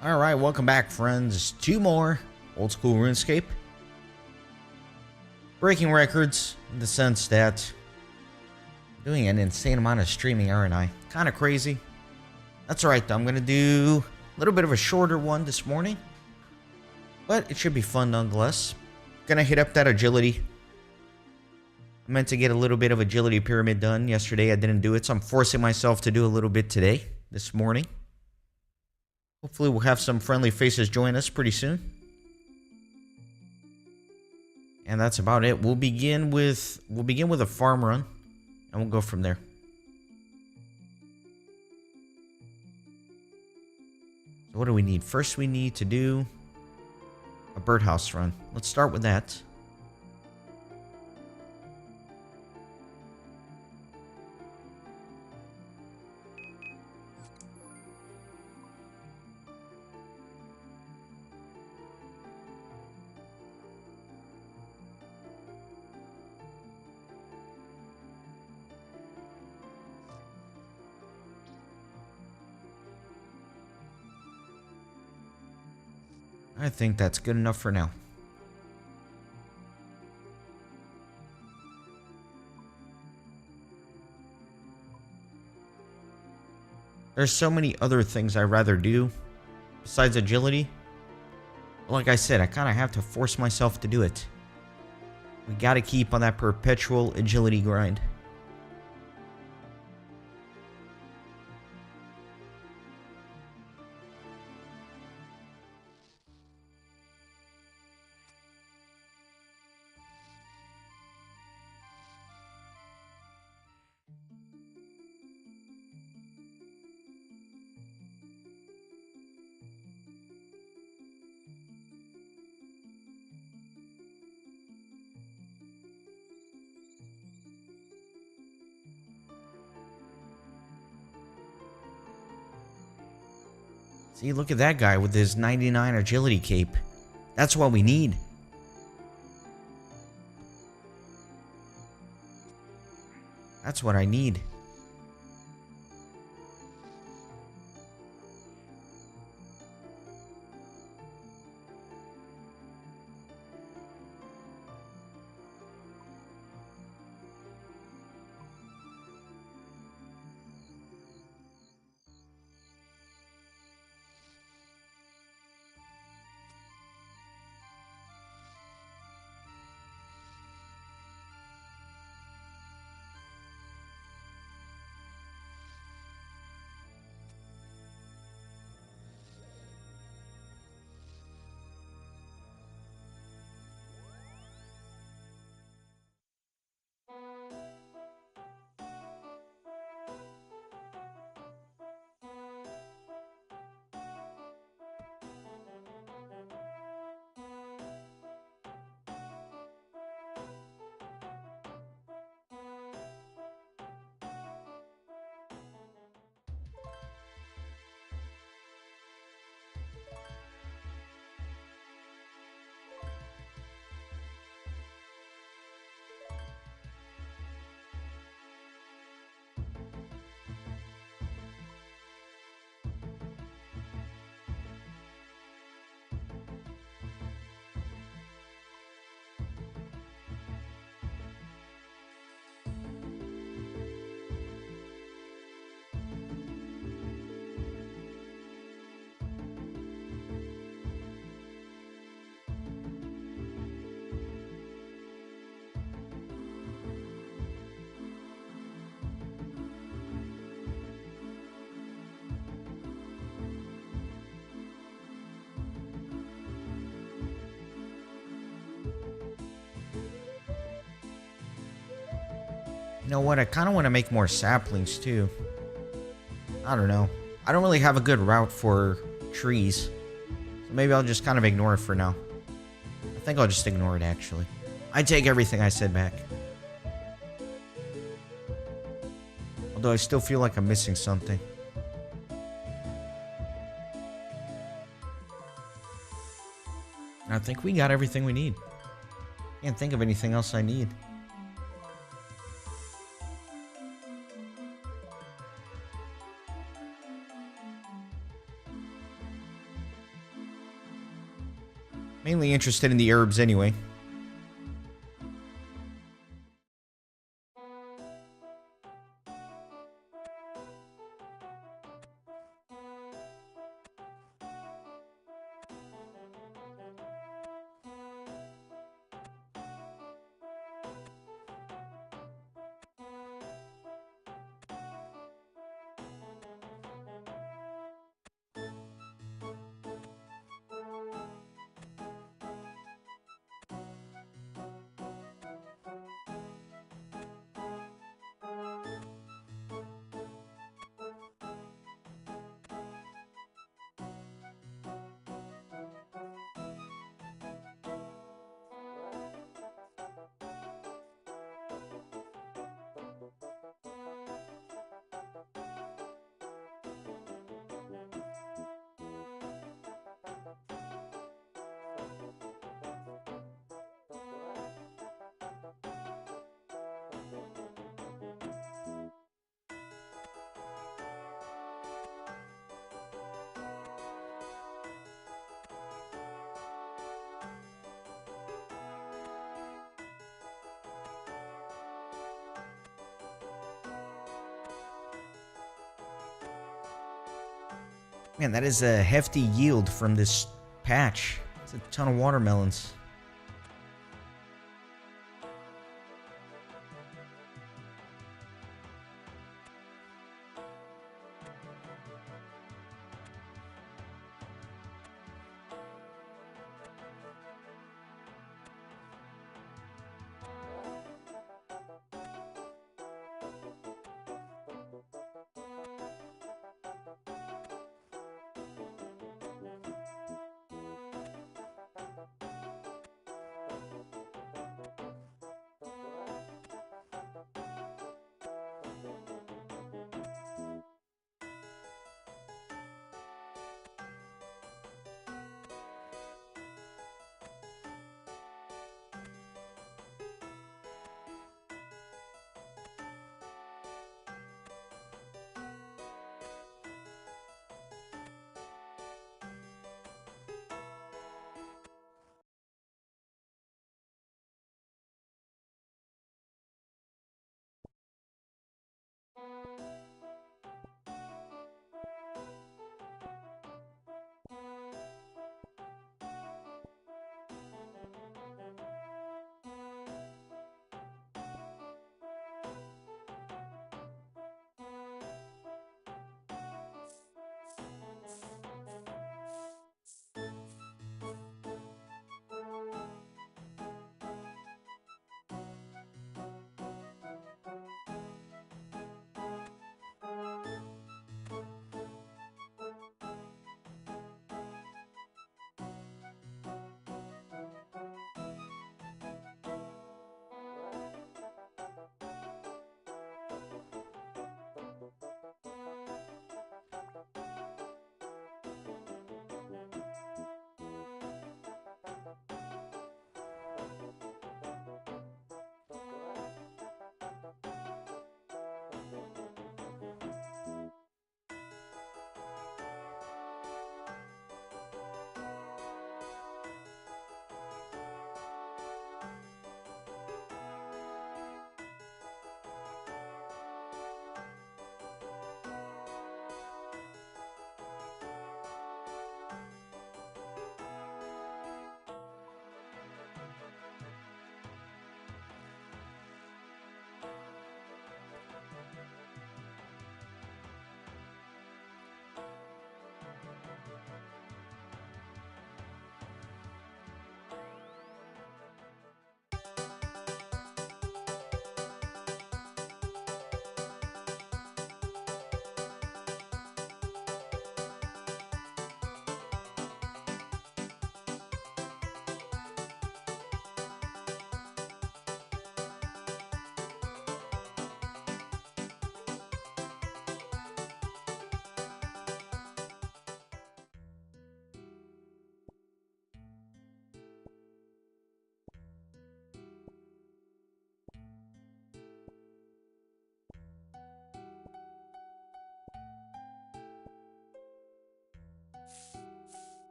Alright, welcome back, friends. Two more Old School RuneScape. Breaking records in the sense that I'm doing an insane amount of streaming, aren't I? Kind of crazy. That's alright, though. I'm going to do a little bit of a shorter one this morning, but it should be fun nonetheless. Gonna hit up that agility. I meant to get a little bit of agility pyramid done yesterday. I didn't do it, so I'm forcing myself to do a little bit today, this morning. Hopefully we'll have some friendly faces join us pretty soon. And that's about it. We'll begin with a farm run, and we'll go from there. So what do we need? First we need to do a birdhouse run. Let's start with that. I think that's good enough for now. There's so many other things I'd rather do besides agility. But like I said, I kind of have to force myself to do it. We got to keep on that perpetual agility grind. See, look at that guy with his 99 agility cape. That's what we need. That's what I need. You know what? I kind of want to make more saplings too. I don't know. I don't really have a good route for trees. So maybe I'll just kind of ignore it for now. I think I'll just ignore it, actually. I take everything I said back. Although I still feel like I'm missing something. I think we got everything we need. Can't think of anything else I need. Mainly interested in the herbs anyway. Man, that is a hefty yield from this patch. It's a ton of watermelons.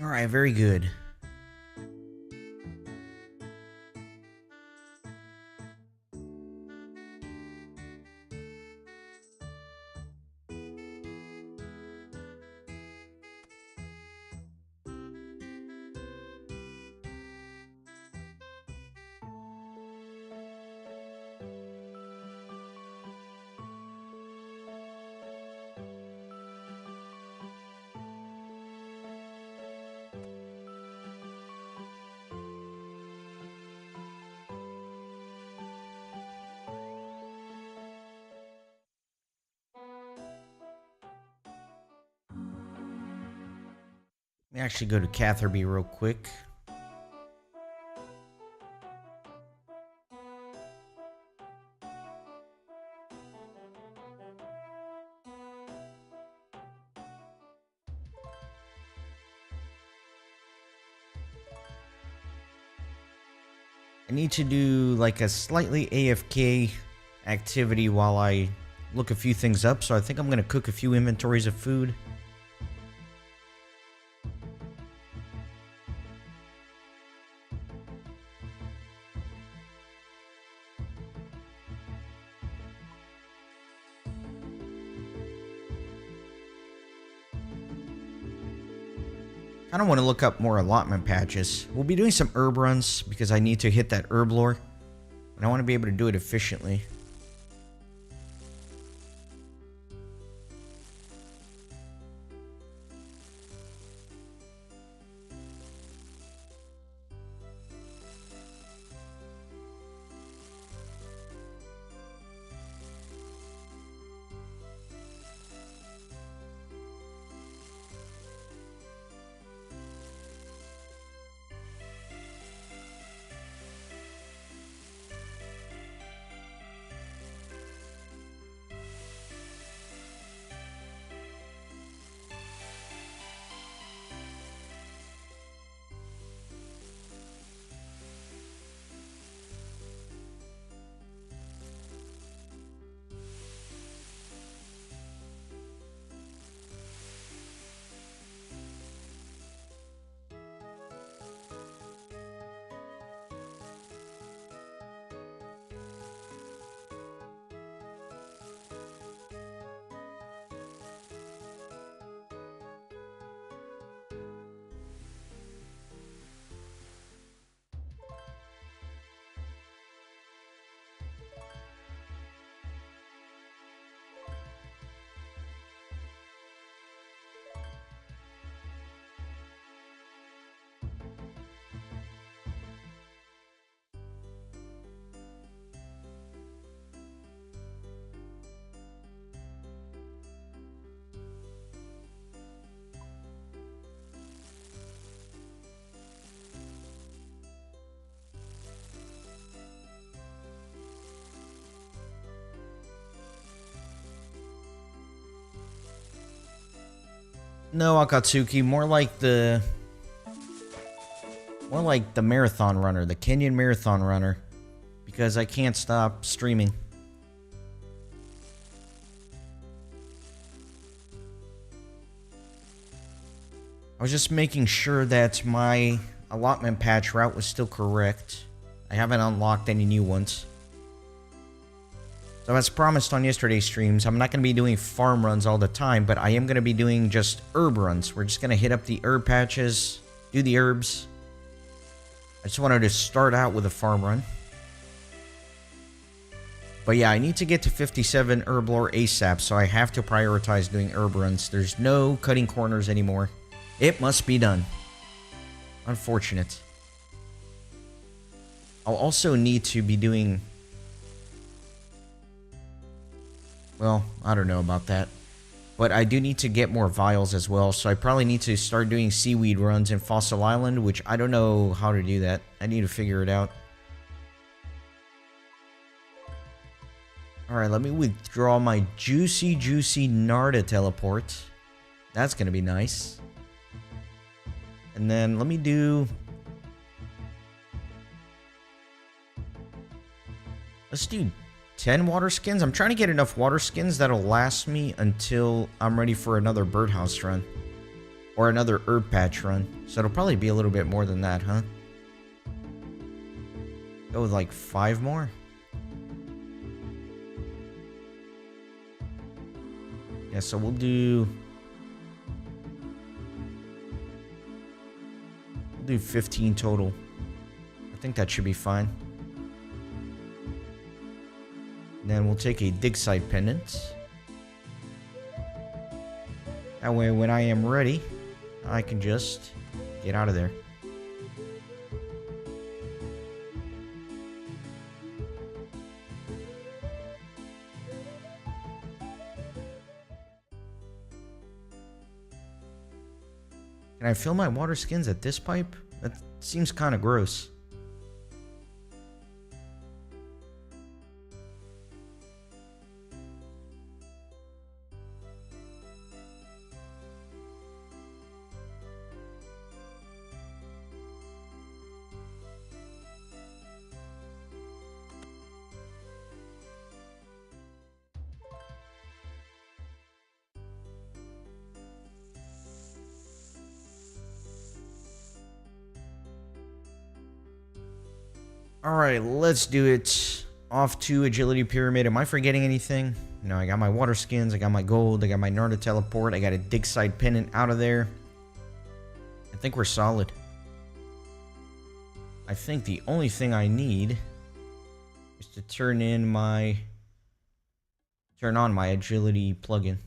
Alright, very good. Let me actually go to Catherby real quick. I need to do like a slightly AFK activity while I look a few things up, so I think I'm going to cook a few inventories of food. I don't want to look up more allotment patches. We'll be doing some herb runs because I need to hit that herb lore. And I want to be able to do it efficiently. No, Akatsuki, more like the marathon runner, the Kenyan marathon runner, because I can't stop streaming. I was just making sure that my allotment patch route was still correct. I haven't unlocked any new ones. So as promised on yesterday's streams, I'm not going to be doing farm runs all the time, but I am going to be doing just herb runs. We're just going to hit up the herb patches, do the herbs. I just wanted to start out with a farm run. But yeah, I need to get to 57 herb lore ASAP, so I have to prioritize doing herb runs. There's no cutting corners anymore. It must be done. Unfortunate. I'll also need to be doing... Well, I don't know about that. But I do need to get more vials as well, so I probably need to start doing seaweed runs in Fossil Island, which I don't know how to do that. I need to figure it out. Alright, let me withdraw my juicy Narda teleport. That's going to be nice. And then let me do... Let's do 10 water skins. I'm trying to get enough water skins that'll last me until I'm ready for another birdhouse run. Or another herb patch run. So it'll probably be a little bit more than that, huh? Go with like 5 more. Yeah, so we'll do 15 total. I think that should be fine. And then we'll take a dig site pendant. That way when I am ready, I can just get out of there. Can I fill my water skins at this pipe? That seems kind of gross. Alright, let's do it. Off to Agility Pyramid. Am I forgetting anything? No, I got my water skins, I got my gold, I got my Narda teleport, I got a dig site pendant out of there. I think we're solid. I think the only thing I need is to turn on my agility plugin.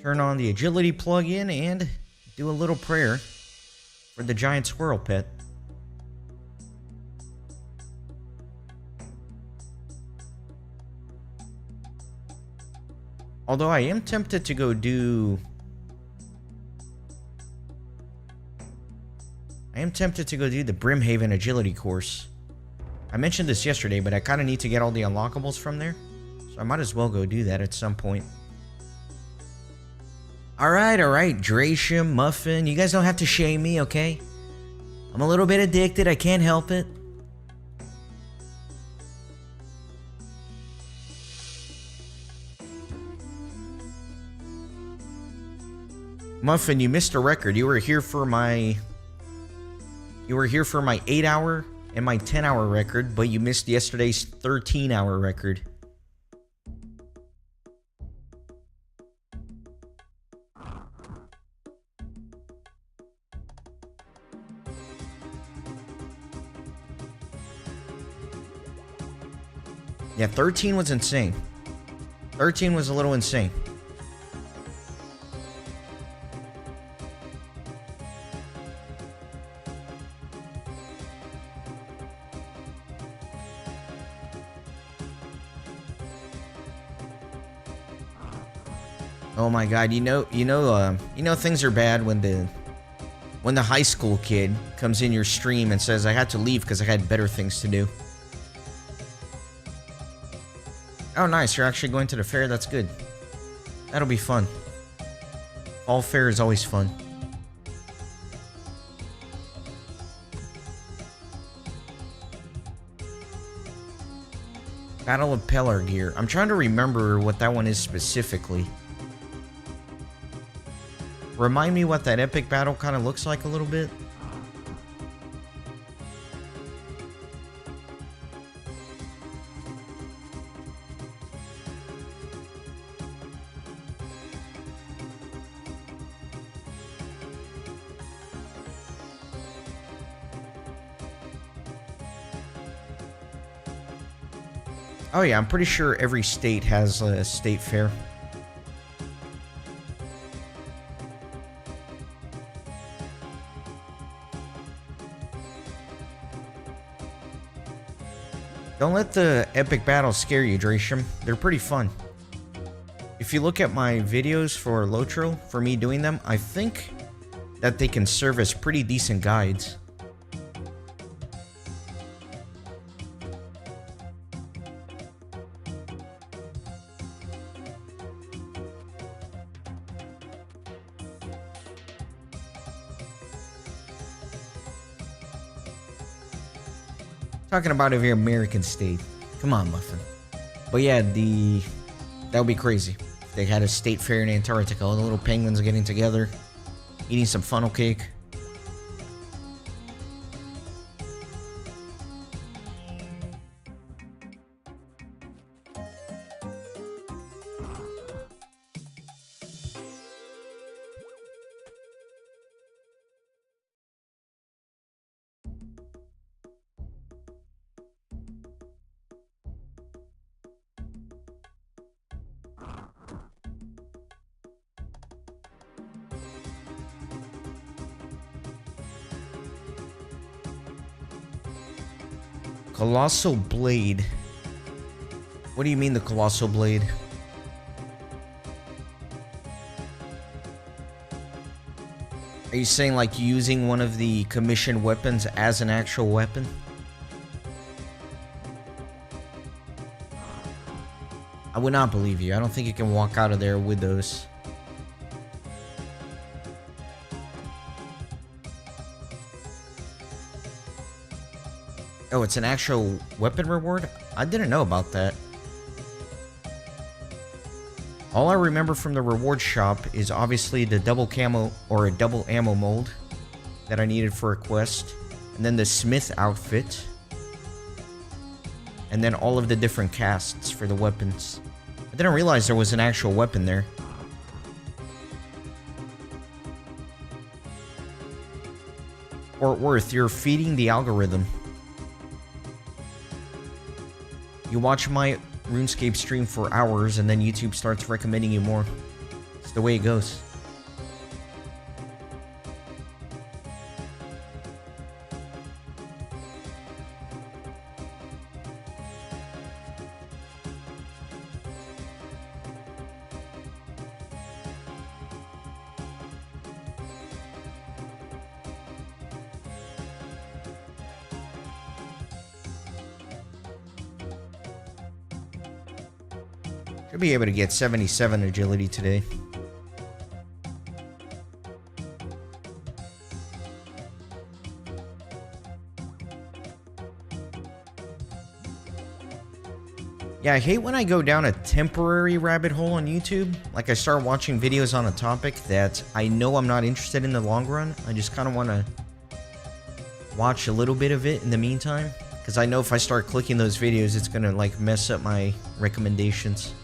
Turn on the agility plugin and do a little prayer for the giant squirrel pet. Although I am tempted to go do... the Brimhaven agility course. I mentioned this yesterday, but I kind of need to get all the unlockables from there. So I might as well go do that at some point. Alright, Dratium, Muffin, you guys don't have to shame me, okay? I'm a little bit addicted, I can't help it. Muffin, you missed a record. You were here for my 8-hour and my 10-hour record, but you missed yesterday's 13-hour record. Yeah, 13 was insane. 13 was a little insane. Oh my god, you know things are bad when the high school kid comes in your stream and says I had to leave because I had better things to do. Oh, nice. You're actually going to the fair. That's good. That'll be fun. Fall fair is always fun. Battle of Pelargir. I'm trying to remember what that one is specifically. Remind me what that epic battle kind of looks like a little bit. Oh yeah, I'm pretty sure every state has a state fair. Don't let the epic battles scare you, Dratium. They're pretty fun. If you look at my videos for Lotro, for me doing them, I think that they can serve as pretty decent guides. Talking about every American state. Come on, Muffin. But yeah, that would be crazy. If they had a state fair in Antarctica, all the little penguins getting together, eating some funnel cake. Colossal Blade. What do you mean the Colossal Blade? Are you saying like using one of the commissioned weapons as an actual weapon? I would not believe you. I don't think you can walk out of there with those. Oh, it's an actual weapon reward? I didn't know about that. All I remember from the reward shop is obviously the double camo or a double ammo mold that I needed for a quest, and then the smith outfit, and then all of the different casts for the weapons. I didn't realize there was an actual weapon there. Fort Worth, you're feeding the algorithm. You watch my RuneScape stream for hours and then YouTube starts recommending you more. It's the way it goes. Should be able to get 77 agility today. Yeah, I hate when I go down a temporary rabbit hole on YouTube. Like I start watching videos on a topic that I know I'm not interested in the long run. I just kind of want to watch a little bit of it in the meantime. Because I know if I start clicking those videos, it's going to like mess up my recommendations.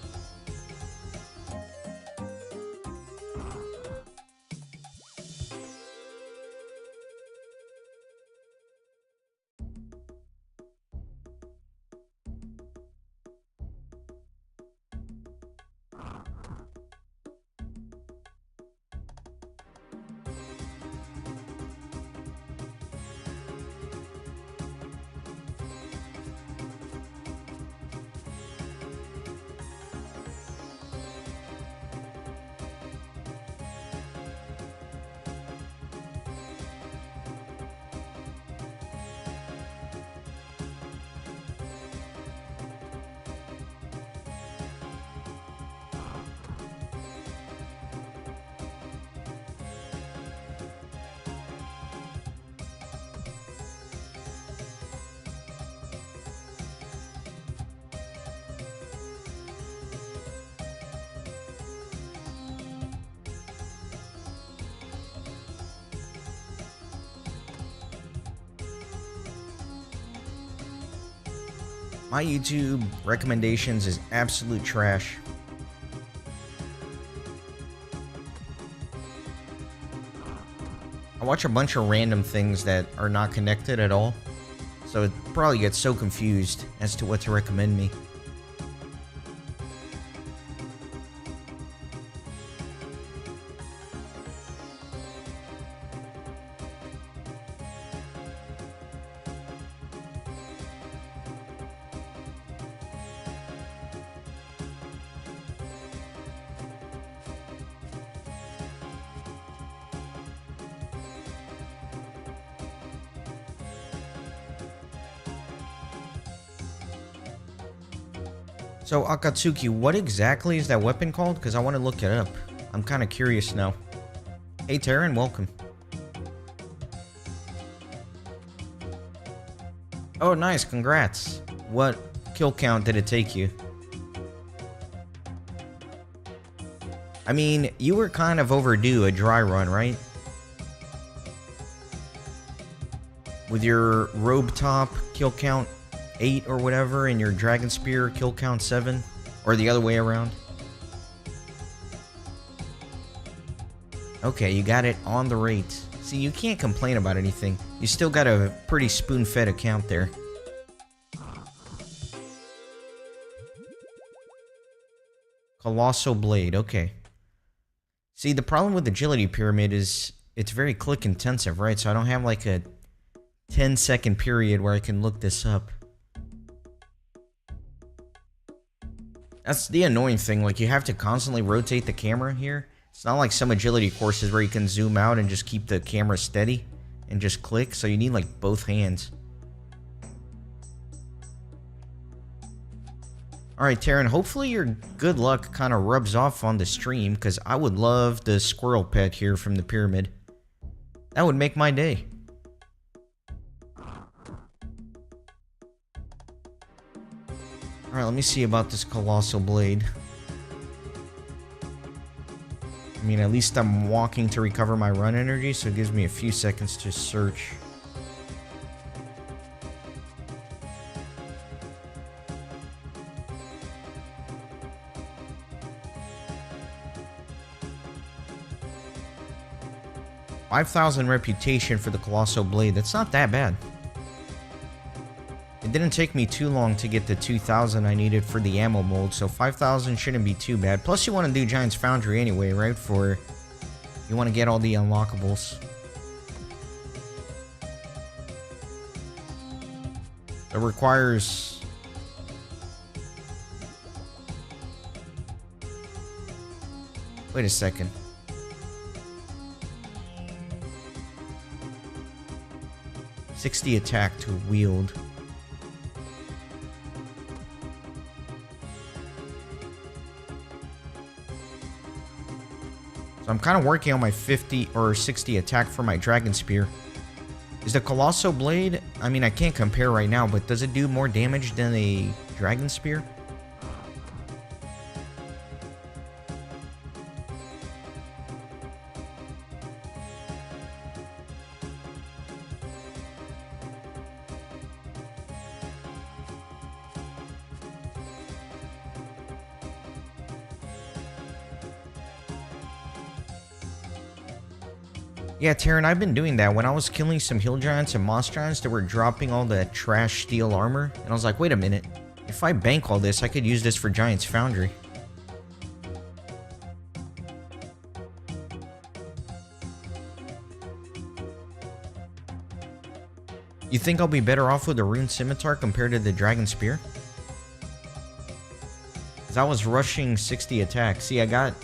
My YouTube recommendations is absolute trash. I watch a bunch of random things that are not connected at all, so it probably gets so confused as to what to recommend me. So, Akatsuki, what exactly is that weapon called? Because I want to look it up. I'm kind of curious now. Hey, Taryn, welcome. Oh, nice. Congrats. What kill count did it take you? I mean, you were kind of overdue a dry run, right? With your robe top kill count 8 or whatever, and your dragon spear kill count 7, or the other way around. Okay, you got it on the rate. See, you can't complain about anything. You still got a pretty spoon-fed account there. Colossal Blade, okay. See, the problem with Agility Pyramid is it's very click intensive, right? So I don't have like a 10-second period where I can look this up. That's the annoying thing, like you have to constantly rotate the camera here. It's not like some agility courses where you can zoom out and just keep the camera steady and just click, so you need like both hands. Alright, Taryn, hopefully your good luck kind of rubs off on the stream, because I would love the squirrel pet here from the pyramid. That would make my day. Alright, let me see about this Colossal Blade. I mean, at least I'm walking to recover my run energy, so it gives me a few seconds to search. $5,000 reputation for the Colossal Blade. That's not that bad. It didn't take me too long to get the 2,000 I needed for the ammo mold, so 5,000 shouldn't be too bad. Plus, you want to do Giant's Foundry anyway, right? You want to get all the unlockables. It requires... Wait a second. $60 attack to wield. So I'm kind of working on my 50 or 60 attack for my Dragon Spear. Is the Colossal Blade... I mean, I can't compare right now, but does it do more damage than a Dragon Spear? Yeah, Taryn, I've been doing that. When I was killing some hill giants and moss giants that were dropping all the trash steel armor, and I was like, wait a minute. If I bank all this, I could use this for Giant's Foundry. You think I'll be better off with the Rune Scimitar compared to the Dragon Spear? Because I was rushing 60 attack. See, I got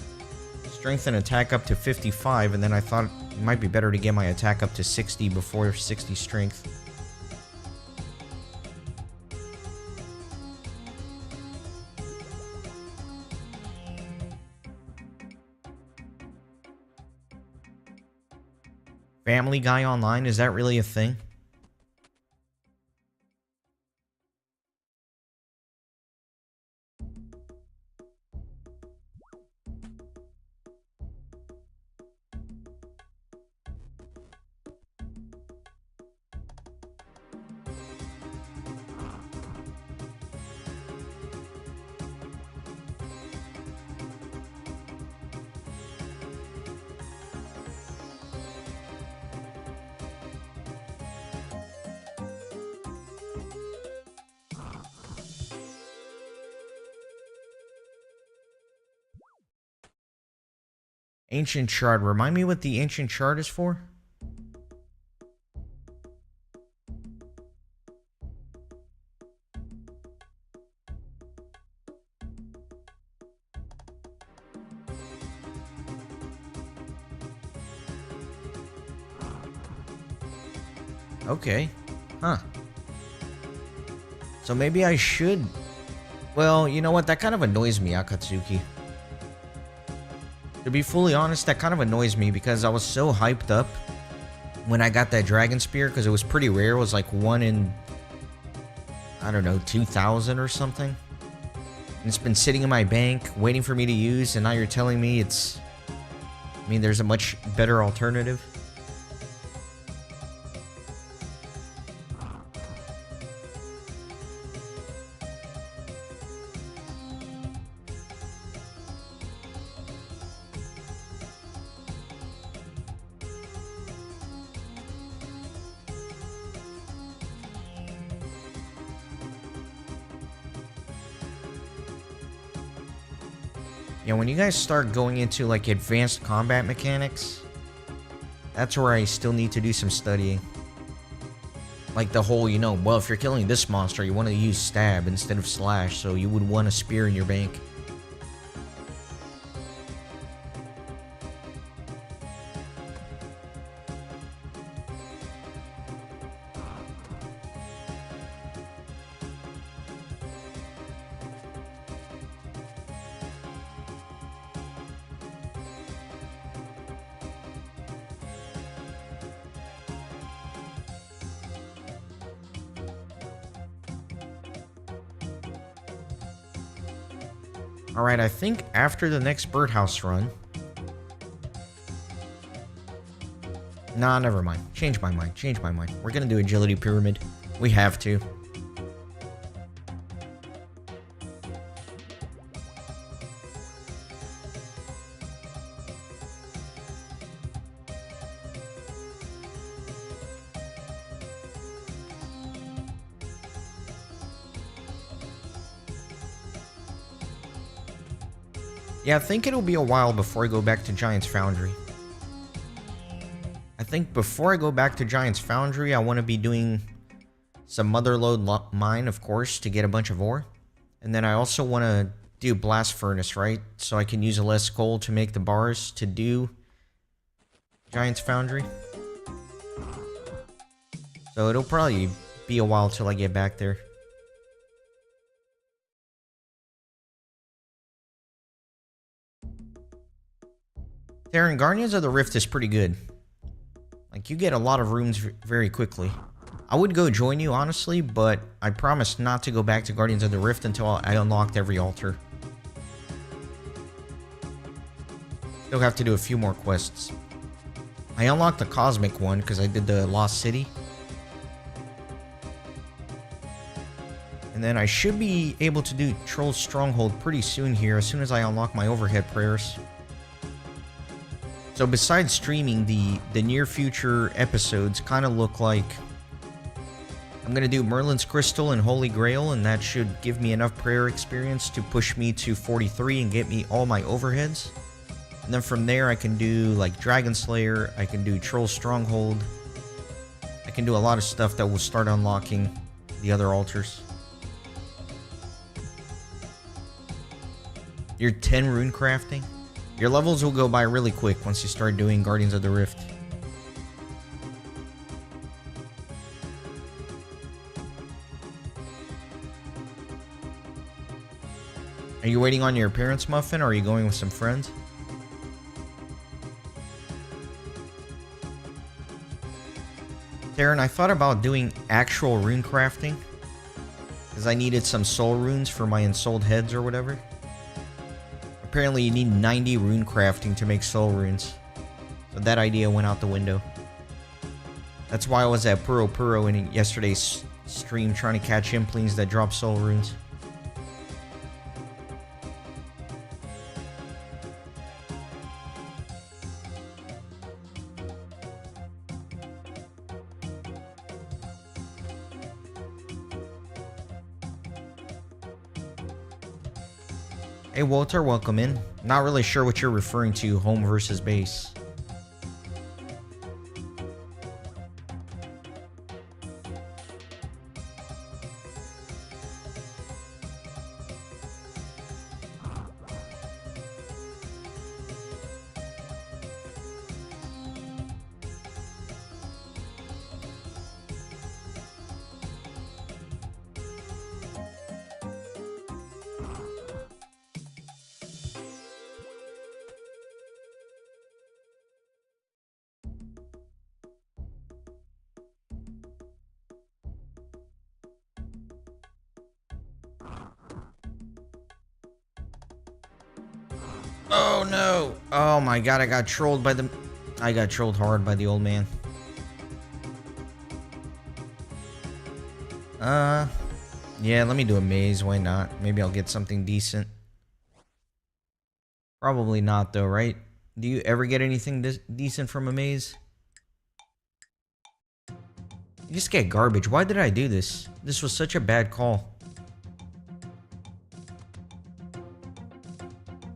strength and attack up to 55, and then I thought it might be better to get my attack up to 60 before 60 strength. Family Guy Online, is that really a thing? Ancient Shard. Remind me what the Ancient Shard is for? Okay. Huh. So maybe I should... Well, you know what? That kind of annoys me, Akatsuki. To be fully honest, that kind of annoys me because I was so hyped up when I got that Dragon Spear because it was pretty rare. It was like 1 in I don't know, 2,000 or something. And it's been sitting in my bank, waiting for me to use, and now you're telling me it's... I mean, there's a much better alternative. Yeah, when you guys start going into, like, advanced combat mechanics, that's where I still need to do some studying. Like the whole, you know, well, if you're killing this monster, you want to use stab instead of slash, so you would want a spear in your bank. Alright, I think after the next birdhouse run... Nah, never mind. Change my mind. We're gonna do agility pyramid. We have to. Yeah, I think it'll be a while before I go back to Giant's Foundry. I think before I go back to Giant's Foundry, I want to be doing some Motherlode mine, of course, to get a bunch of ore. And then I also want to do Blast Furnace, right? So I can use less coal to make the bars to do Giant's Foundry. So it'll probably be a while till I get back there. Darren, Guardians of the Rift is pretty good. Like, you get a lot of runes very quickly. I would go join you, honestly, but I promise not to go back to Guardians of the Rift until I unlocked every altar. Still have to do a few more quests. I unlocked the Cosmic one because I did the Lost City. And then I should be able to do Troll's Stronghold pretty soon here, as soon as I unlock my overhead prayers. So besides streaming, the near future episodes kind of look like I'm going to do Merlin's Crystal and Holy Grail, and that should give me enough prayer experience to push me to 43 and get me all my overheads. And then from there I can do like Dragon Slayer, I can do Troll Stronghold, I can do a lot of stuff that will start unlocking the other altars. You're 10 rune crafting? Your levels will go by really quick once you start doing Guardians of the Rift. Are you waiting on your parents' muffin, or are you going with some friends? Darren, I thought about doing actual rune crafting, because I needed some soul runes for my ensouled heads or whatever. Apparently you need 90 rune crafting to make soul runes. So that idea went out the window. That's why I was at Puro Puro in yesterday's stream trying to catch implings that drop soul runes. Hey Walter, welcome in. Not really sure what you're referring to, home versus base. Oh no! Oh my god, I got trolled by the... I got trolled hard by the old man. Yeah, let me do a maze, why not? Maybe I'll get something decent. Probably not though, right? Do you ever get anything decent from a maze? You just get garbage. Why did I do this? This was such a bad call.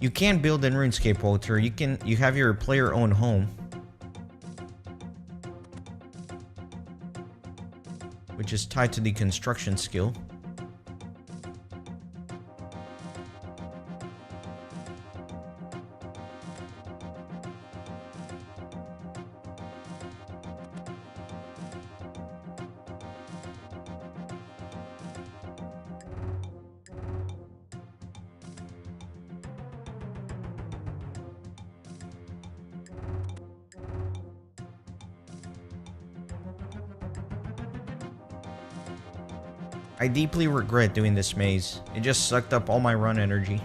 You can build in RuneScape, Walter. You have your player-owned home, which is tied to the construction skill. I deeply regret doing this maze. It just sucked up all my run energy.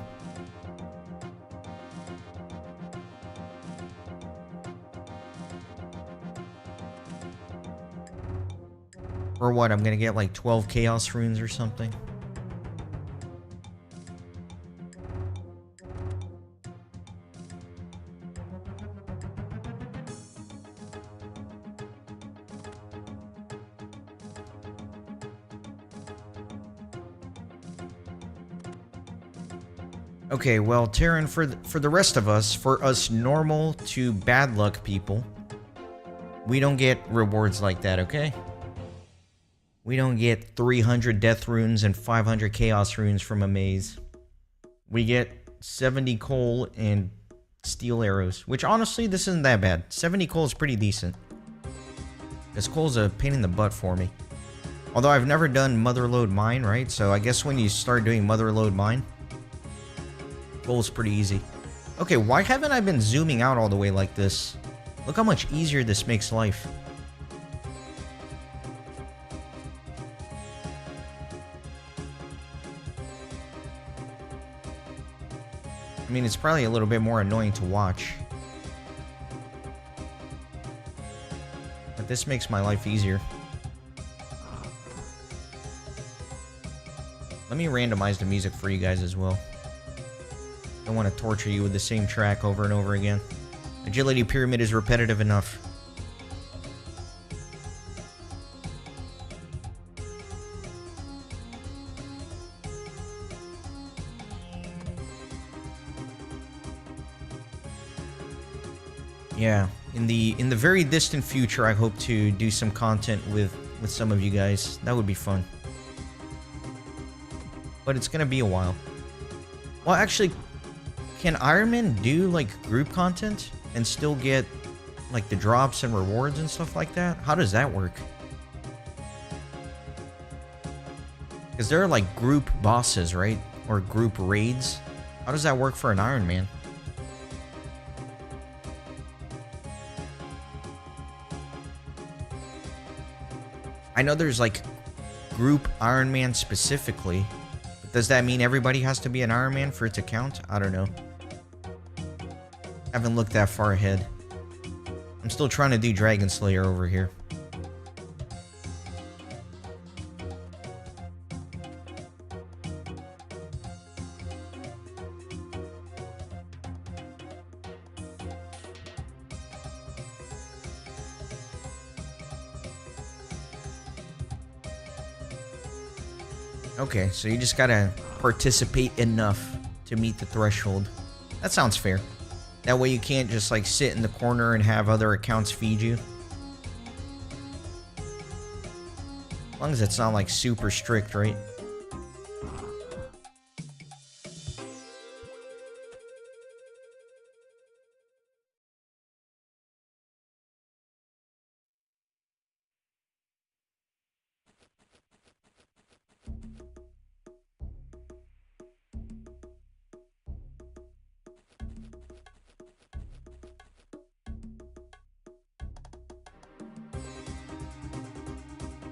Or what, I'm gonna get like 12 chaos runes or something? Okay, well, Terran, for the rest of us, for us normal to bad luck people, we don't get rewards like that, okay? We don't get 300 death runes and 500 chaos runes from a maze. We get 70 coal and steel arrows, which honestly, this isn't that bad. 70 coal is pretty decent. This coal's a pain in the butt for me. Although I've never done Motherlode Mine, right? So I guess when you start doing Motherlode Mine, goal is pretty easy. Okay, why haven't I been zooming out all the way like this? Look how much easier this makes life. I mean, it's probably a little bit more annoying to watch, but this makes my life easier. Let me randomize the music for you guys as well. Don't want to torture you with the same track over and over again. Agility Pyramid is repetitive enough. Yeah, in the very distant future, I hope to do some content with some of you guys. That would be fun. But it's gonna be a while. Well, actually, can Ironman do like group content and still get like the drops and rewards and stuff like that? How does that work? Because there are like group bosses, right? Or group raids. How does that work for an Ironman? I know there's like group Ironman specifically. But does that mean everybody has to be an Ironman for it to count? I don't know. Haven't looked that far ahead. I'm still trying to do Dragon Slayer over here. Okay, so you just gotta participate enough to meet the threshold. That sounds fair. That way you can't just like sit in the corner and have other accounts feed you. As long as it's not like super strict, right?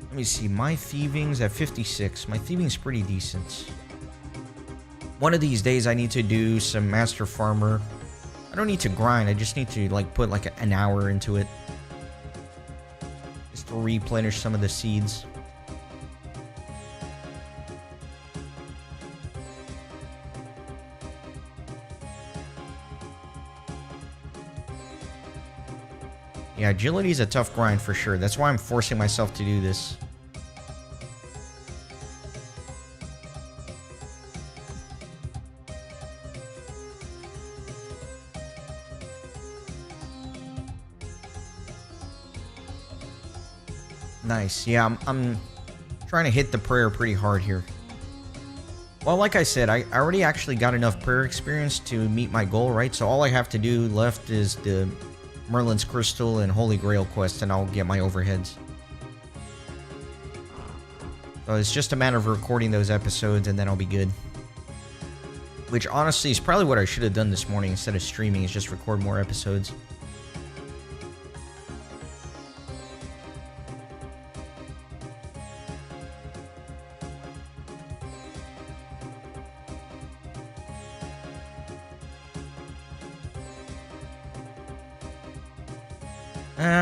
Let me see, my thieving's at 56. My thieving's pretty decent. One of these days I need to do some Master Farmer I don't need to grind. I just need to like put like an hour into it. Just to replenish some of the seeds. Yeah, agility is a tough grind for sure. That's why I'm forcing myself to do this. Nice. Yeah, I'm trying to hit the prayer pretty hard here. Well, like I said, I already actually got enough prayer experience to meet my goal, right? So all I have to do left is the Merlin's Crystal and Holy Grail quest, and I'll get my overheads. So it's just a matter of recording those episodes, and then I'll be good. Which, honestly, is probably what I should have done this morning instead of streaming, is just record more episodes.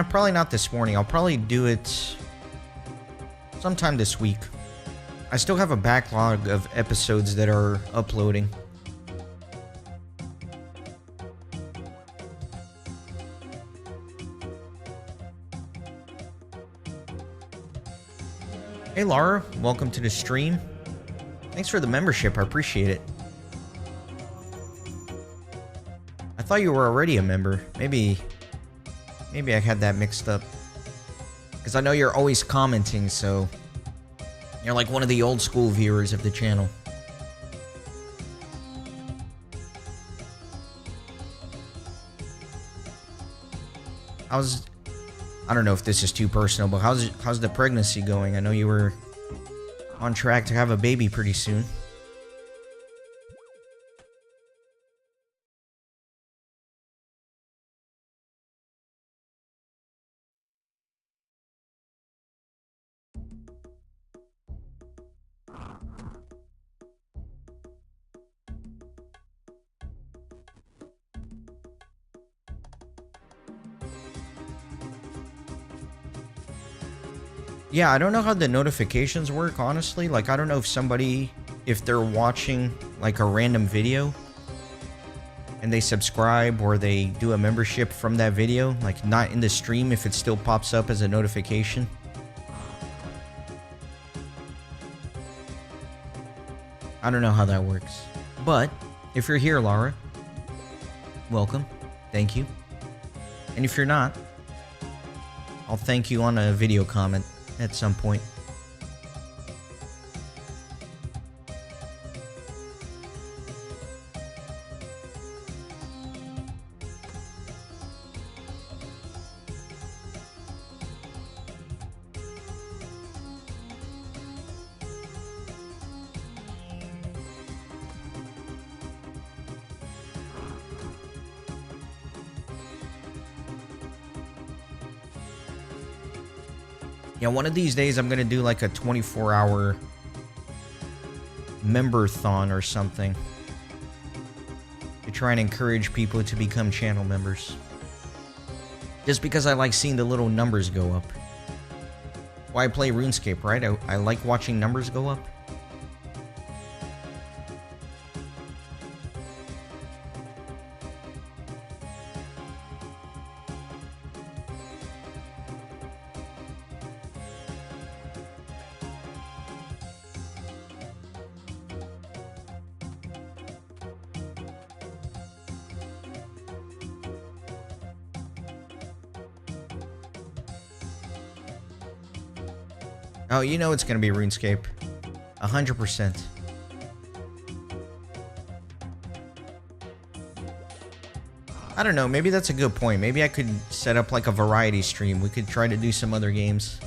Probably not this morning. I'll probably do it sometime this week. I still have a backlog of episodes that are uploading. Hey Laura, welcome to the stream. Thanks for the membership, I appreciate it. I thought you were already a member. Maybe I had that mixed up. Because I know you're always commenting, so you're like one of the old school viewers of the channel. I don't know if this is too personal, but how's the pregnancy going? I know you were on track to have a baby pretty soon. Yeah, I don't know how the notifications work, honestly. Like, I don't know if they're watching, like, a random video and they subscribe or they do a membership from that video, like, not in the stream, if it still pops up as a notification. I don't know how that works. But, if you're here, Laura, welcome. Thank you. And if you're not, I'll thank you on a video comment at some point. Yeah, one of these days I'm gonna do like a 24-hour member-thon or something to try and encourage people to become channel members. Just because I like seeing the little numbers go up. Why I play RuneScape, right? I like watching numbers go up. Oh, you know it's gonna be RuneScape. 100%. I don't know, maybe that's a good point. Maybe I could set up like a variety stream. We could try to do some other games.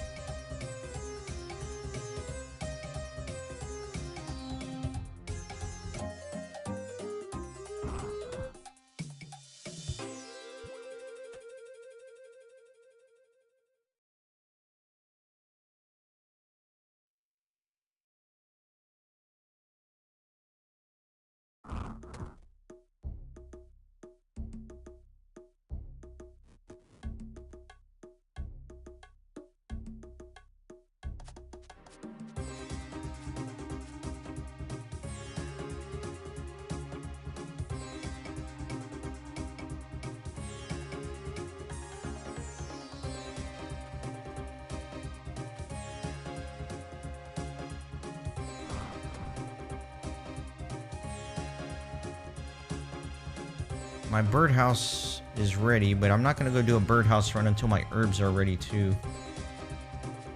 my birdhouse is ready, but I'm not going to go do a birdhouse run until my herbs are ready too.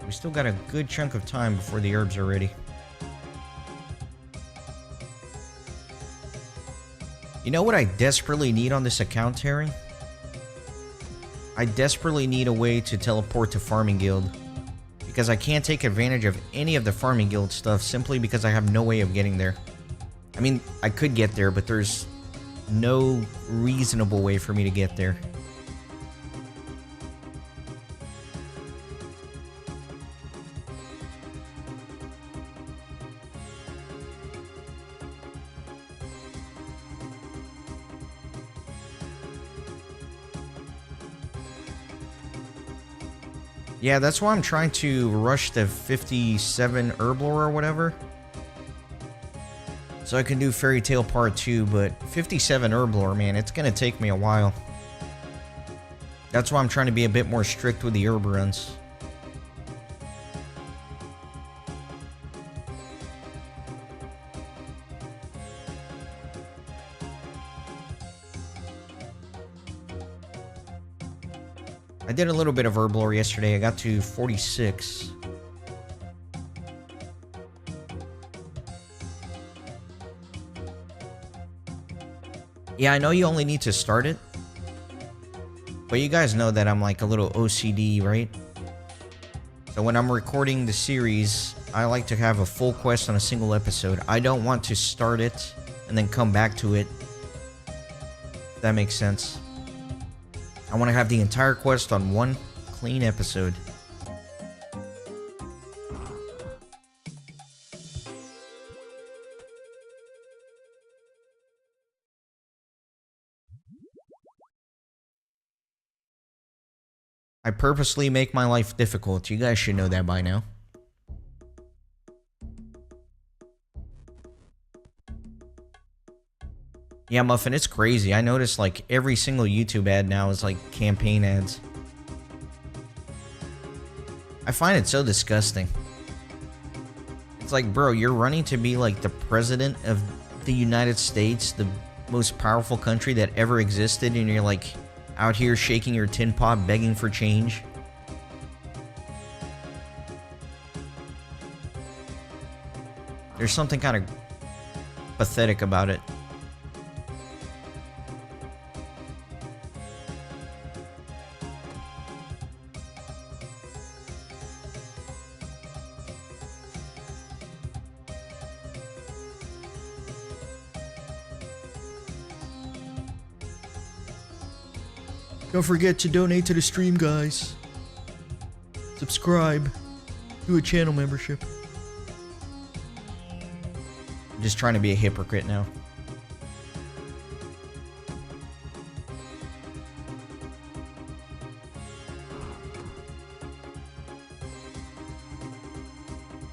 We still got a good chunk of time before the herbs are ready. You know what I desperately need on this account, Terry? I desperately need a way to teleport to Farming Guild. Because I can't take advantage of any of the Farming Guild stuff simply because I have no way of getting there. I mean, I could get there, but there's no reasonable way for me to get there. Yeah, that's why I'm trying to rush the 57 Herblore or whatever. So I can do Fairy Tale Part 2, but 57 Herblore, man, it's gonna take me a while. That's why I'm trying to be a bit more strict with the herb runs. I did a little bit of Herblore yesterday. I got to 46. Yeah, I know you only need to start it. But you guys know that I'm like a little OCD, right? So when I'm recording the series, I like to have a full quest on a single episode. I don't want to start it and then come back to it. If that makes sense. I want to have the entire quest on one clean episode. I purposely make my life difficult. You guys should know that by now. Yeah, Muffin, it's crazy. I noticed like every single YouTube ad now is like campaign ads. I find it so disgusting. It's like, bro, you're running to be like the president of the United States, the most powerful country that ever existed, and you're like out here shaking your tin pot begging for change. There's something kind of pathetic about it. Don't forget to donate to the stream, guys. Subscribe. Do a channel membership. I'm just trying to be a hypocrite now.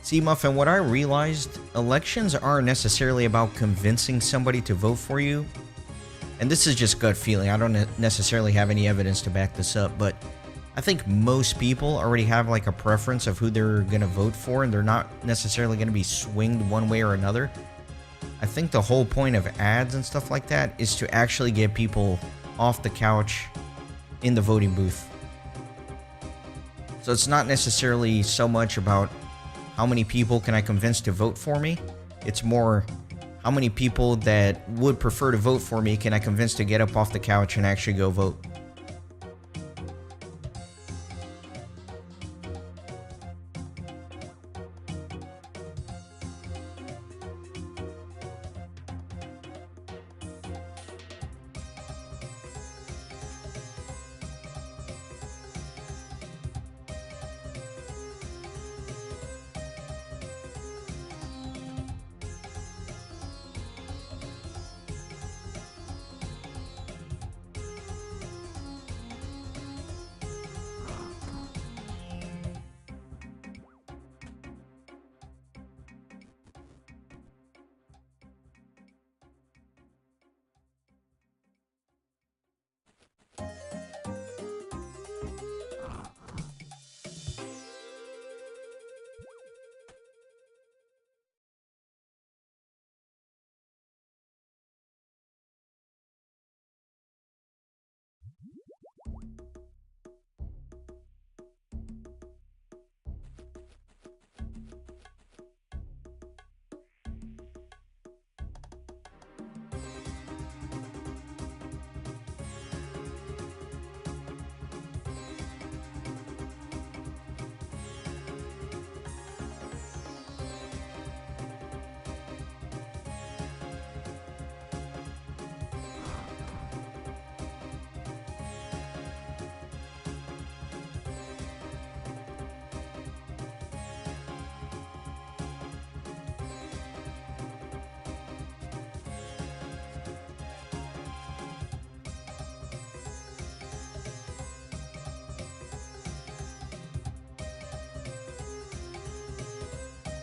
See, Muffin, what I realized, elections aren't necessarily about convincing somebody to vote for you. And this is just gut feeling. I don't necessarily have any evidence to back this up, but I think most people already have like a preference of who they're going to vote for, and they're not necessarily going to be swinged one way or another. I think the whole point of ads and stuff like that is to actually get people off the couch in the voting booth. So it's not necessarily so much about how many people can I convince to vote for me. It's more, how many people that would prefer to vote for me can I convince to get up off the couch and actually go vote?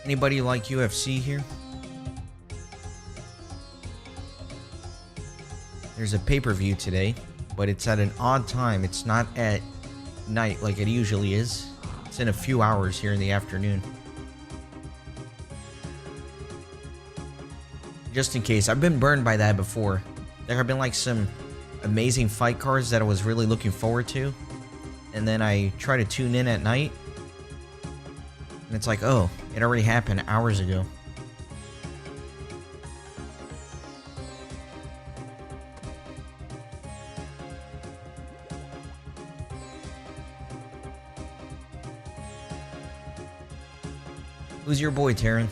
Anybody like UFC here? There's a pay-per-view today, but it's at an odd time. It's not at night like it usually is. It's in a few hours here in the afternoon. Just in case. I've been burned by that before. There have been like some amazing fight cards that I was really looking forward to. And then I try to tune in at night. And it's like, oh, it already happened hours ago. Who's your boy, Taryn?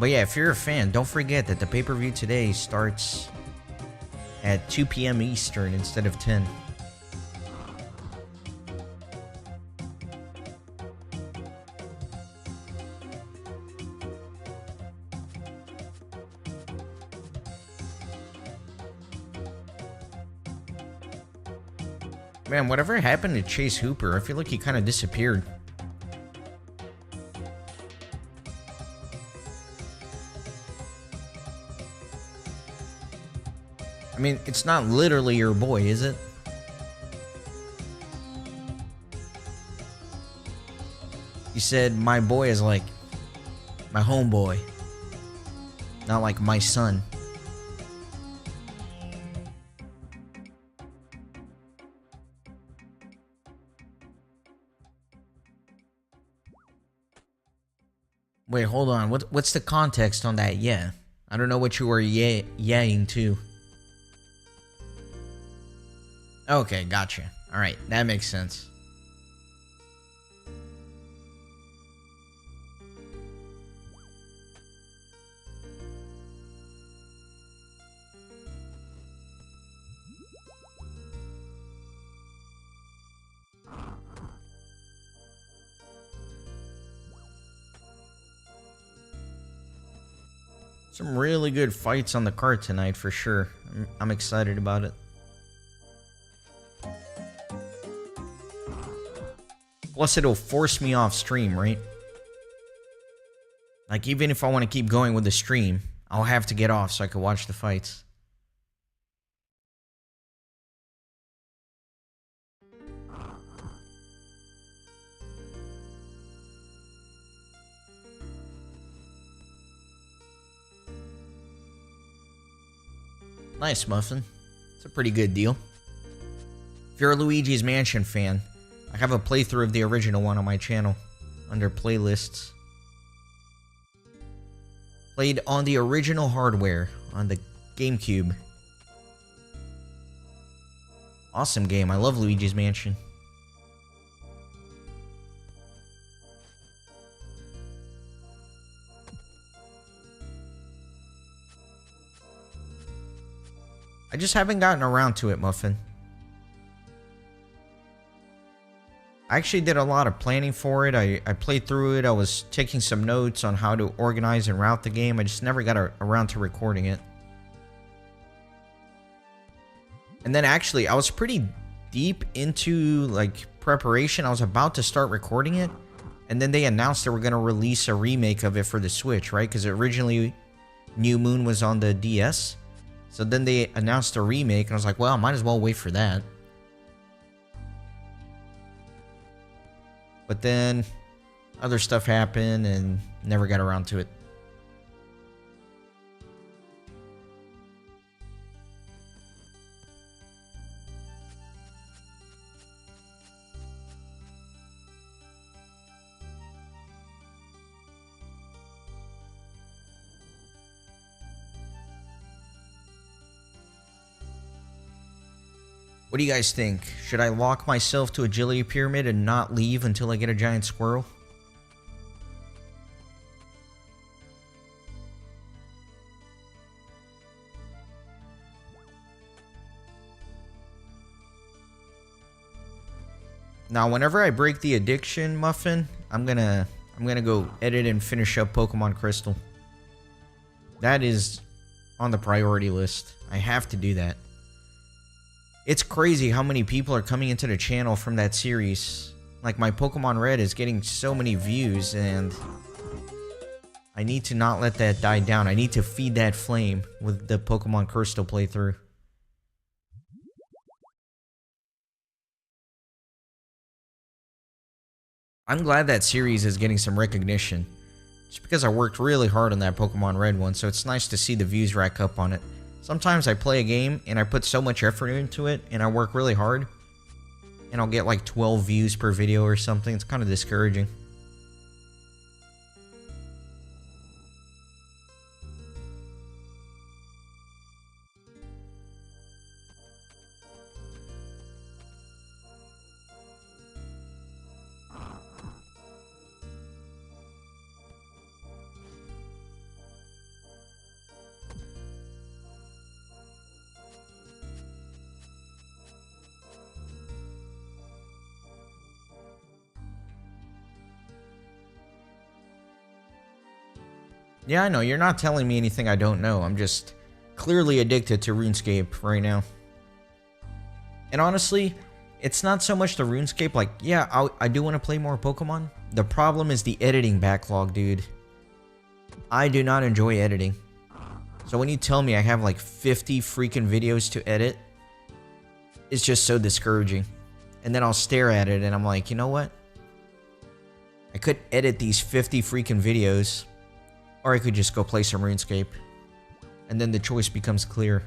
But yeah, if you're a fan, don't forget that the pay-per-view today starts at 2 p.m. Eastern instead of 10. Man, whatever happened to Chase Hooper? I feel like he kind of disappeared. I mean, it's not literally your boy, is it? You said my boy is like my homeboy, not like my son. Wait, hold on. What's the context on that? Yeah, I don't know what you were yaying to. Okay, gotcha. All right, that makes sense. Some really good fights on the card tonight for sure. I'm excited about it. Plus, it'll force me off stream, right? Like, even if I want to keep going with the stream, I'll have to get off so I can watch the fights. Nice, Muffin. It's a pretty good deal. If you're a Luigi's Mansion fan, I have a playthrough of the original one on my channel under playlists. Played on the original hardware on the GameCube. Awesome game. I love Luigi's Mansion. I just haven't gotten around to it, Muffin. I actually did a lot of planning for it. I played through it. I was taking some notes on how to organize and route the game. I just never got around to recording it. And then actually, I was pretty deep into like preparation. I was about to start recording it. And then they announced they were going to release a remake of it for the Switch, right? Because originally New Moon was on the DS. So then they announced a remake, and I was like, well, I might as well wait for that. But then other stuff happened and never got around to it. What do you guys think? Should I lock myself to Agility Pyramid and not leave until I get a giant squirrel? Now, whenever I break the addiction, Muffin, I'm gonna go edit and finish up Pokemon Crystal. That is on the priority list. I have to do that. It's crazy how many people are coming into the channel from that series. Like, my Pokemon Red is getting so many views, and I need to not let that die down. I need to feed that flame with the Pokemon Crystal playthrough. I'm glad that series is getting some recognition. Just because I worked really hard on that Pokemon Red one, so it's nice to see the views rack up on it. Sometimes I play a game, and I put so much effort into it, and I work really hard, and I'll get like 12 views per video or something. It's kind of discouraging. Yeah, I know, you're not telling me anything I don't know. I'm just clearly addicted to RuneScape right now. And honestly, it's not so much the RuneScape, like, yeah, I do want to play more Pokemon. The problem is the editing backlog, dude. I do not enjoy editing. So when you tell me I have like 50 freaking videos to edit, it's just so discouraging. And then I'll stare at it and I'm like, you know what? I could edit these 50 freaking videos, or I could just go play some RuneScape. And then the choice becomes clear.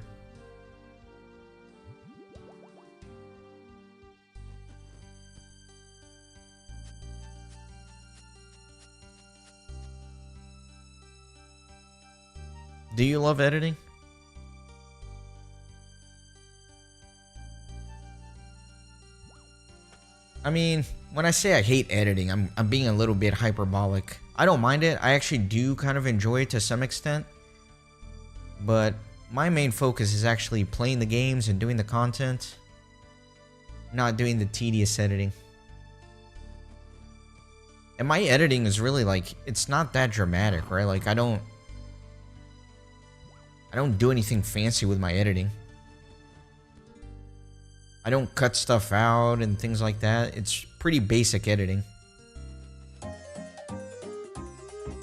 Do you love editing? I mean, when I say I hate editing, I'm being a little bit hyperbolic. I don't mind it. I actually do kind of enjoy it to some extent. But my main focus is actually playing the games and doing the content, not doing the tedious editing. And my editing is really like, it's not that dramatic, right? Like, I don't do anything fancy with my editing. I don't cut stuff out and things like that. It's pretty basic editing.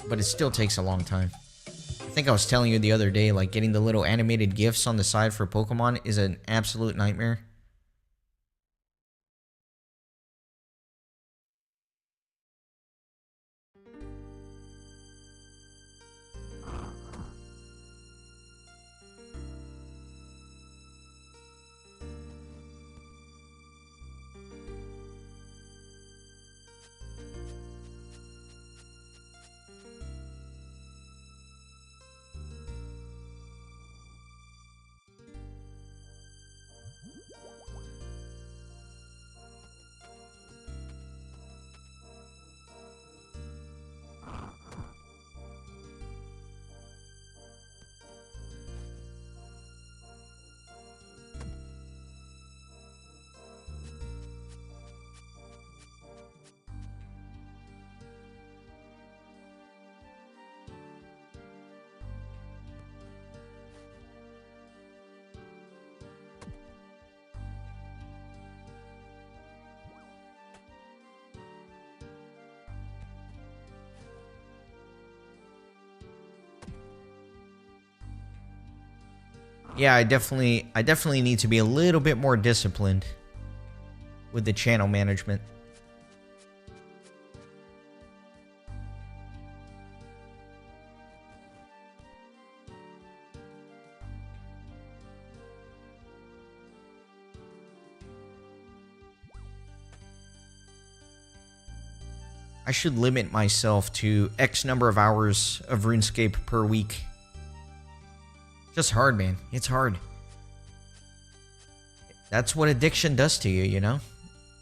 But it still takes a long time. I think I was telling you the other day, like, getting the little animated GIFs on the side for Pokemon is an absolute nightmare. Yeah, I definitely need to be a little bit more disciplined with the channel management. I should limit myself to X number of hours of RuneScape per week. Just hard, man. It's hard. That's what addiction does to you, you know?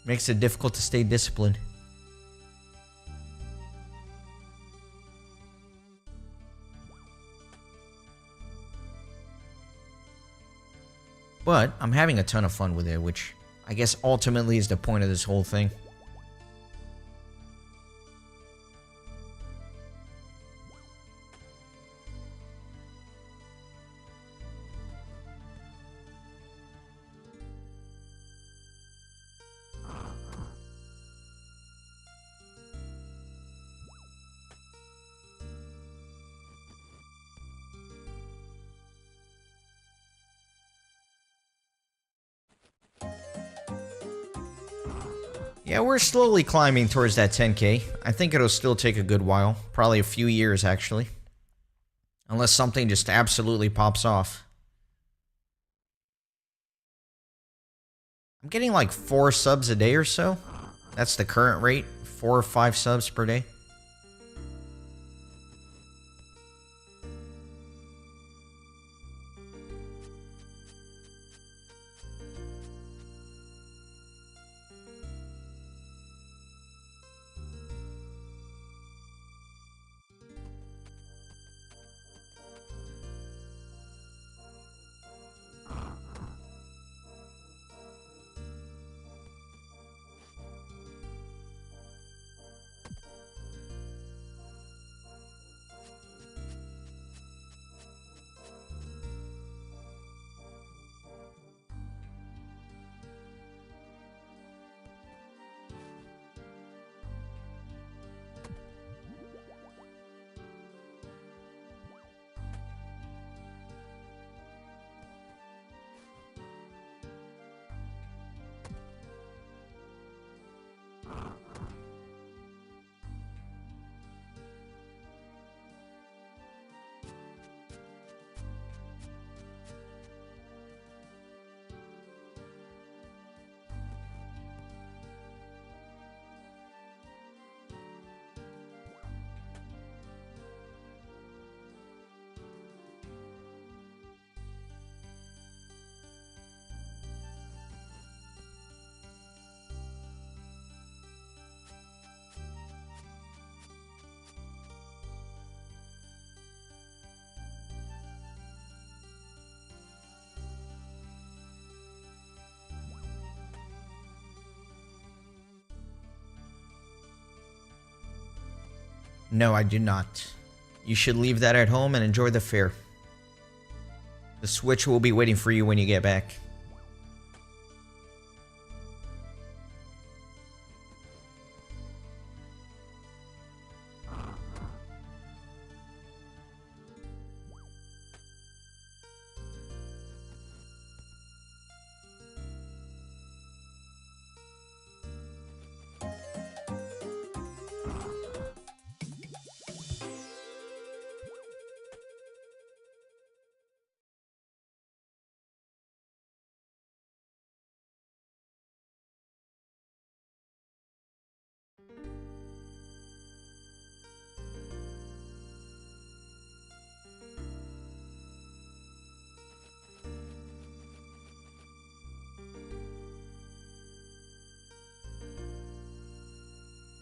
Makes it difficult to stay disciplined. But I'm having a ton of fun with it, which I guess ultimately is the point of this whole thing. Yeah, we're slowly climbing towards that 10K. I think it'll still take a good while. Probably a few years, actually. Unless something just absolutely pops off. I'm getting like 4 subs a day or so. That's the current rate. 4 or 5 subs per day. No, I do not. You should leave that at home and enjoy the fair. The Switch will be waiting for you when you get back.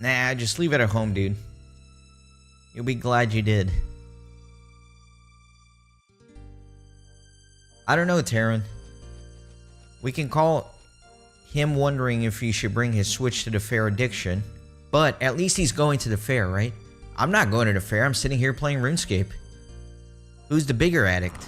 Nah, just leave it at home, dude. You'll be glad you did. I don't know, Taryn. We can call him wondering if he should bring his Switch to the fair addiction, but at least he's going to the fair, right? I'm not going to the fair. I'm sitting here playing RuneScape. Who's the bigger addict?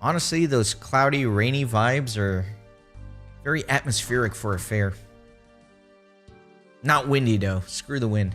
Honestly, those cloudy, rainy vibes are very atmospheric for a fair. Not windy, though. Screw the wind.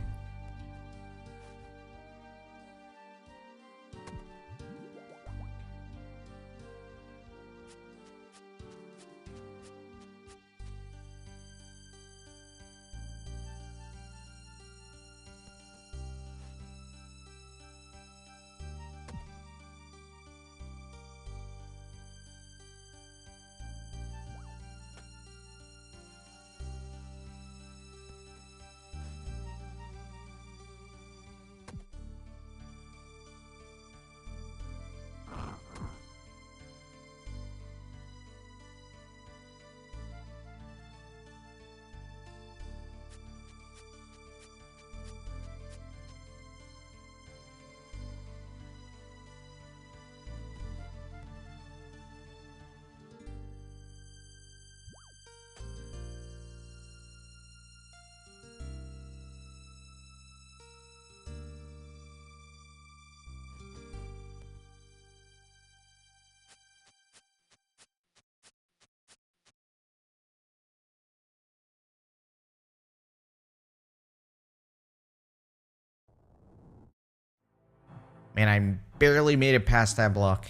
Man, I barely made it past that block.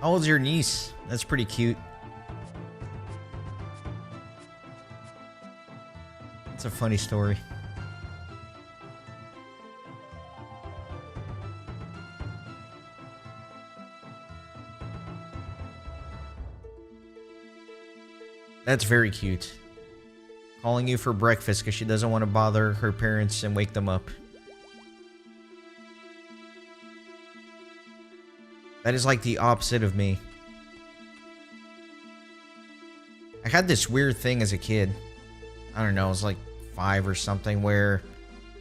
How old's your niece? That's pretty cute. It's a funny story. That's very cute. Calling you for breakfast because she doesn't want to bother her parents and wake them up. That is like the opposite of me. I had this weird thing as a kid. I don't know, I was like 5 or something, where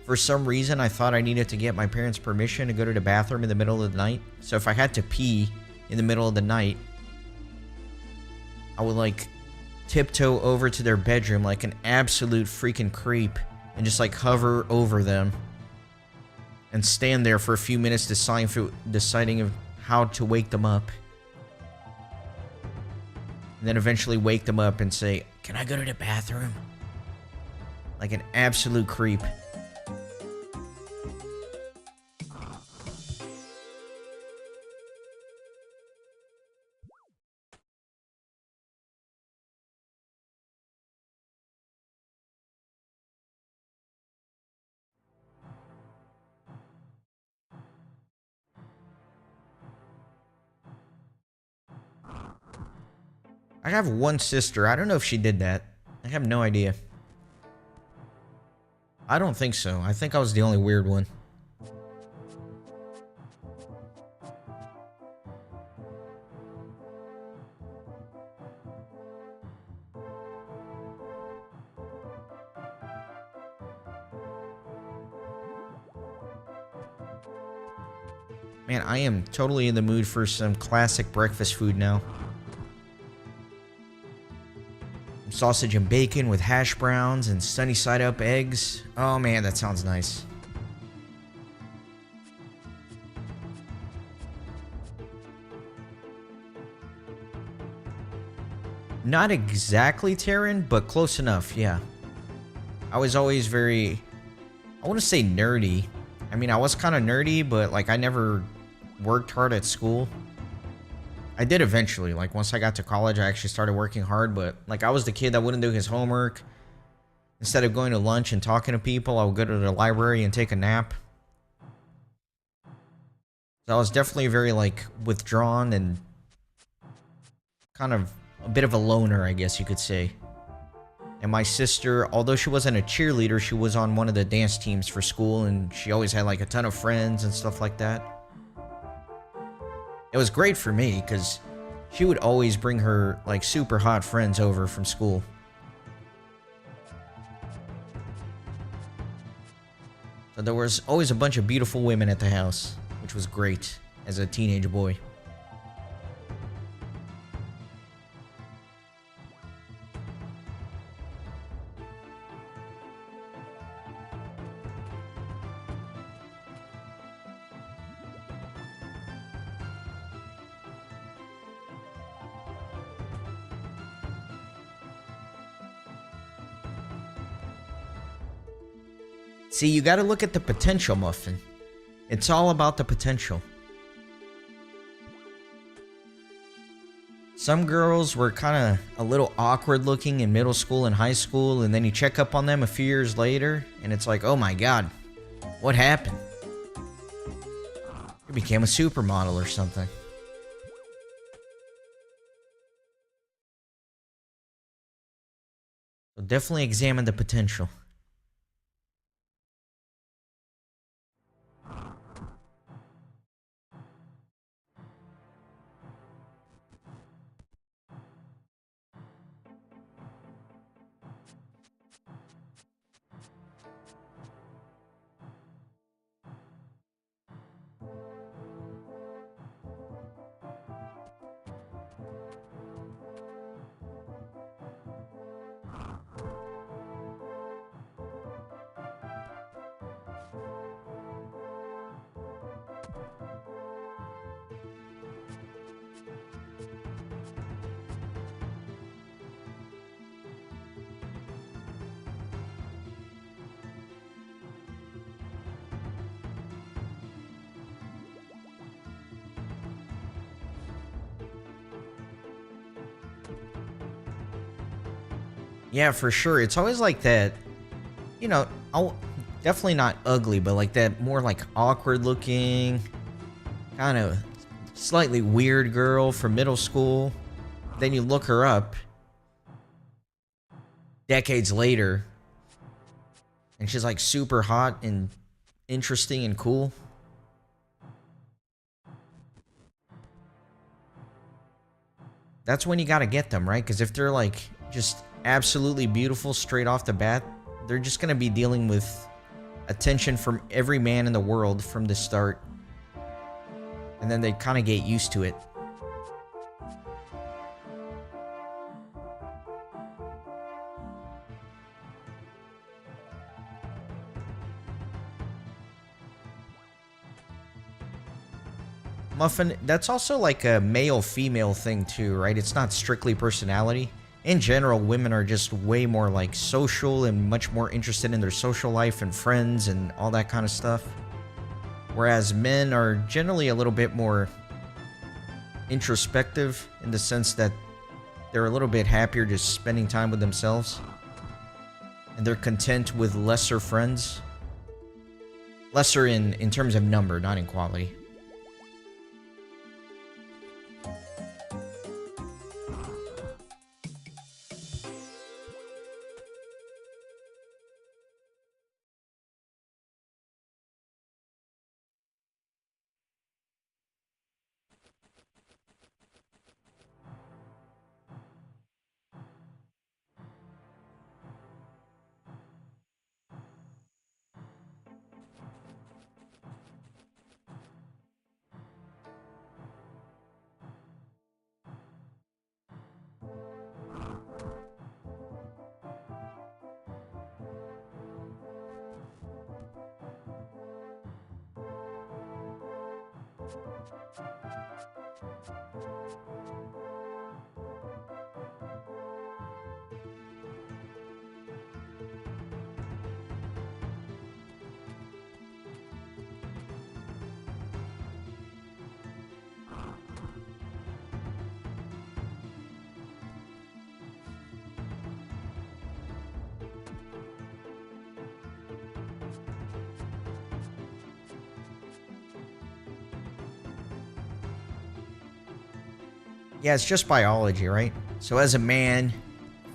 for some reason I thought I needed to get my parents' permission to go to the bathroom in the middle of the night. So if I had to pee in the middle of the night, I would like tiptoe over to their bedroom like an absolute freaking creep and just like hover over them and stand there for a few minutes deciding how to wake them up. And then eventually wake them up and say, "Can I go to the bathroom?" Like an absolute creep. I have one sister. I don't know if she did that. I have no idea. I don't think so. I think I was the only weird one. Man, I am totally in the mood for some classic breakfast food now. I'm sausage and bacon with hash browns and sunny side up eggs. Oh man, that sounds nice. Not exactly Terran, but close enough, yeah. I was always very, I want to say nerdy. I mean, I was kind of nerdy, but like I never worked hard at school. I did eventually. Like once I got to college, I actually started working hard, but like I was the kid that wouldn't do his homework. Instead of going to lunch and talking to people, I would go to the library and take a nap. So I was definitely very like withdrawn and kind of a bit of a loner, I guess you could say. And my sister, although she wasn't a cheerleader, she was on one of the dance teams for school, and she always had like a ton of friends and stuff like that. It was great for me because she would always bring her like super hot friends over from school. So there was always a bunch of beautiful women at the house, which was great as a teenage boy. See, you gotta look at the potential, Muffin. It's all about the potential. Some girls were kind of a little awkward looking in middle school and high school, and then you check up on them a few years later, and it's like, oh my god, what happened? You became a supermodel or something. So definitely examine the potential. Yeah, for sure. It's always like that, you know, definitely not ugly, but like that more like awkward looking, kind of slightly weird girl from middle school. Then you look her up decades later, and she's like super hot and interesting and cool. That's when you gotta get them, right? Because if they're like just absolutely beautiful straight off the bat, they're just gonna be dealing with attention from every man in the world from the start. And then they kind of get used to it. Muffin, that's also like a male-female thing too, right? It's not strictly personality. In general, women are just way more like social and much more interested in their social life and friends and all that kind of stuff. Whereas men are generally a little bit more introspective in the sense that they're a little bit happier just spending time with themselves. And they're content with lesser friends. Lesser in terms of number, not in quality. Yeah, it's just biology, right? So as a man,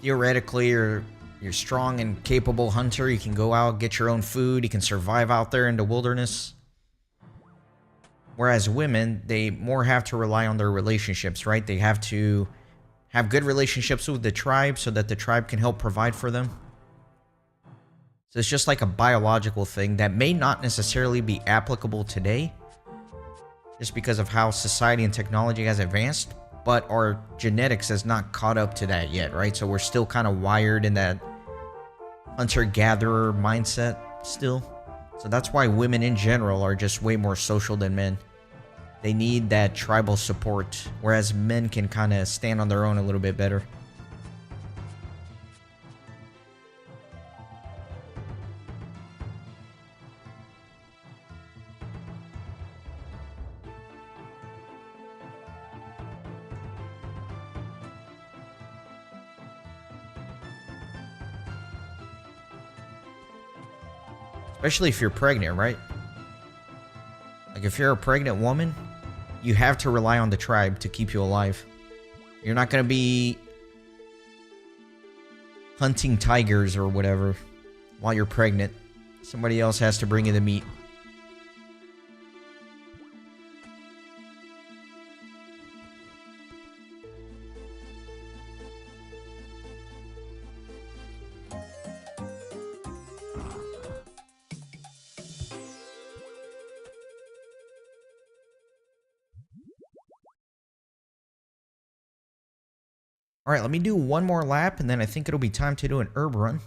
theoretically, you're strong and capable hunter. You can go out, get your own food. You can survive out there in the wilderness. Whereas women, they more have to rely on their relationships, right? They have to have good relationships with the tribe so that the tribe can help provide for them. So it's just like a biological thing that may not necessarily be applicable today, just because of how society and technology has advanced, but our genetics has not caught up to that yet, right? So we're still kind of wired in that hunter-gatherer mindset still. So that's why women in general are just way more social than men. They need that tribal support, whereas men can kind of stand on their own a little bit better. Especially if you're pregnant, right? Like if you're a pregnant woman, you have to rely on the tribe to keep you alive. You're not going to be hunting tigers or whatever while you're pregnant. Somebody else has to bring you the meat. All right, let me do one more lap, and then I think it'll be time to do an herb run.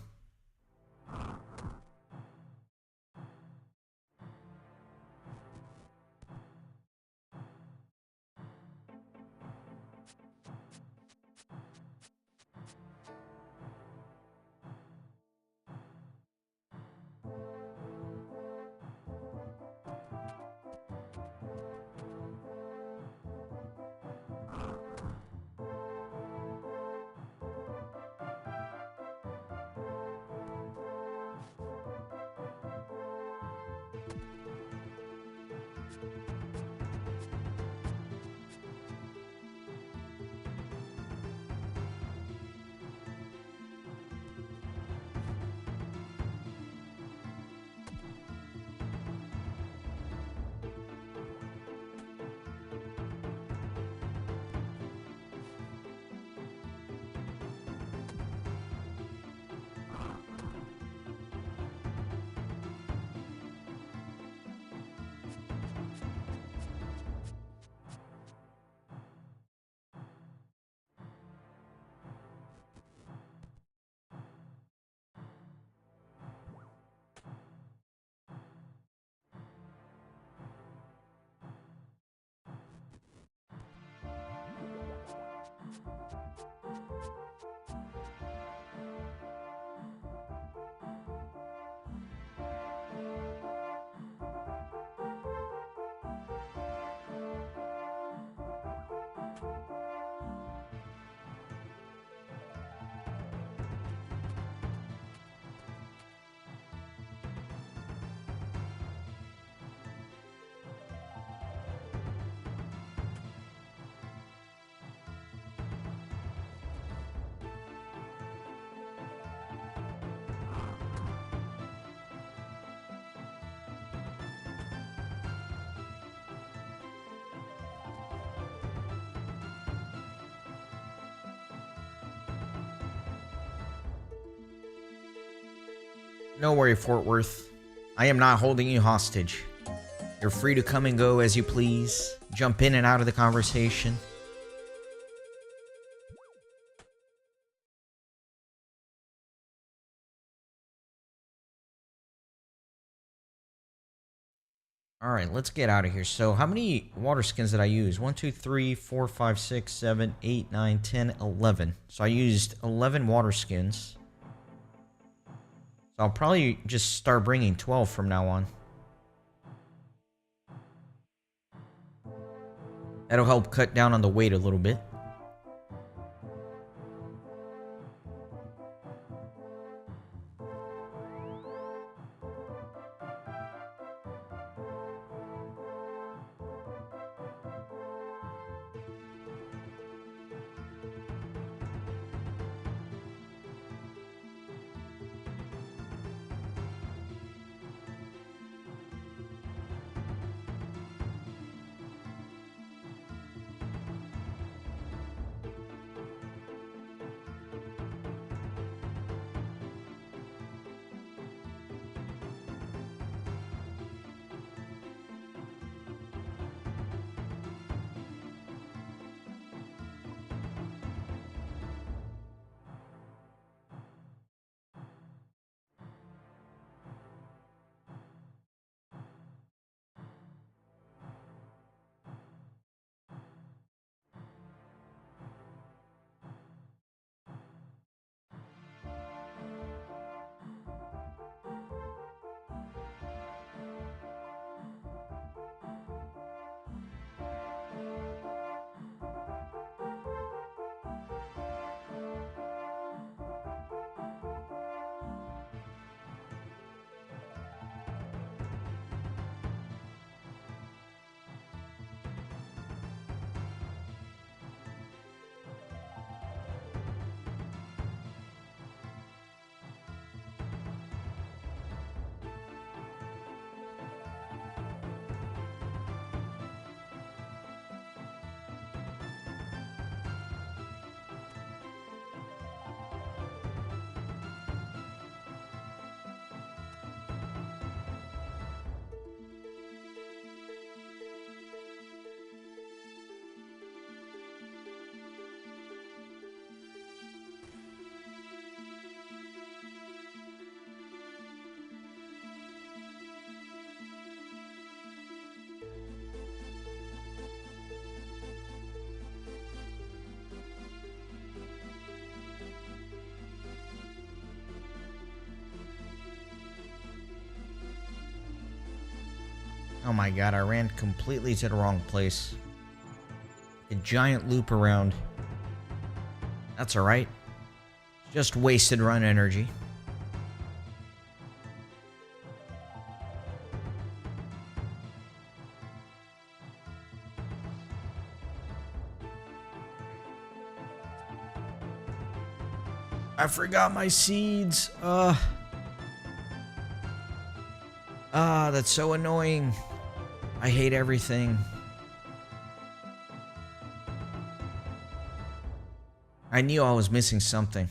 No worry, Fort Worth. I am not holding you hostage. You're free to come and go as you please. Jump in and out of the conversation. Alright, let's get out of here. So, how many water skins did I use? 1, 2, 3, 4, 5, 6, 7, 8, 9, 10, 11. So, I used 11 water skins. So, I'll probably just start bringing 12 from now on. That'll help cut down on the weight a little bit. Oh my god, I ran completely to the wrong place. A giant loop around. That's alright. Just wasted run energy. I forgot my seeds. That's so annoying. I hate everything. I knew I was missing something.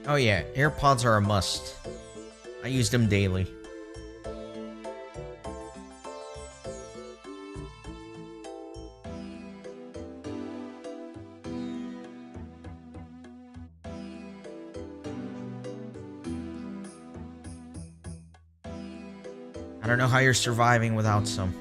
Oh yeah, AirPods are a must. I use them daily. I don't know how you're surviving without some.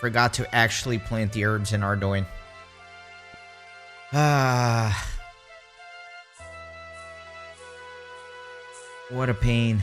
Forgot to actually plant the herbs in Ardoin. Ah. What a pain.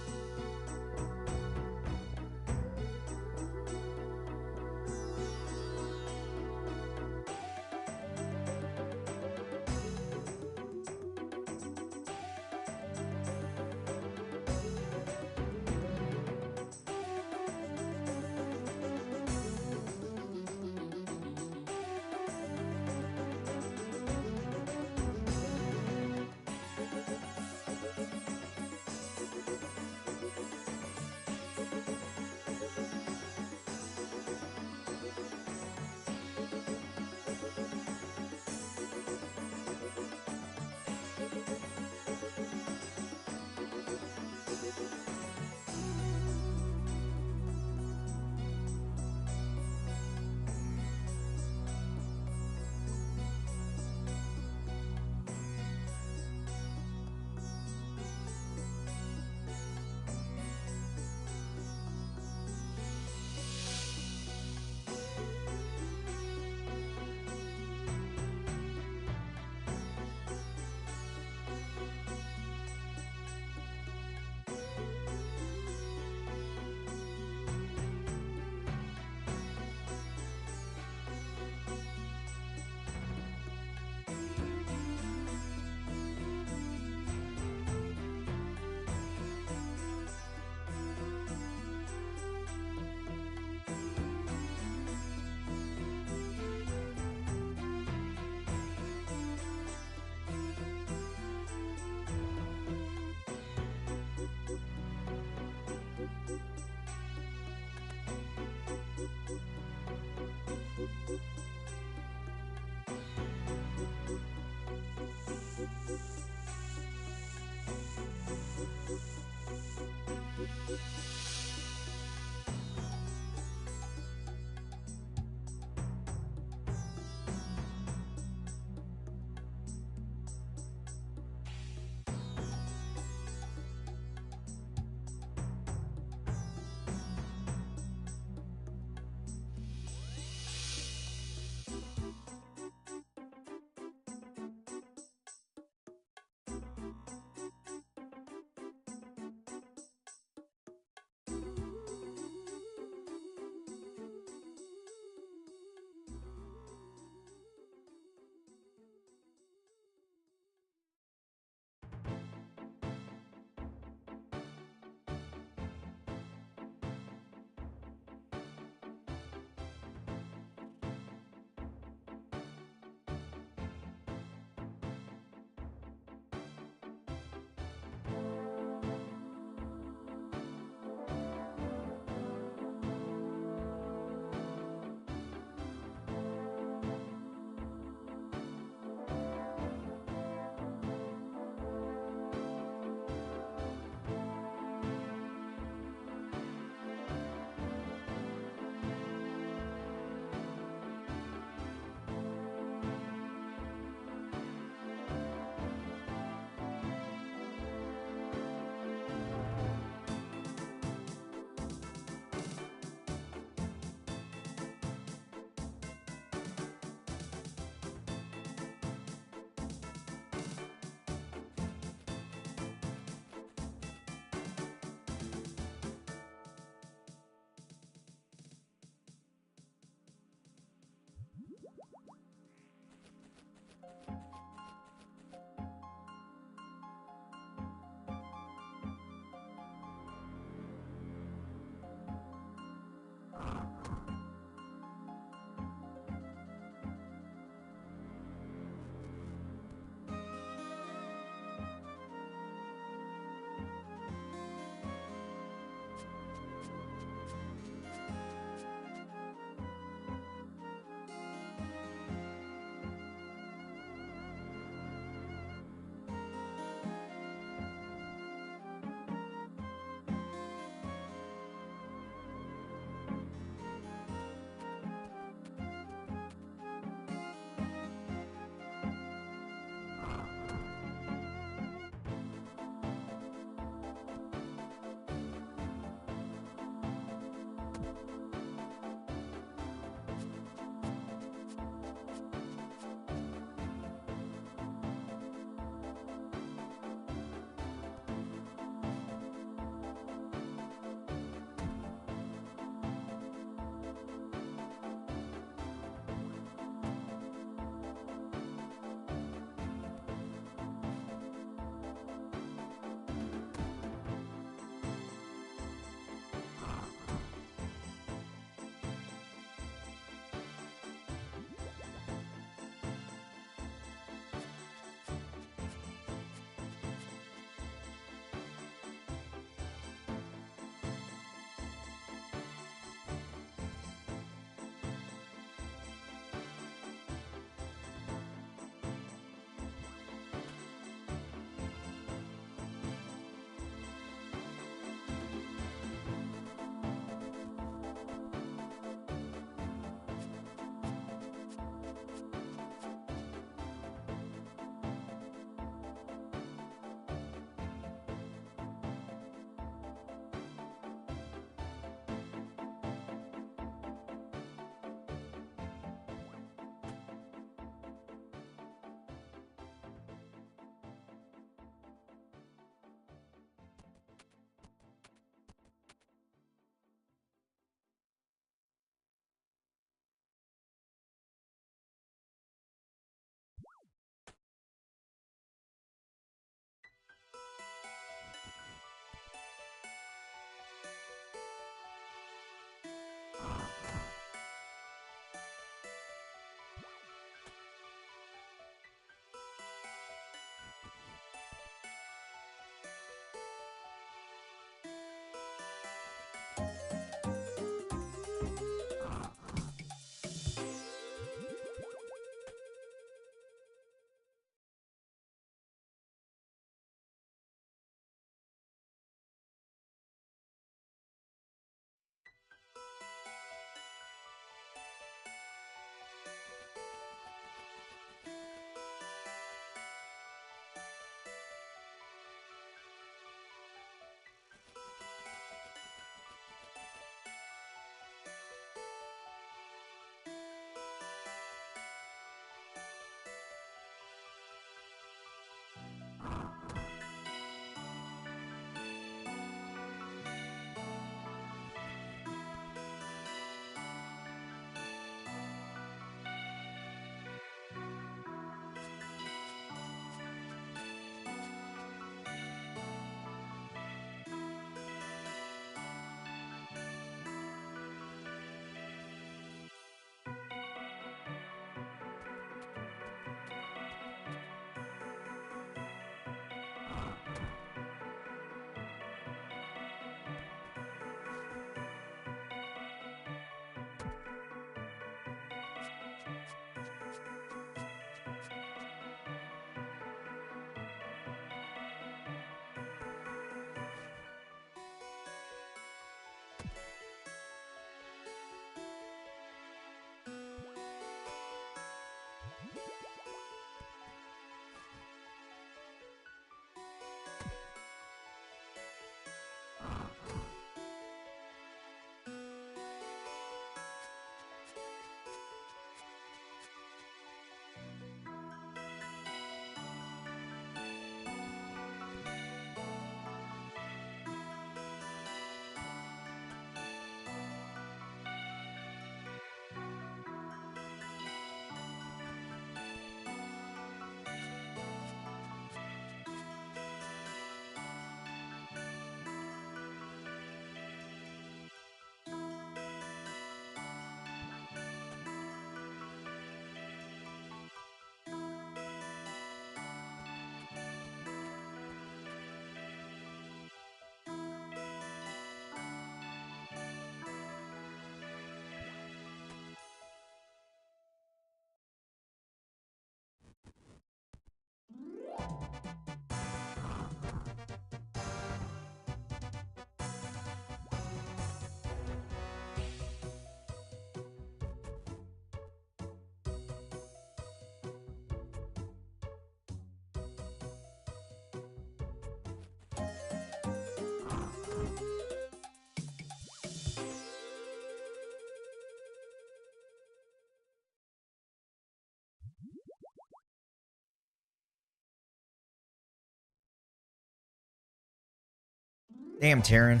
Damn, Taryn.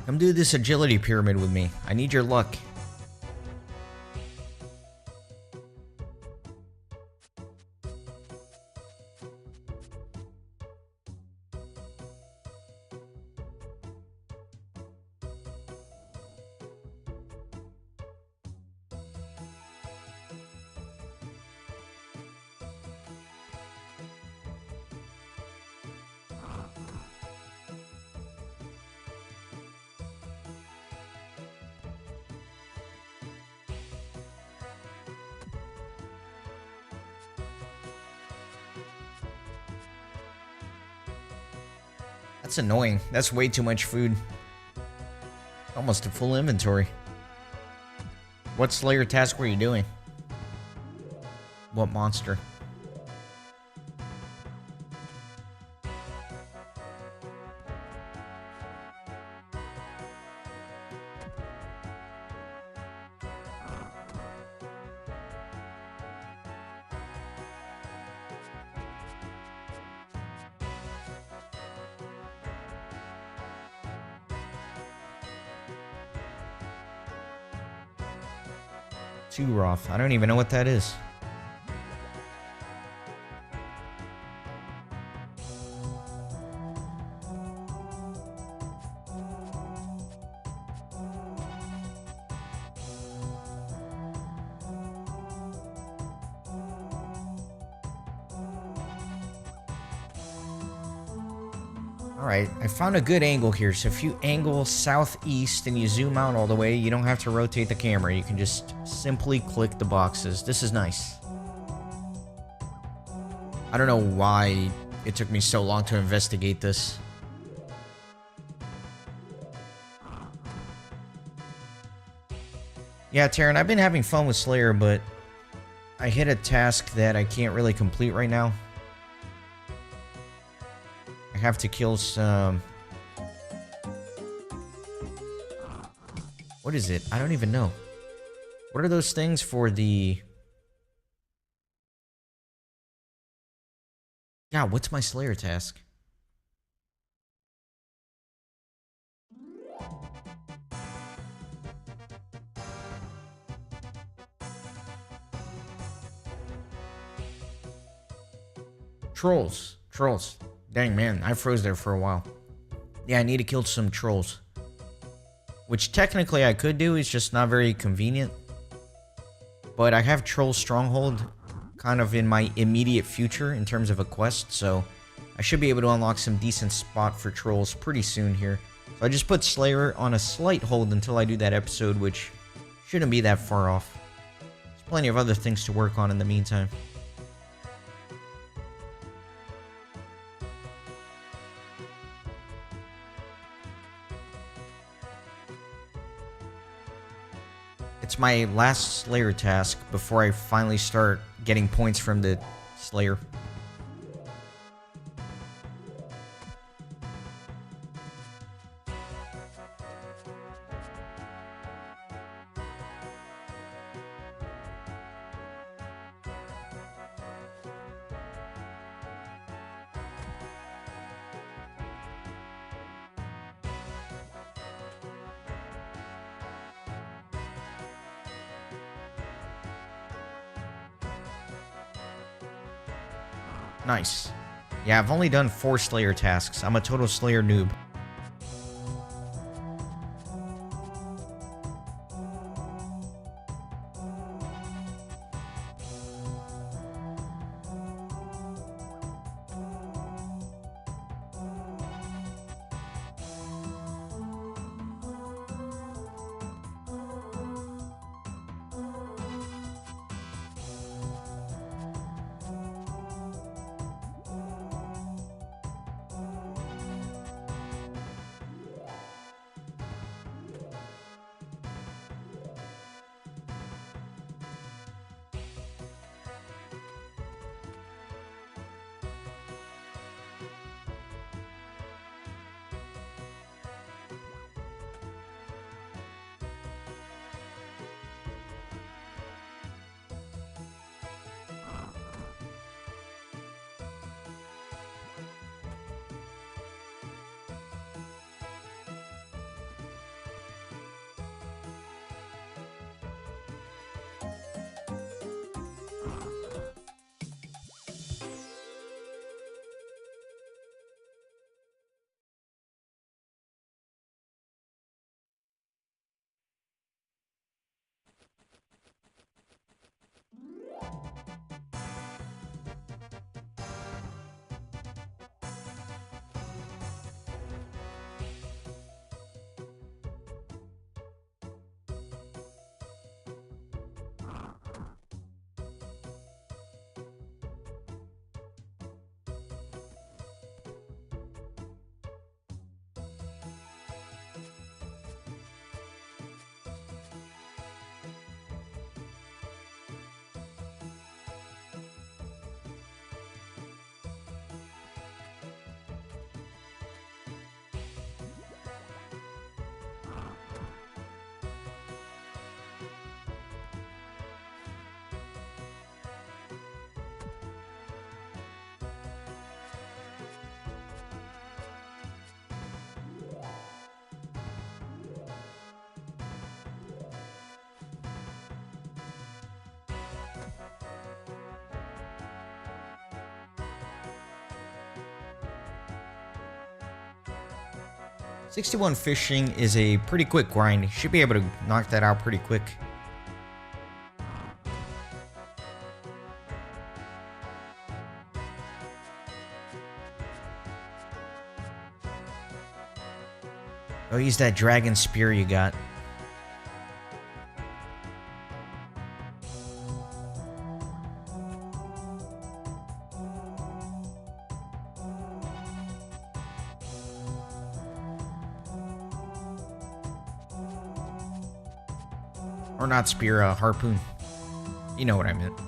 Come do this agility pyramid with me. I need your luck. That's annoying. That's way too much food. Almost a full inventory. What Slayer task were you doing? What monster? Too rough. I don't even know what that is. Alright, I found a good angle here. So if you angle southeast and you zoom out all the way, you don't have to rotate the camera. You can just simply click the boxes. This is nice. I don't know why it took me so long to investigate this. Yeah, Taryn, I've been having fun with Slayer, but I hit a task that I can't really complete right now. I have to kill some... What is it? I don't even know. What are those things for the... Yeah, what's my Slayer task? Trolls. Trolls. Dang, man, I froze there for a while. Yeah, I need to kill some trolls. Which technically I could do, it's just not very convenient. But I have Troll Stronghold kind of in my immediate future in terms of a quest, so I should be able to unlock some decent spot for trolls pretty soon here. So I just put Slayer on a slight hold until I do that episode, which shouldn't be that far off. There's plenty of other things to work on in the meantime. It's my last Slayer task before I finally start getting points from the Slayer. Nice. Yeah, I've only done 4 Slayer tasks. I'm a total Slayer noob. 61 fishing is a pretty quick grind. You should be able to knock that out pretty quick. Oh, use that dragon spear you got. Or not spear, harpoon. You know what I meant.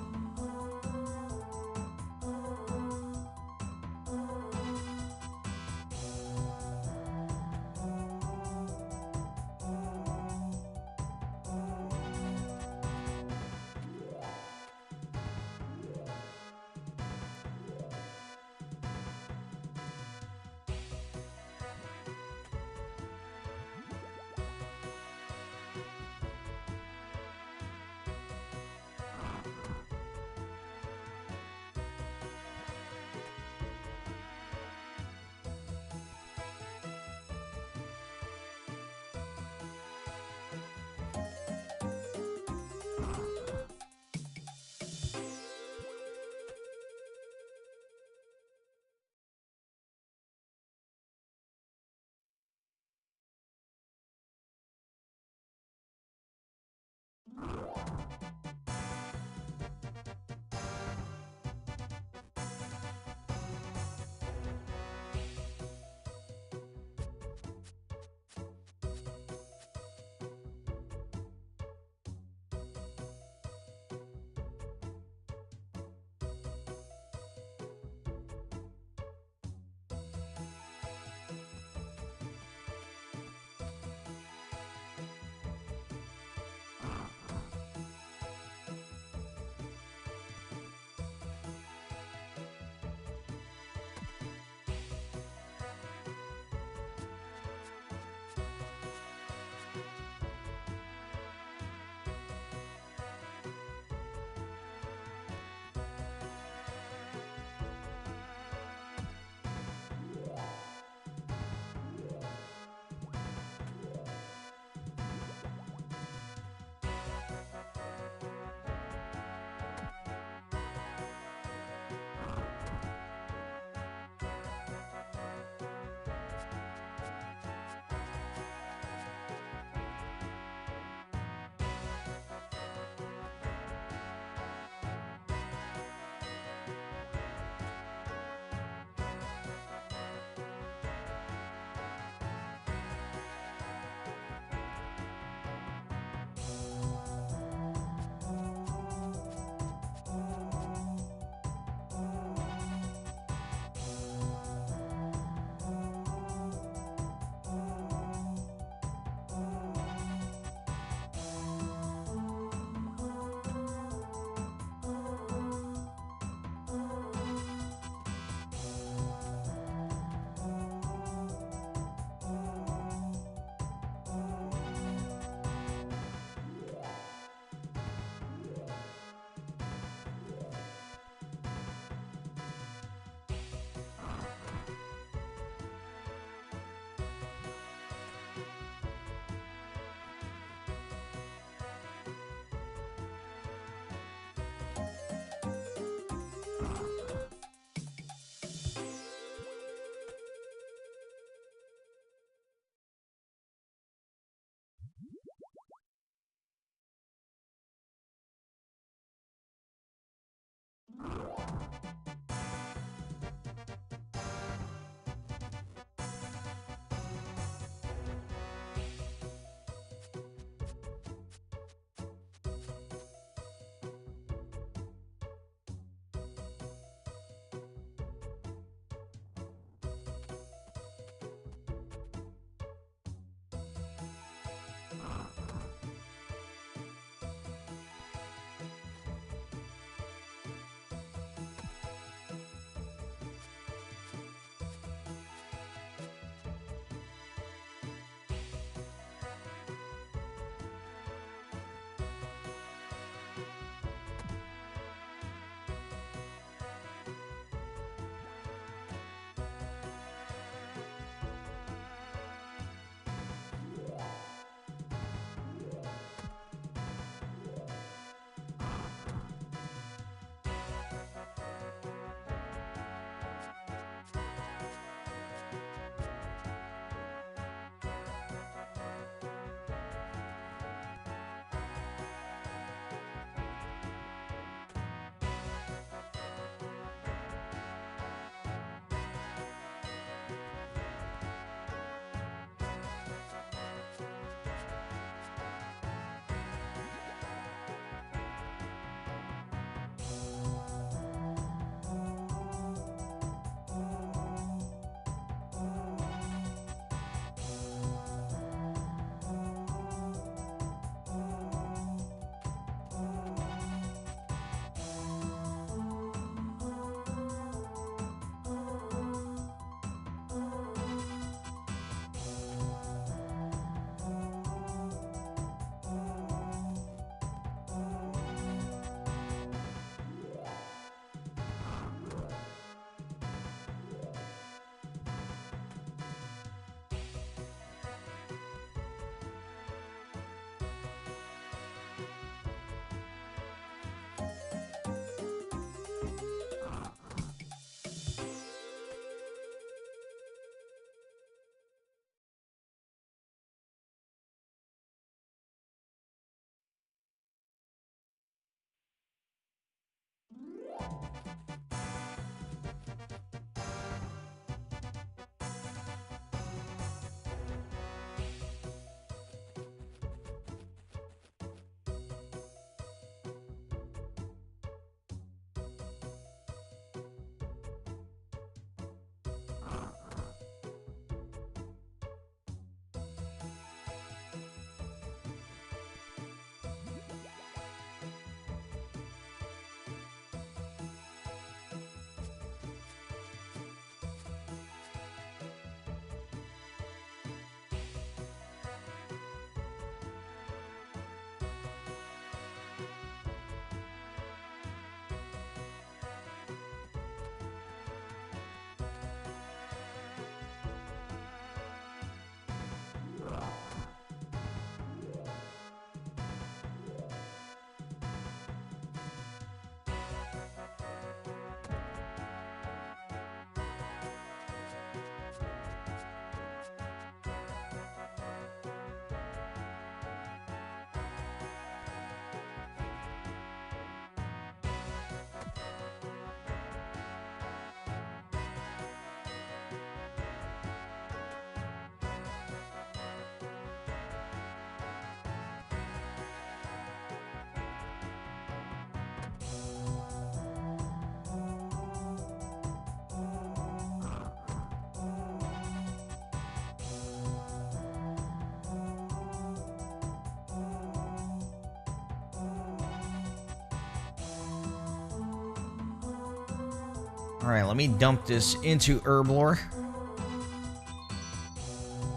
Alright, let me dump this into Herblore.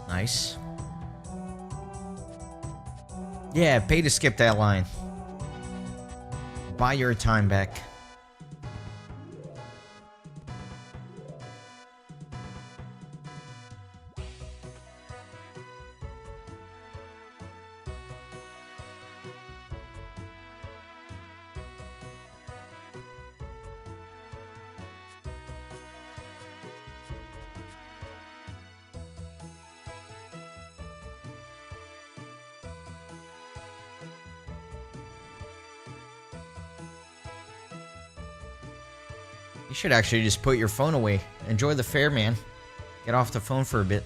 Nice. Yeah, pay to skip that line. Buy your time back. You should actually just put your phone away. Enjoy the fair, man. Get off the phone for a bit.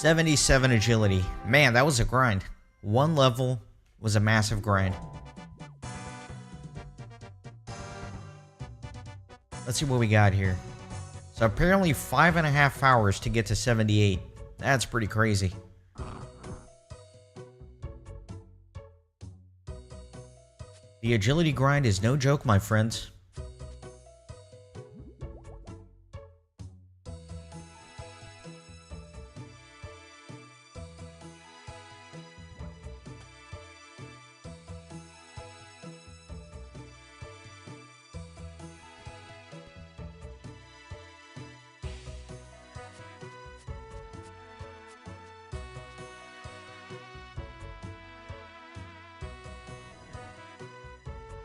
$77 agility. Man, that was a grind. One level was a massive grind. Let's see what we got here. So apparently 5.5 hours to get to 78. That's pretty crazy. The agility grind is no joke, my friends.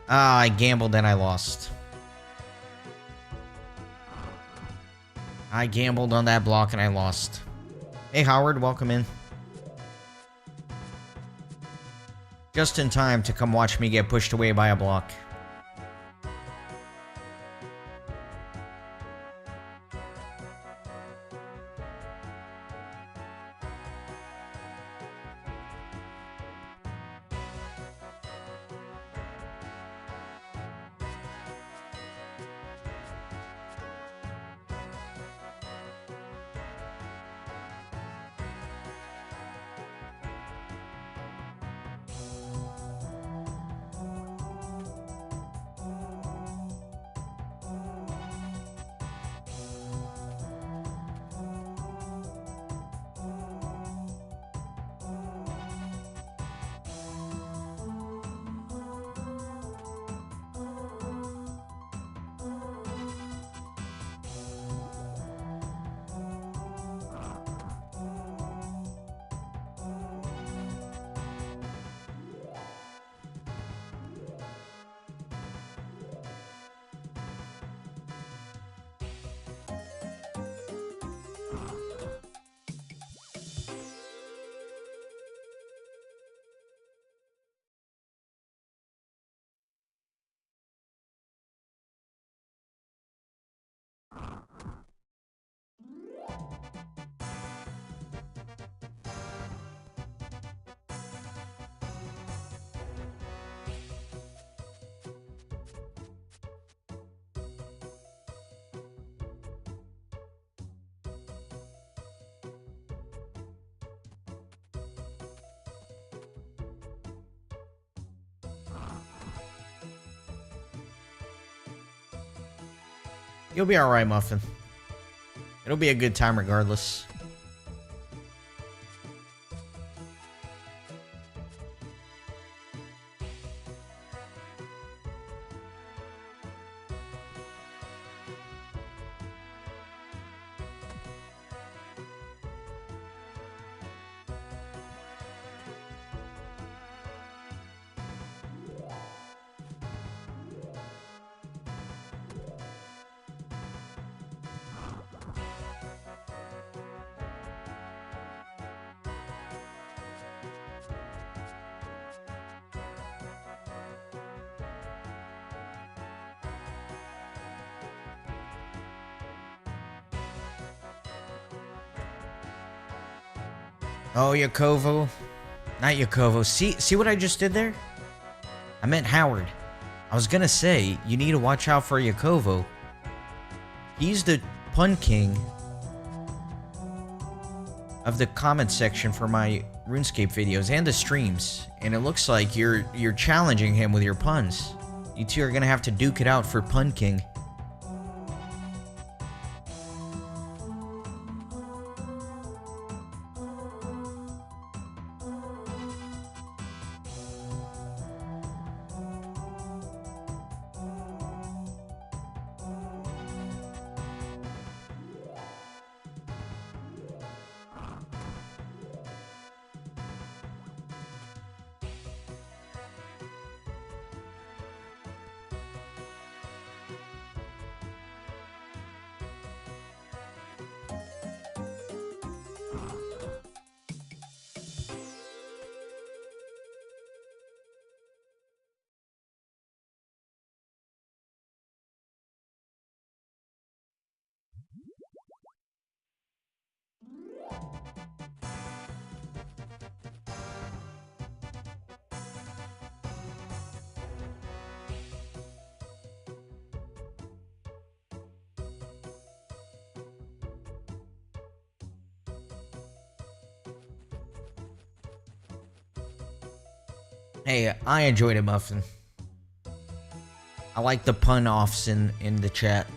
Ah, I gambled and I lost. I gambled on that block and I lost. Hey, Howard, welcome in. Just in time to come watch me get pushed away by a block. You'll be alright, Muffin. It'll be a good time regardless. Oh, Yakovo. Not Yakovo. See what I just did there? I meant Howard. I was gonna say, you need to watch out for Yakovo. He's the pun king of the comment section for my RuneScape videos and the streams. And it looks like you're challenging him with your puns. You two are gonna have to duke it out for Pun King. Hey, I enjoyed it, Muffin. I like the pun offs in the chat.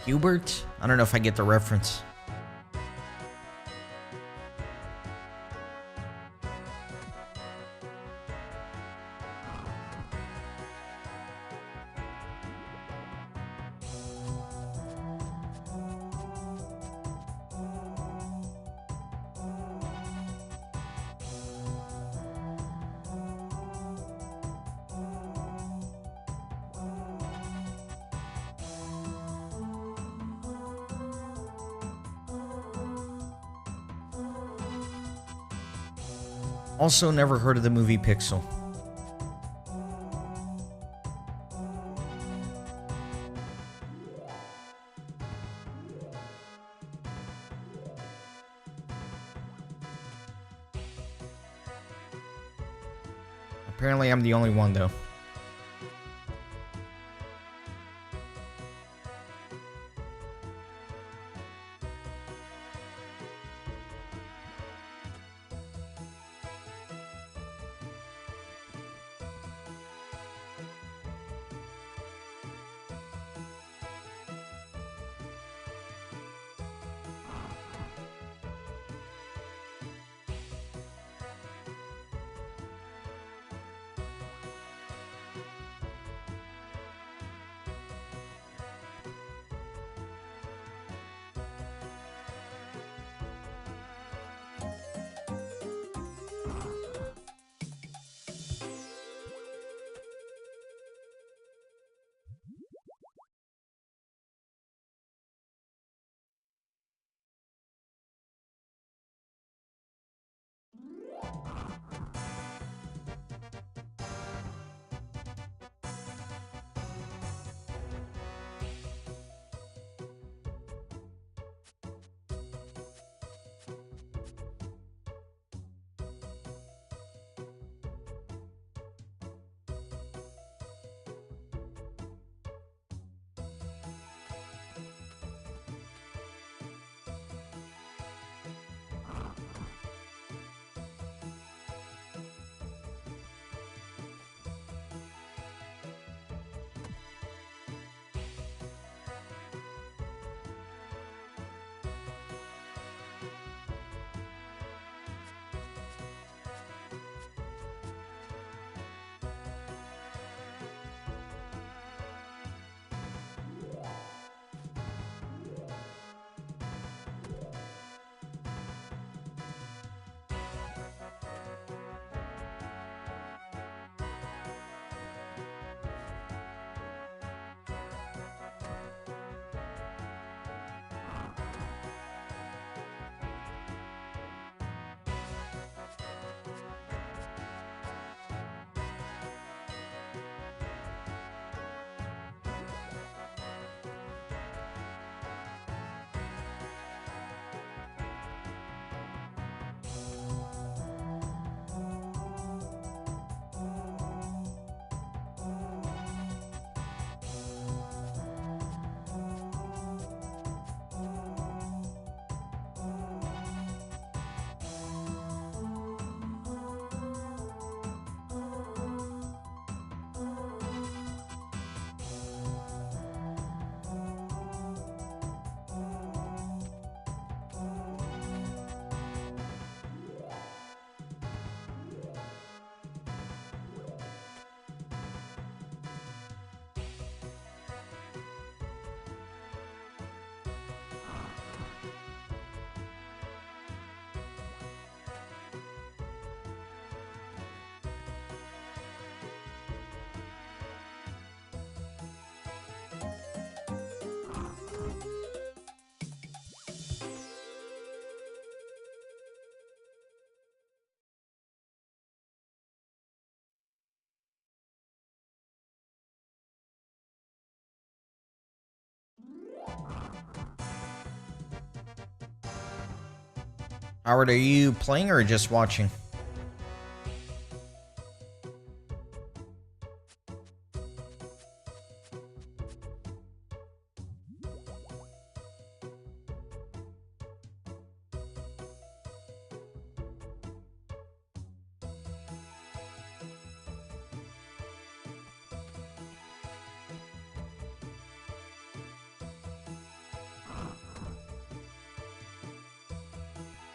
Hubert? I don't know if I get the reference. Also never heard of the movie Pixel. Apparently I'm the only one though. Howard, are you playing or just watching?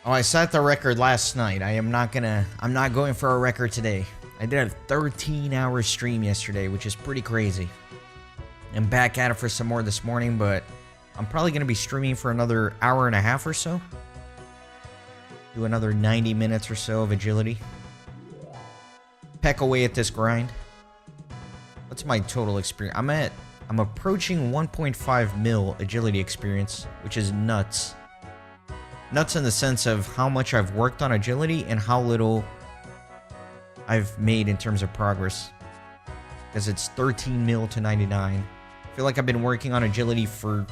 Oh, I set the record last night. I'm not going for a record today. I did a 13-hour stream yesterday, which is pretty crazy. I'm back at it for some more this morning, but I'm probably going to be streaming for another hour and a half or so. Do another 90 minutes or so of agility. Peck away at this grind. What's my total experience? I'm approaching 1.5 mil agility experience, which is nuts. Nuts in the sense of how much I've worked on agility and how little I've made in terms of progress. Because it's 13 mil to 99. I feel like I've been working on agility for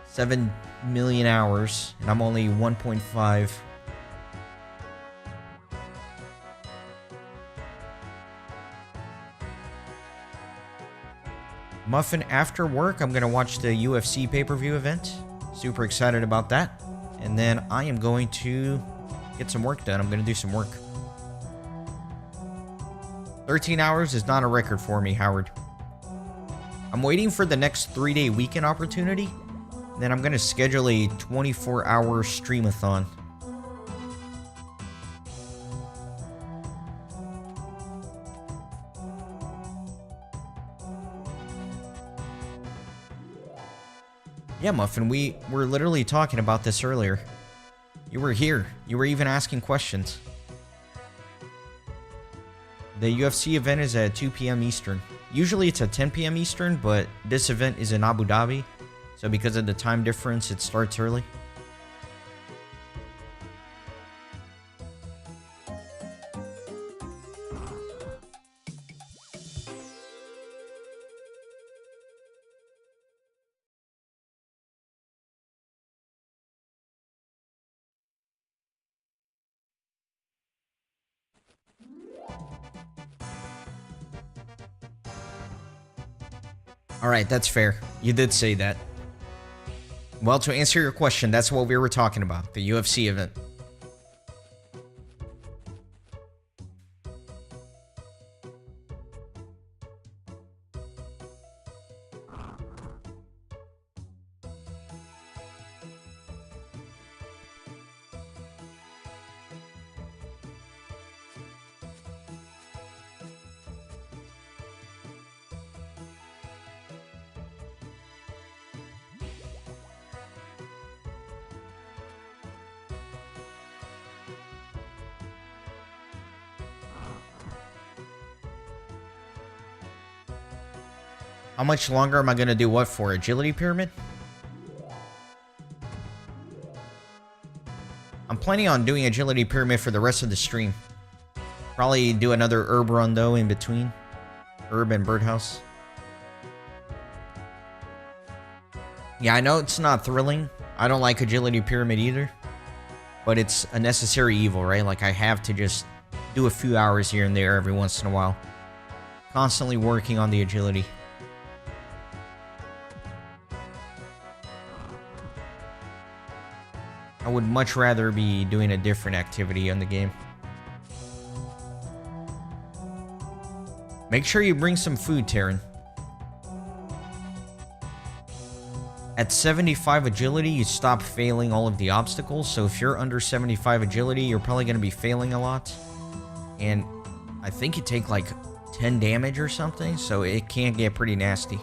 7 million hours, and I'm only 1.5. Muffin, after work, I'm going to watch the UFC pay-per-view event. Super excited about that. And then I am going to get some work done. I'm going to do some work. 13 hours is not a record for me, Howard. I'm waiting for the next 3-day weekend opportunity. Then I'm going to schedule a 24-hour streamathon. Yeah, Muffin, we were literally talking about this earlier. You were here. You were even asking questions. The UFC event is at 2 p.m. Eastern. Usually it's at 10 p.m. Eastern, but this event is in Abu Dhabi. So because of the time difference, it starts early. Alright, that's fair. You did say that. Well, to answer your question, that's what we were talking about. The UFC event. How much longer am I going to do what for? Agility pyramid? I'm planning on doing agility pyramid for the rest of the stream. Probably do another herb run though in between. Herb and birdhouse. Yeah, I know it's not thrilling. I don't like agility pyramid either. But it's a necessary evil, right? Like I have to just do a few hours here and there every once in a while. Constantly working on the agility. I would much rather be doing a different activity on the game. Make sure you bring some food, Taryn. At 75 agility, you stop failing all of the obstacles. So if you're under 75 agility, you're probably going to be failing a lot. And I think you take like 10 damage or something. So it can get pretty nasty.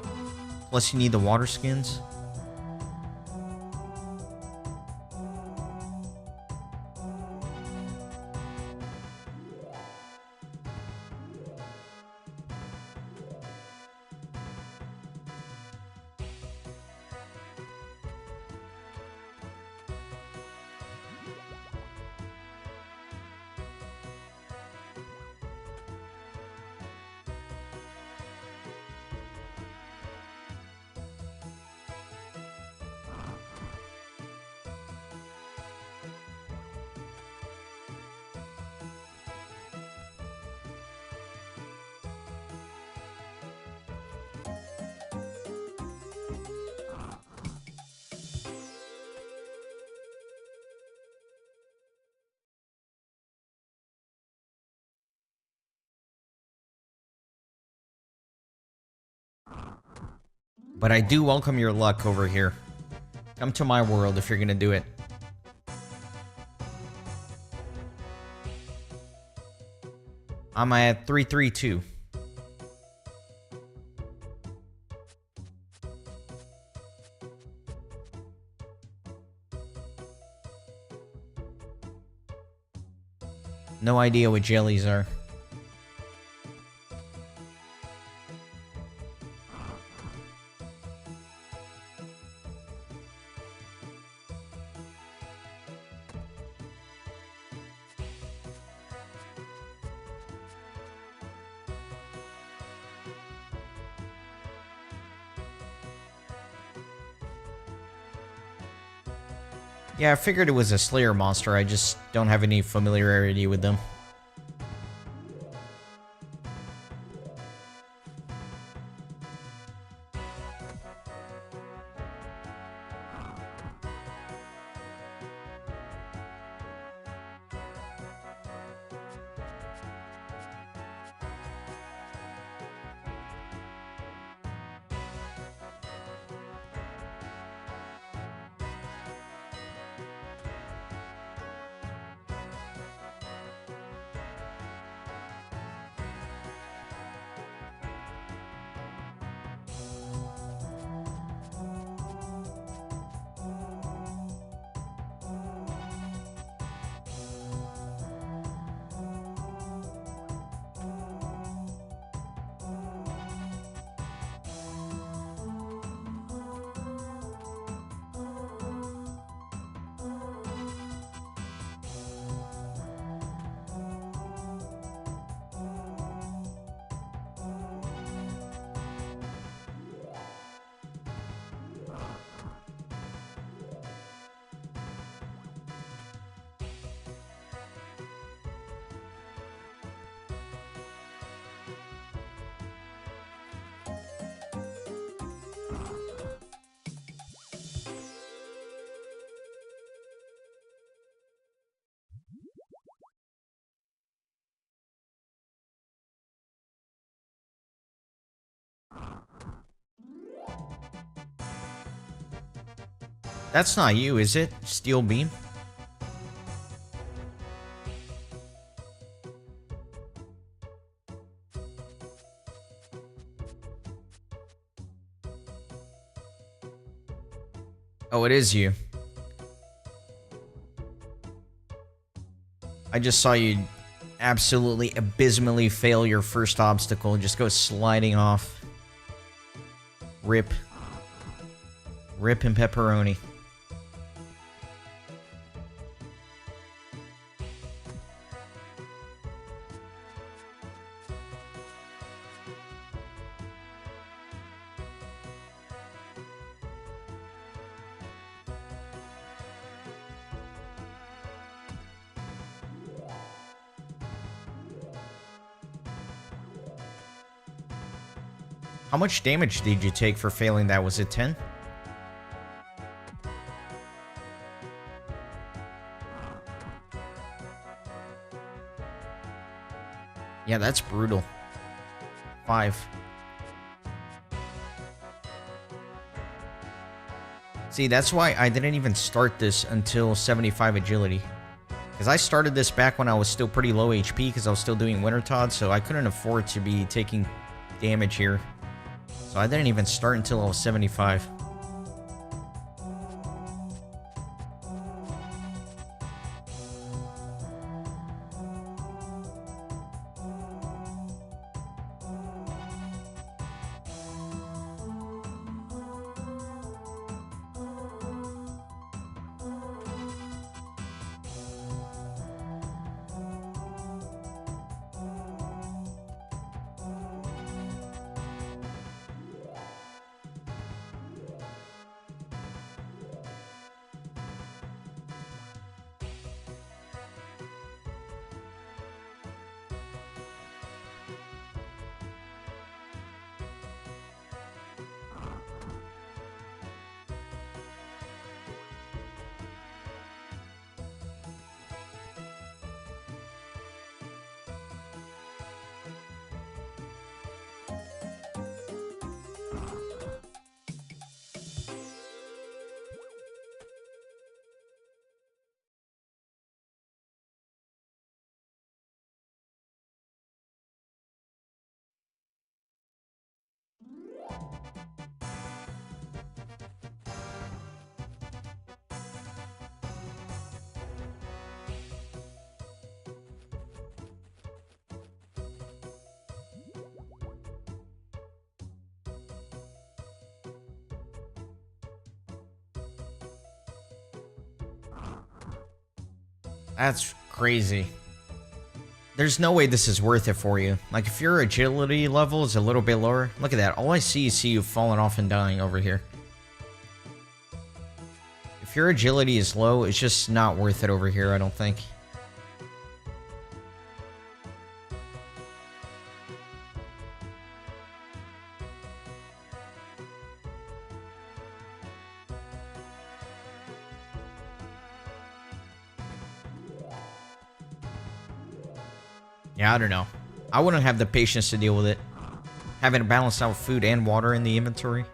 Plus you need the water skins. But I do welcome your luck over here. Come to my world if you're gonna do it. I'm at 332. No idea what jellies are. Yeah, I figured it was a Slayer monster. I just don't have any familiarity with them. That's not you, is it? Steel Beam? Oh, it is you. I just saw you absolutely abysmally fail your first obstacle. Just go sliding off. Rip. Rip and pepperoni. How much damage did you take for failing that? Was it 10? Yeah, that's brutal. 5. See, that's why I didn't even start this until 75 agility. Because I started this back when I was still pretty low HP because I was still doing Winter Todd, so I couldn't afford to be taking damage here. So I didn't even start until I was 75. That's crazy. There's no way this is worth it for you. Like, if your agility level is a little bit lower, look at that. All I see is you falling off and dying over here. If your agility is low, it's just not worth it over here, I don't think. Yeah, I don't know. I wouldn't have the patience to deal with it. Having to balance out food and water in the inventory.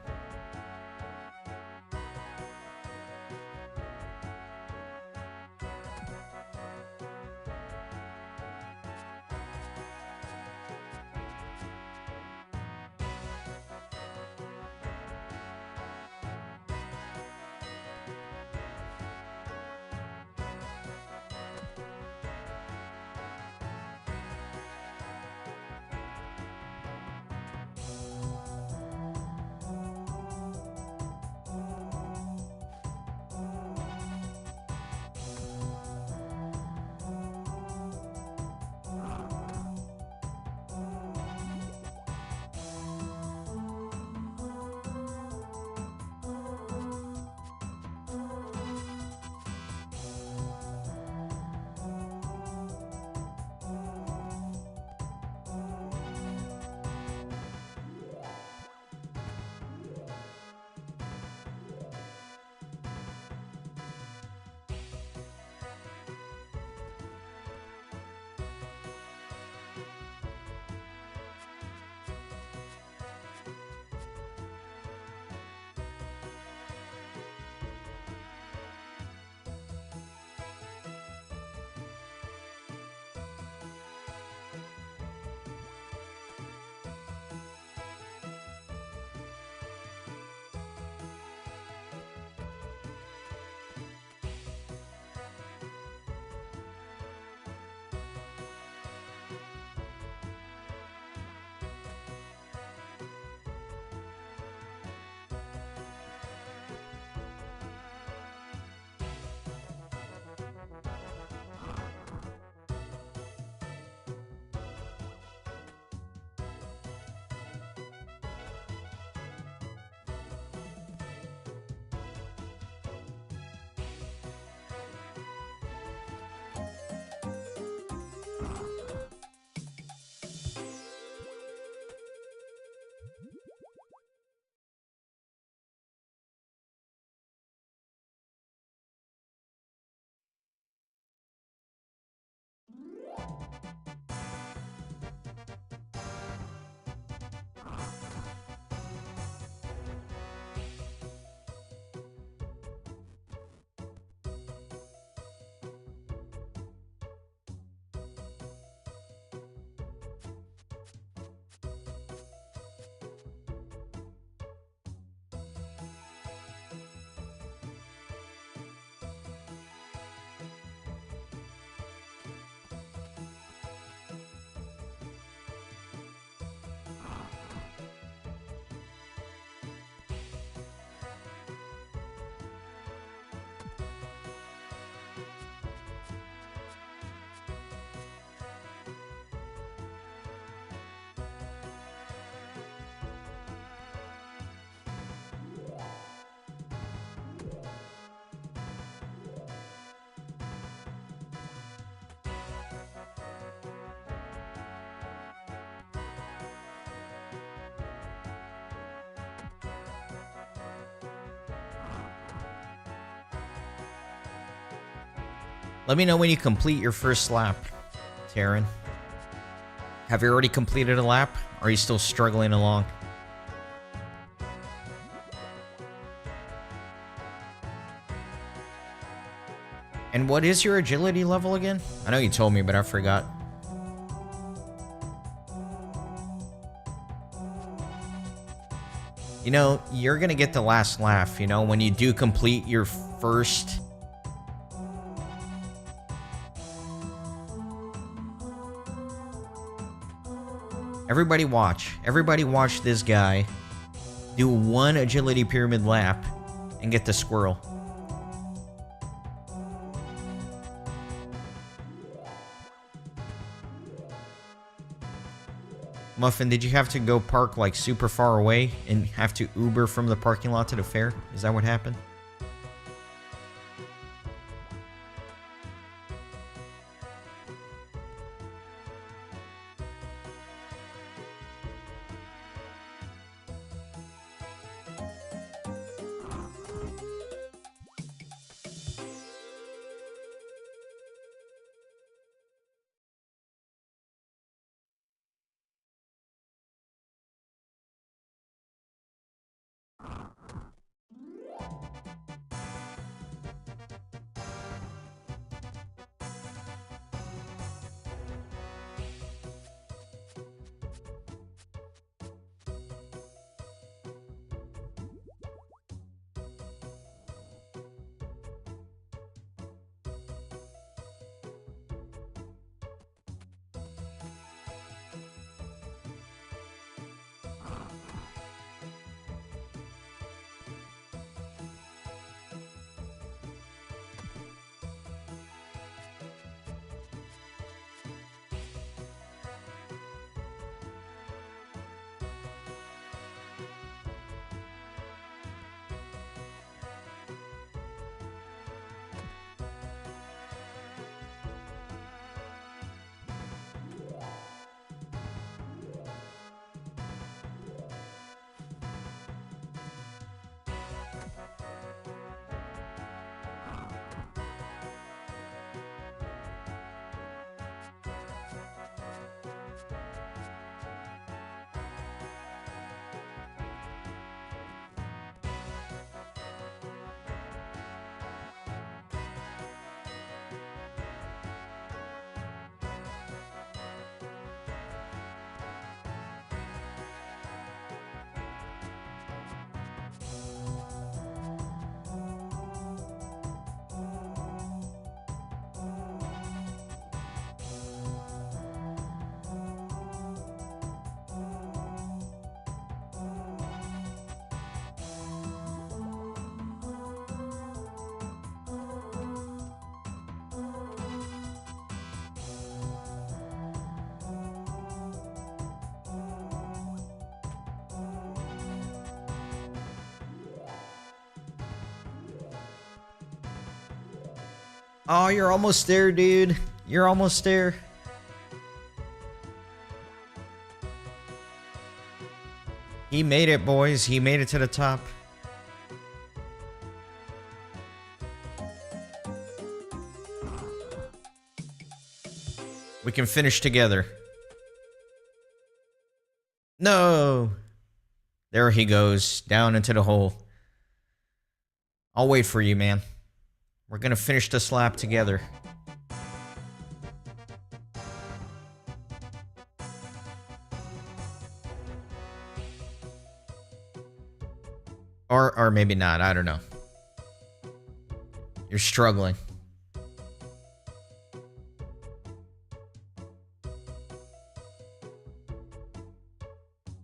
Let me know when you complete your first lap, Taryn. Have you already completed a lap? Or are you still struggling along? And what is your agility level again? I know you told me, but I forgot. You know, you're gonna get the last laugh, you know, when you do complete your first... Everybody watch this guy do one agility pyramid lap and get the squirrel. Muffin, did you have to go park like super far away and have to Uber from the parking lot to the fair? Is that what happened? Oh, you're almost there, dude. You're almost there. He made it, boys. He made it to the top. We can finish together. No. There he goes, down into the hole. I'll wait for you, man. We're gonna finish this lap together. Or maybe not, I don't know. You're struggling.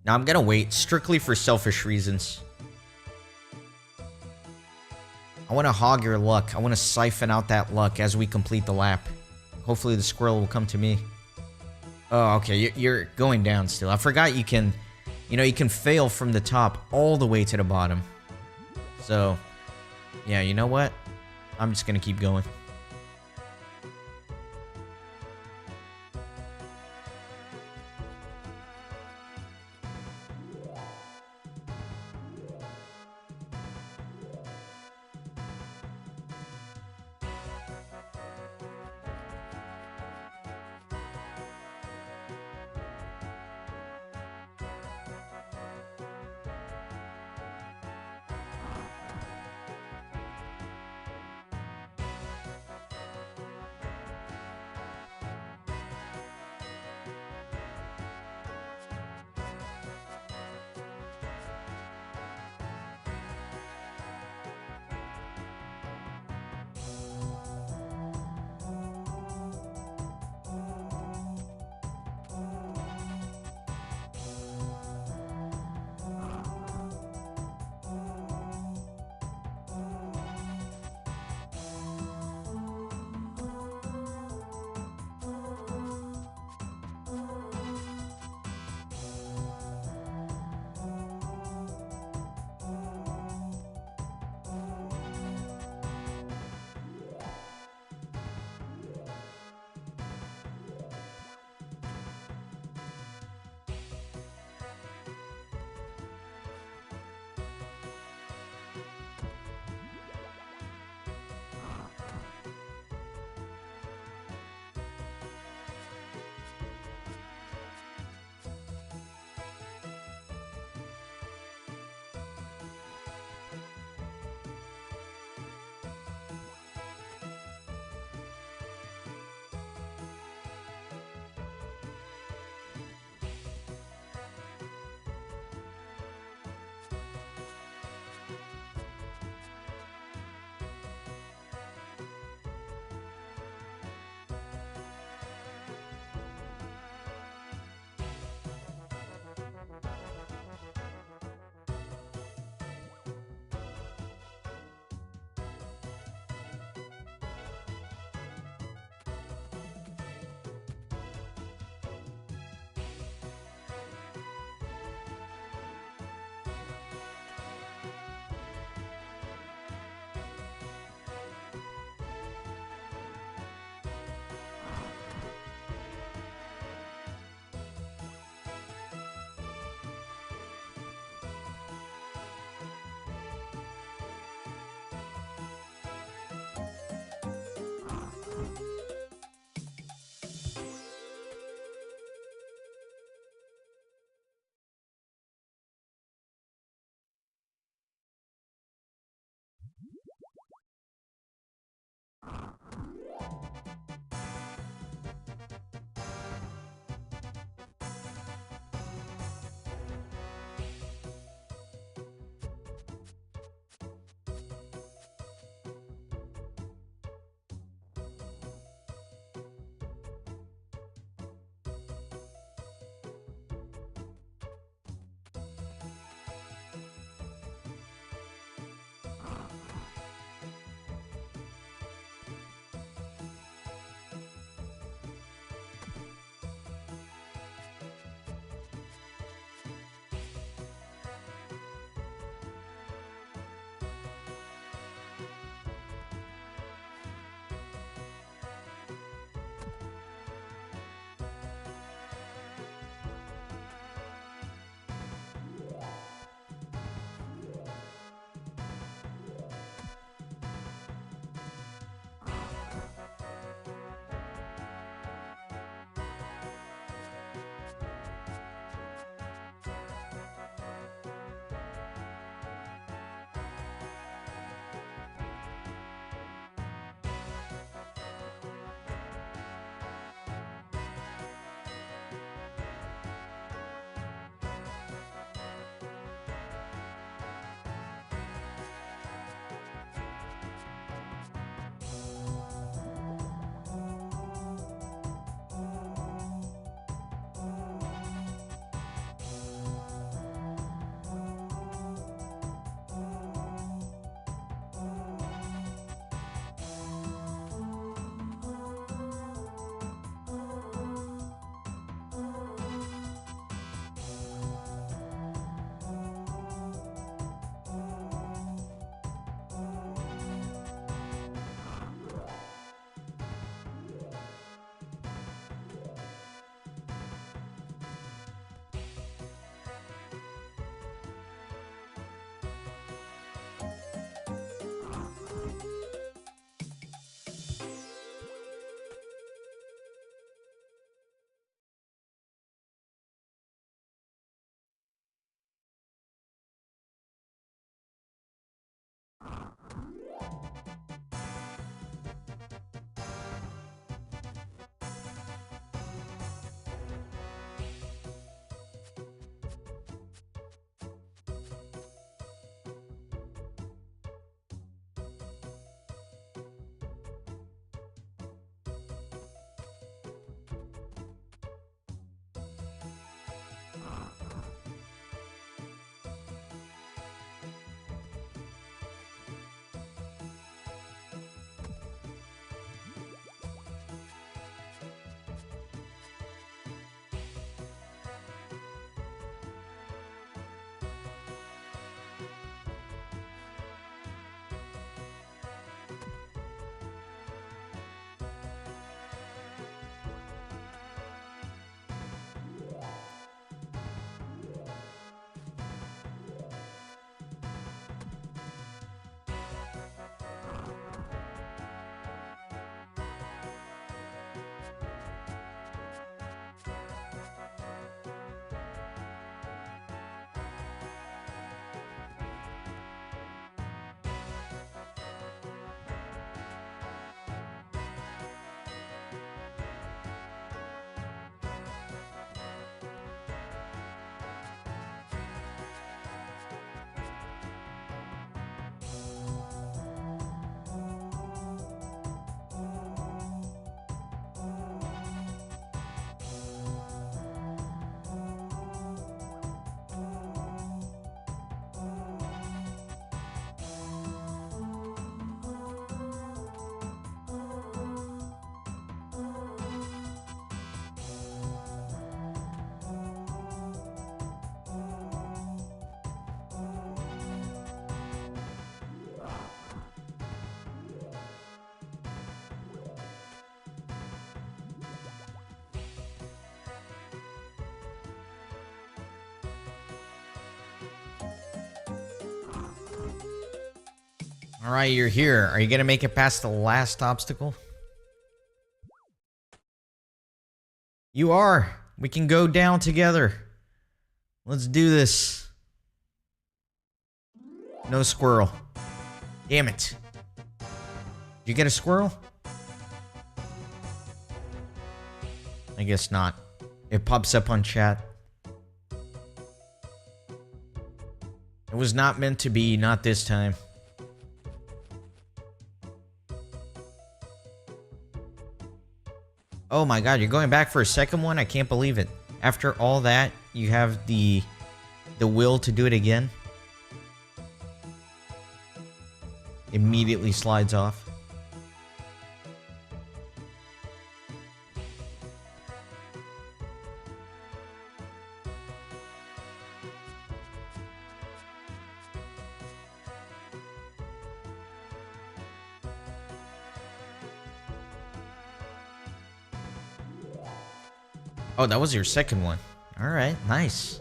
Now I'm gonna wait, strictly for selfish reasons. I want to hog your luck. I want to siphon out that luck as we complete the lap. Hopefully the squirrel will come to me. Oh, okay. You're going down still. I forgot you can, you can fail from the top all the way to the bottom. So, yeah, you know what? I'm just going to keep going. All right, you're here. Are you going to make it past the last obstacle? You are. We can go down together. Let's do this. No squirrel. Damn it. Did you get a squirrel? I guess not. It pops up on chat. It was not meant to be, not this time. Oh my god, you're going back for a second one? I can't believe it. After all that, you have the will to do it again? Immediately slides off. Oh, that was your second one. All right, nice.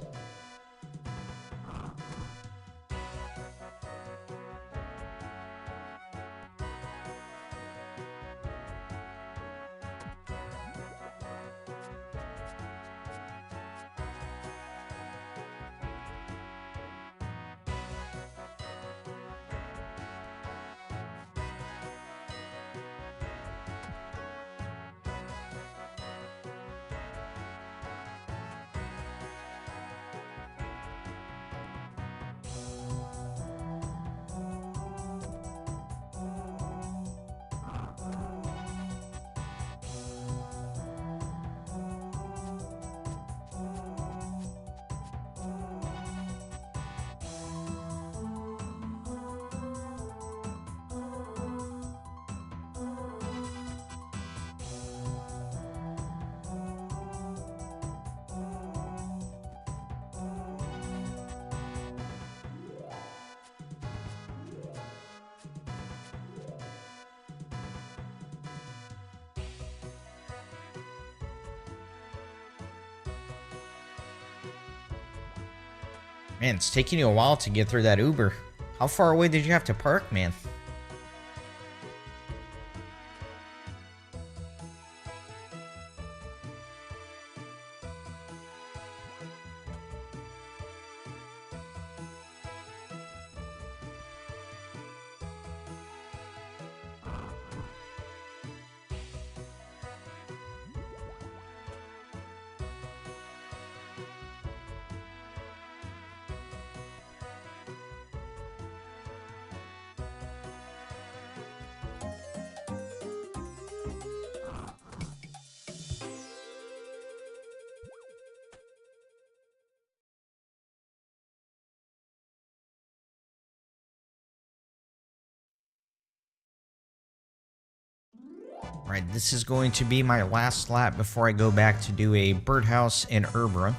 Man, it's taking you a while to get through that Uber. How far away did you have to park, man? Right, this is going to be my last lap before I go back to do a birdhouse and herb run.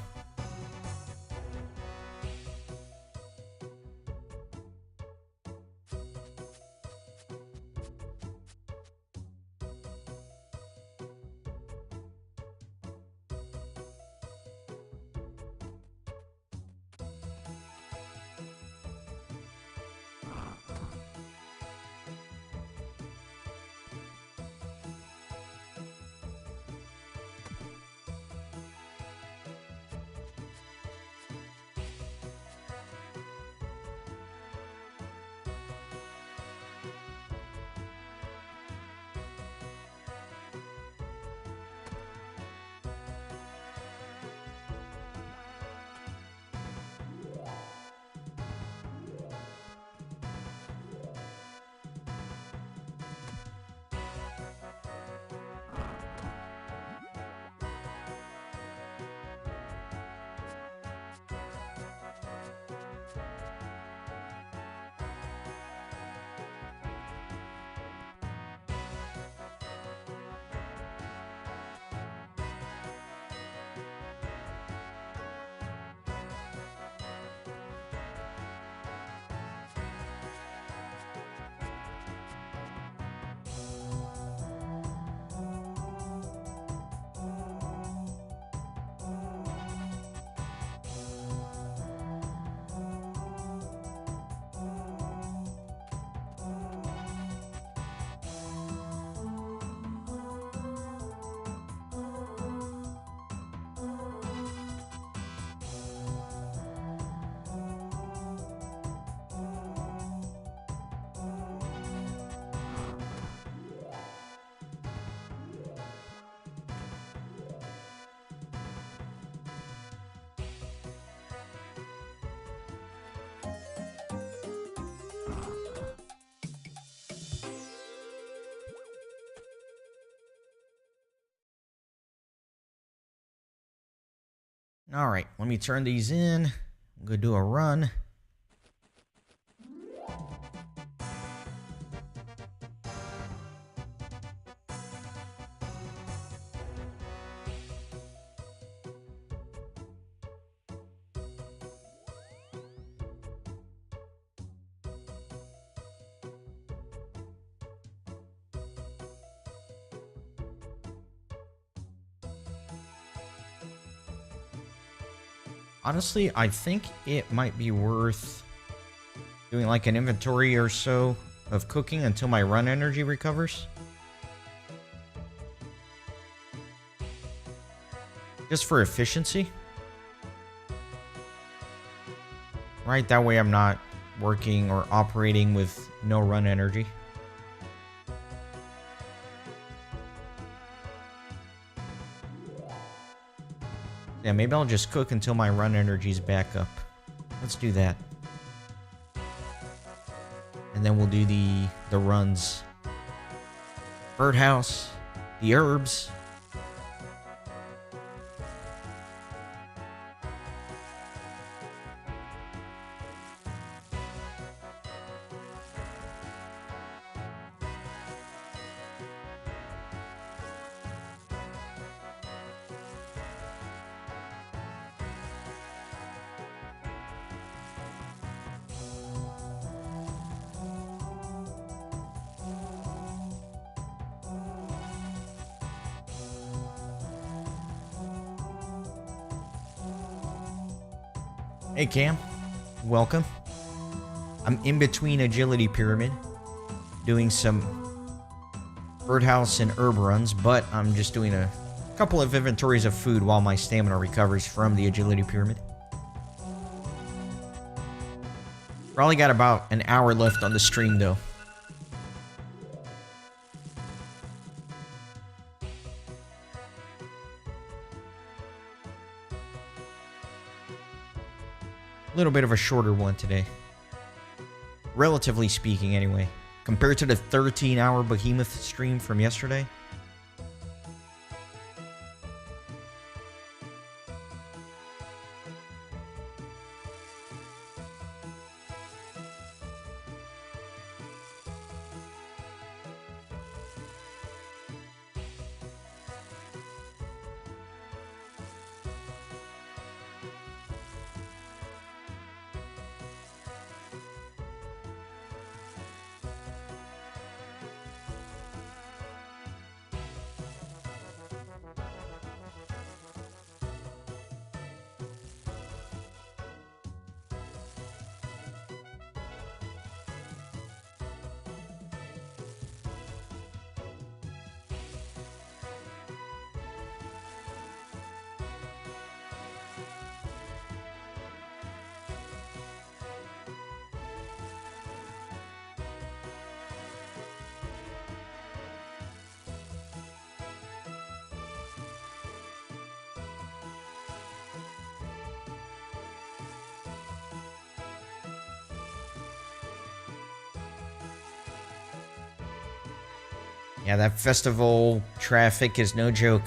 All right, let me turn these in. I'm going to do a run. Honestly, I think it might be worth doing like an inventory or so of cooking until my run energy recovers. Just for efficiency. Right, that way I'm not working or operating with no run energy. Yeah, maybe I'll just cook until my run energy's back up. Let's do that. And then we'll do the runs. Birdhouse, the herbs. Hey Cam, welcome. I'm in between Agility Pyramid, doing some birdhouse and herb runs, but I'm just doing a couple of inventories of food while my stamina recovers from the Agility Pyramid. Probably got about an hour left on the stream though. A little bit of a shorter one today. Relatively speaking, anyway. Compared to the 13-hour behemoth stream from yesterday. Yeah, that festival traffic is no joke.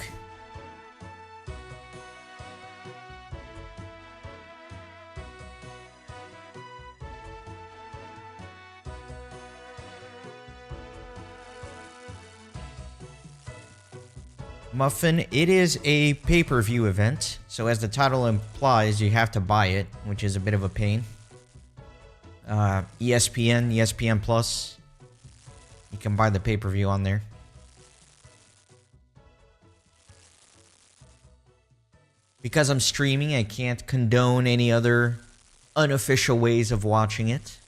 Muffin, it is a pay-per-view event, so as the title implies, you have to buy it, which is a bit of a pain. ESPN, ESPN Plus, you can buy the pay-per-view on there. Because I'm streaming, I can't condone any other unofficial ways of watching it.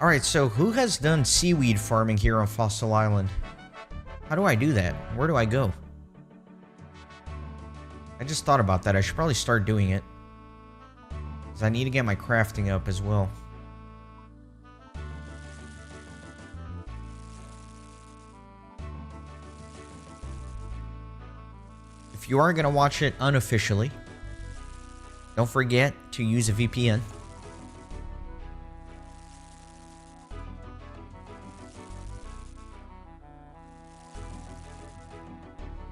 Alright, so who has done seaweed farming here on Fossil Island? How do I do that? Where do I go? I just thought about that. I should probably start doing it. Because I need to get my crafting up as well. If you are going to watch it unofficially, don't forget to use a VPN.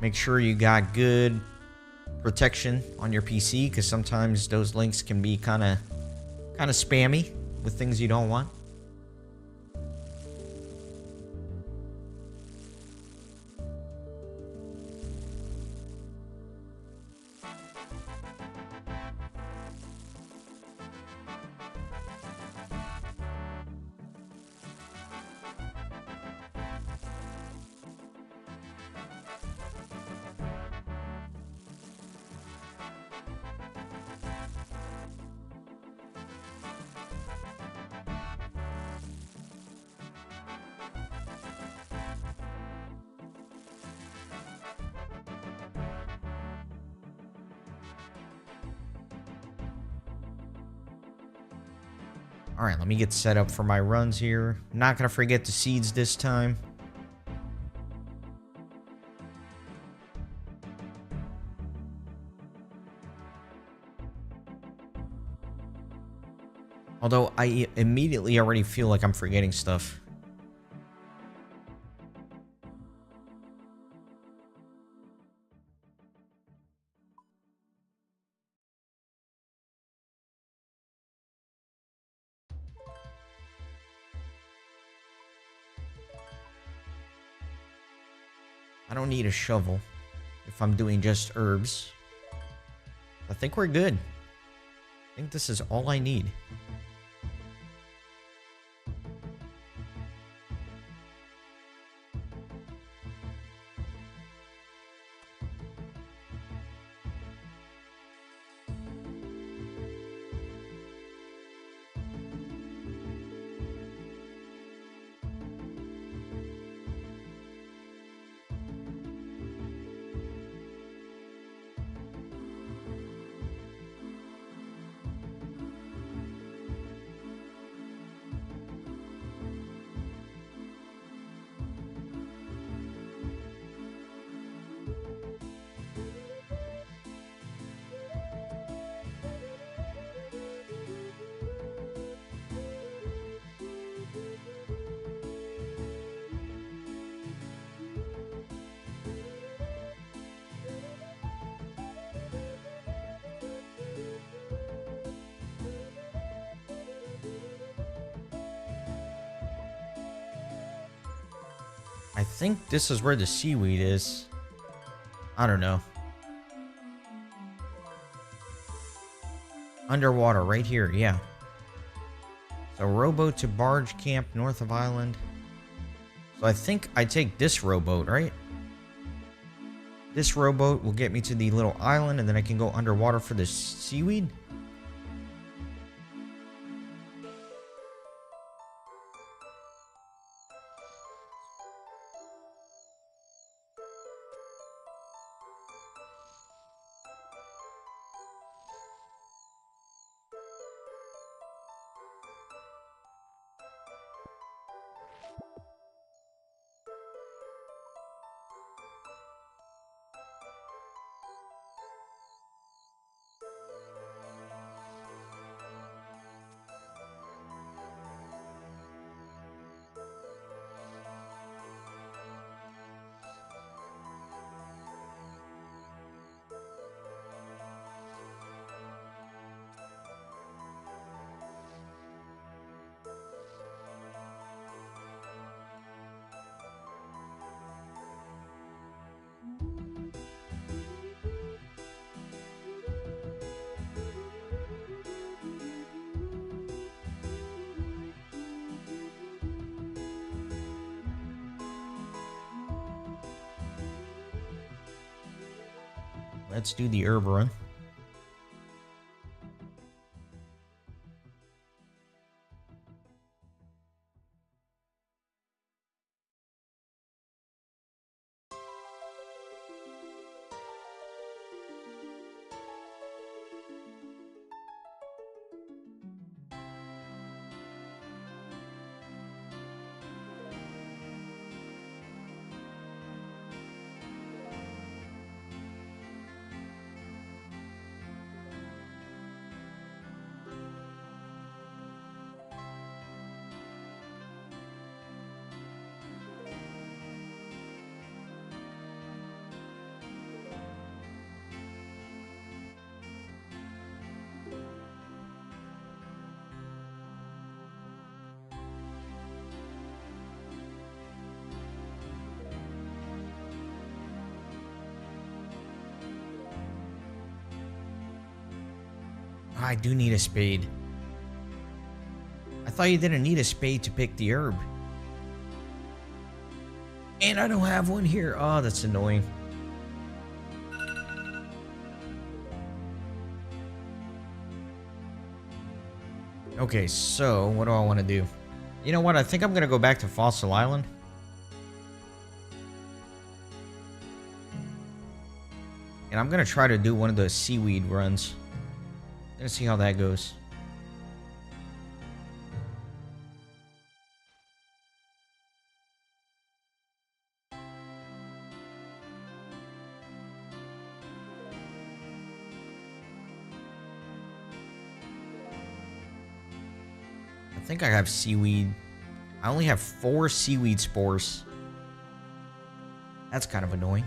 Make sure you got good protection on your PC, because sometimes those links can be kind of spammy with things you don't want. Alright, let me get set up for my runs here. I'm not going to forget the seeds this time. Although I immediately already feel like I'm forgetting stuff. I don't need a shovel if I'm doing just herbs. I think we're good. I think this is all I need. I think this is where the seaweed is. I don't know. Underwater, right here, yeah. So rowboat to barge camp north of island. So I think I take this rowboat, right? This rowboat will get me to the little island, and then I can go underwater for the seaweed. Let's do the herb run. Oh, I do need a spade. I thought you didn't need a spade to pick the herb. And I don't have one here. Oh, that's annoying. Okay, so what do I want to do? You know what? I think I'm going to go back to Fossil Island. And I'm going to try to do one of those seaweed runs. Let's see how that goes. I think I have seaweed. I only have 4 seaweed spores. That's kind of annoying.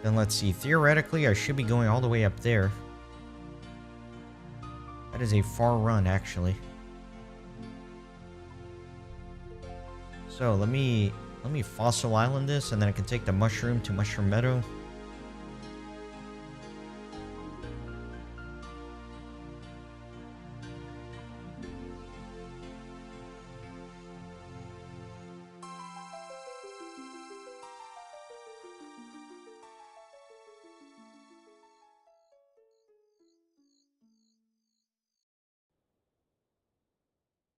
Then let's see. Theoretically, I should be going all the way up there. That is a far run, actually. So let me Fossil Island this, and then I can take the mushroom to Mushroom Meadow.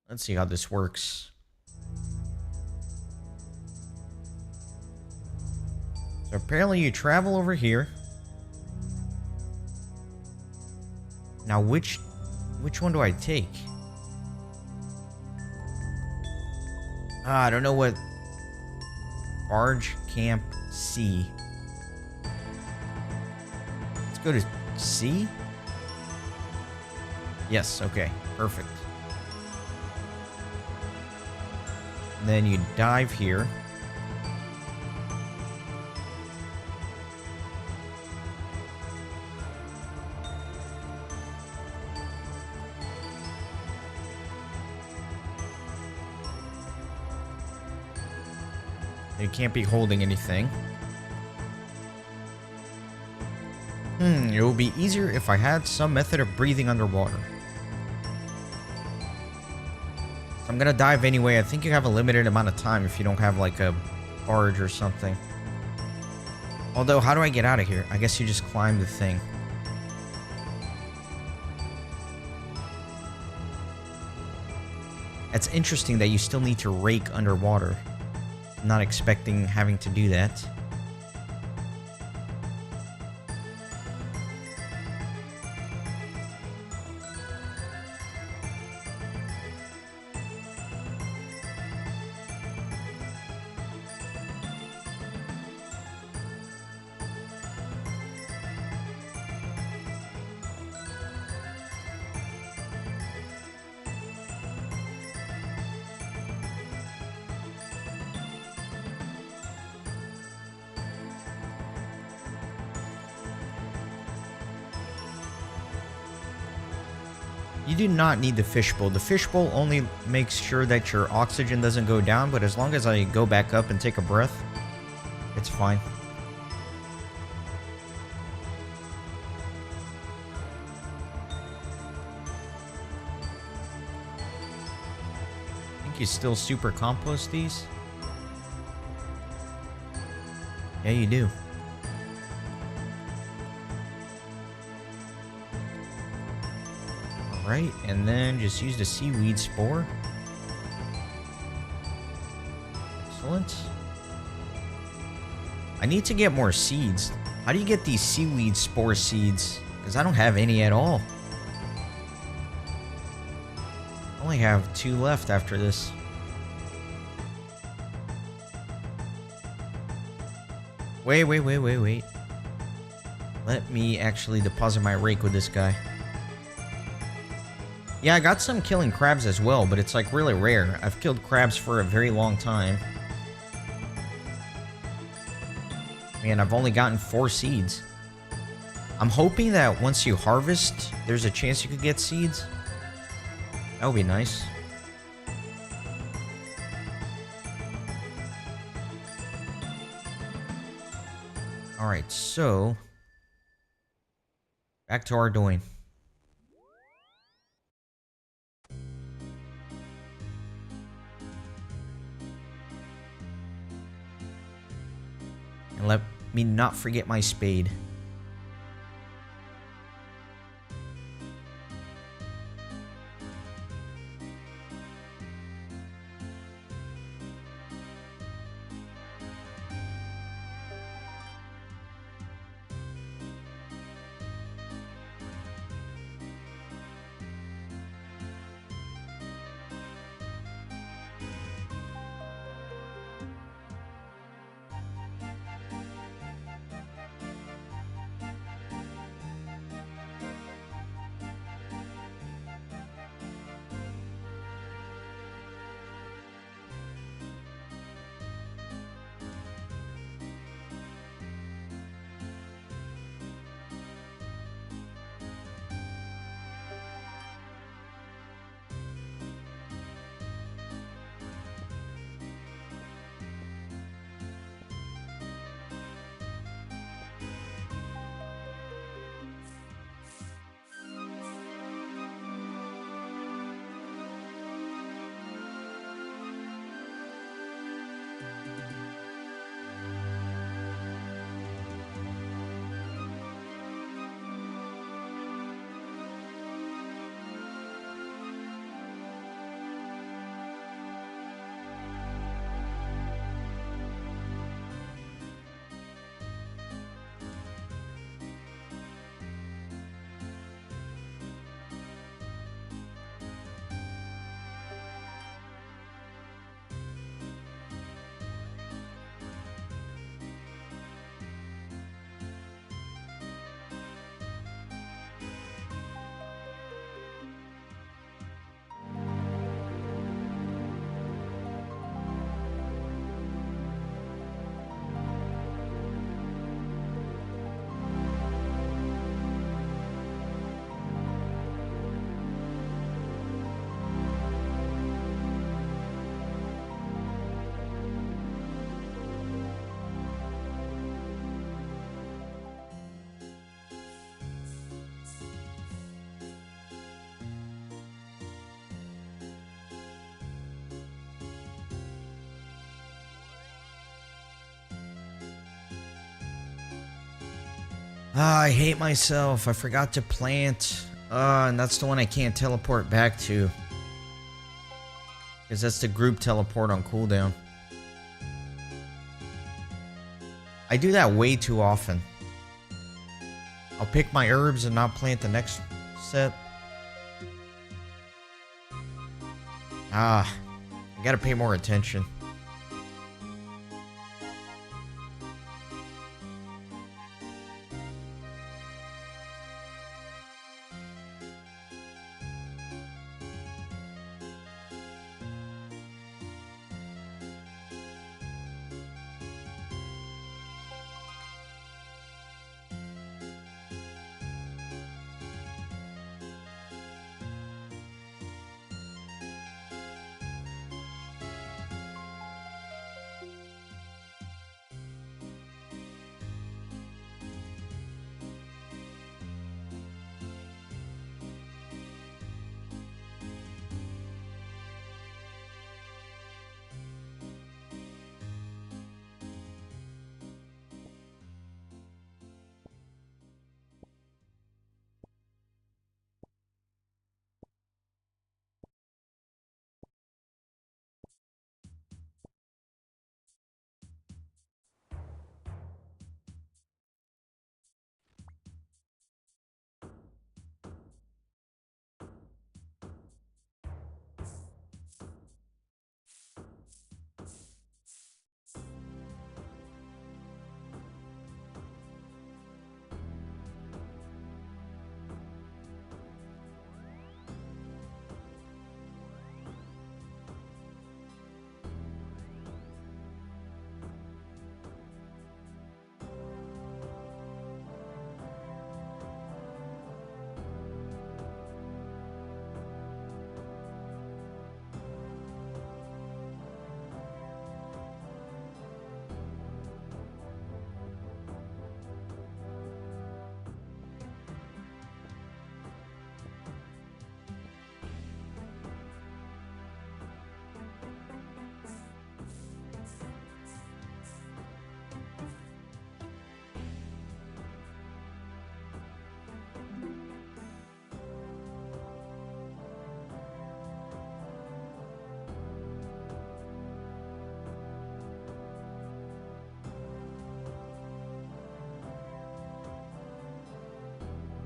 Let's see how this works. So apparently you travel over here. Now which one do I take? I don't know what. Barge Camp C. Let's go to C. Yes, okay. Perfect. Then you dive here. You can't be holding anything. It would be easier if I had some method of breathing underwater. I'm gonna dive anyway. I think you have a limited amount of time if you don't have like a barge or something. Although, how do I get out of here? I guess you just climb the thing. It's interesting that you still need to rake underwater. I'm not expecting having to do that. You do not need the fishbowl. The fishbowl only makes sure that your oxygen doesn't go down, but as long as I go back up and take a breath, it's fine. I think you still super compost these. Yeah, you do. Right, and then just use the seaweed spore. Excellent. I need to get more seeds. How do you get these seaweed spore seeds? Because I don't have any at all. I only have 2 left after this. Wait. Let me actually deposit my rake with this guy. Yeah, I got some killing crabs as well, but it's like really rare. I've killed crabs for a very long time. Man, I've only gotten 4 seeds. I'm hoping that once you harvest, there's a chance you could get seeds. That would be nice. Alright, so back to our doing. And let me not forget my spade. Ah, I hate myself. I forgot to plant. And that's the one I can't teleport back to. Because that's the group teleport on cooldown. I do that way too often. I'll pick my herbs and not plant the next set. I gotta pay more attention.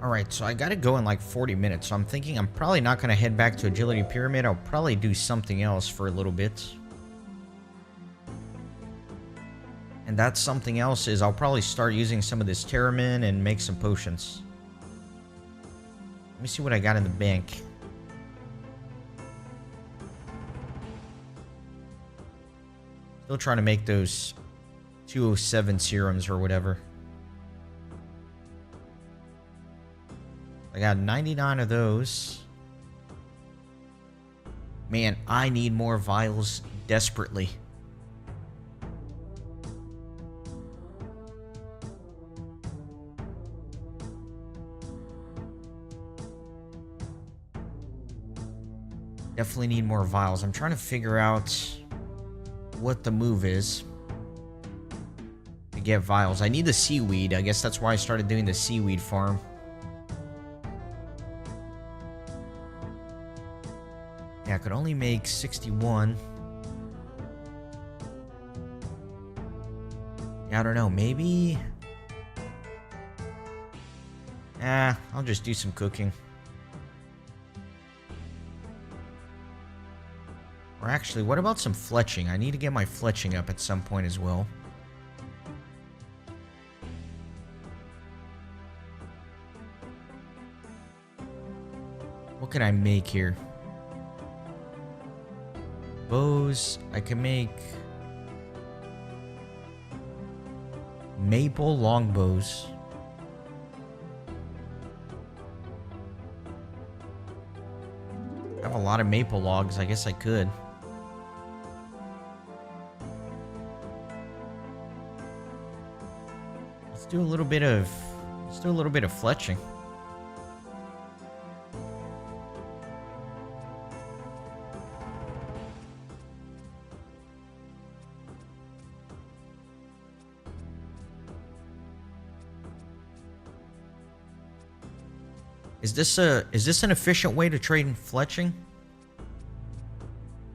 Alright, so I gotta go in like 40 minutes, so I'm thinking I'm probably not gonna head back to Agility Pyramid. I'll probably do something else for a little bit. And that something else is I'll probably start using some of this Terramin and make some potions. Let me see what I got in the bank. Still trying to make those 207 serums or whatever. I got 99 of those. Man, I need more vials desperately. Definitely need more vials. I'm trying to figure out what the move is to get vials. I need the seaweed. I guess that's why I started doing the seaweed farm. Yeah, I could only make 61. Yeah, I don't know. Maybe... I'll just do some cooking. Or actually, what about some fletching? I need to get my fletching up at some point as well. What can I make here? Bows. I can make maple longbows. I have a lot of maple logs. I guess I could. Let's do a little bit of fletching. Is this an efficient way to trade in fletching?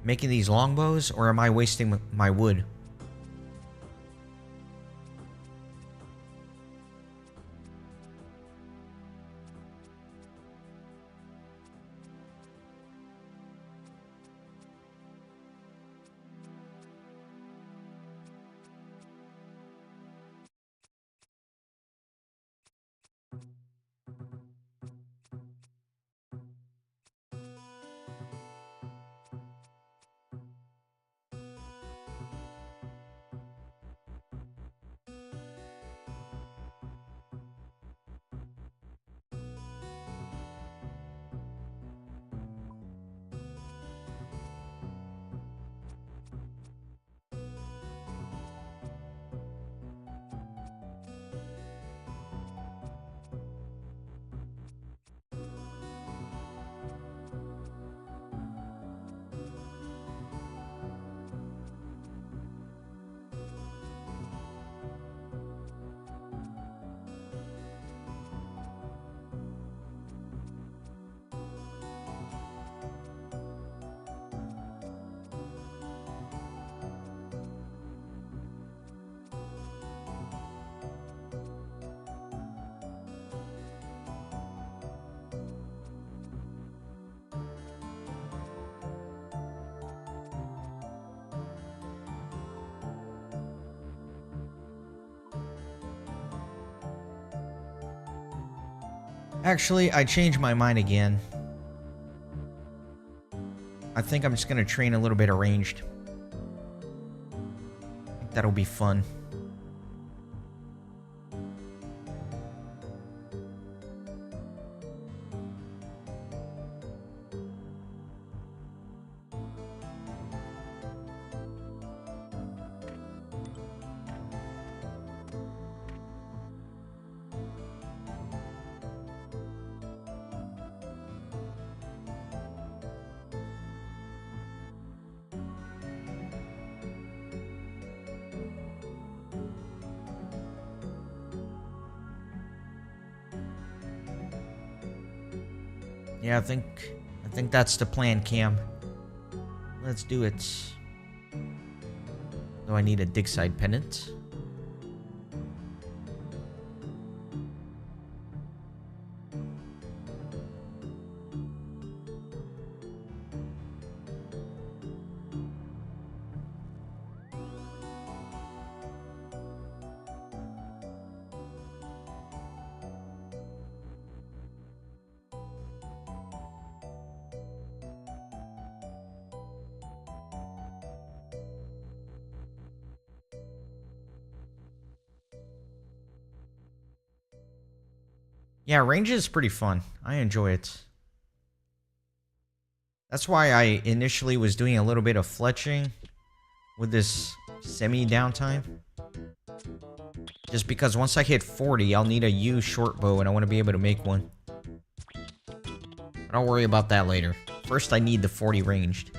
Making these longbows, or am I wasting my wood? Actually, I changed my mind again. I think I'm just gonna train a little bit of ranged. I think that'll be fun. Yeah, I think that's the plan, Cam. Let's do it. Though I need a dig side pendant. Yeah, range is pretty fun. I enjoy it. That's why I initially was doing a little bit of fletching with this semi-downtime. Just because once I hit 40, I'll need a U short bow and I want to be able to make one. But I'll worry about that later. First, I need the 40 ranged.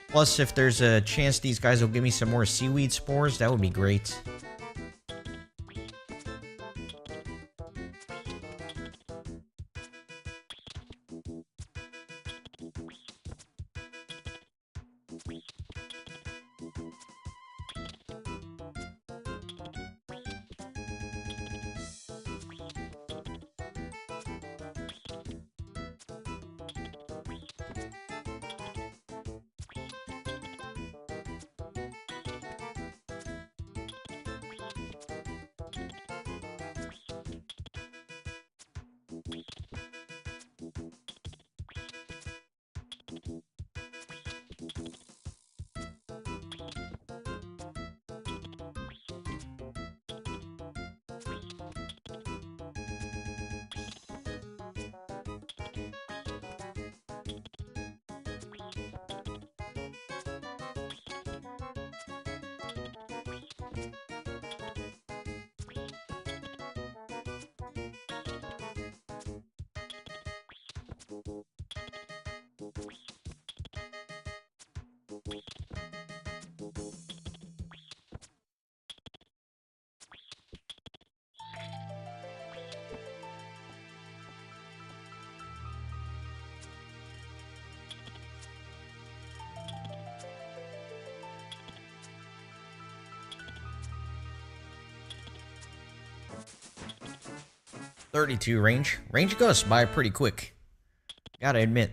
Plus, if there's a chance these guys will give me some more seaweed spores, that would be great. .32 range. Range goes by pretty quick. Gotta admit.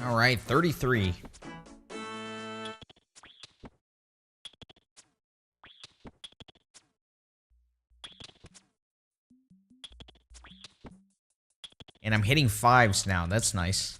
All right, 33. And I'm hitting 5s now. That's nice.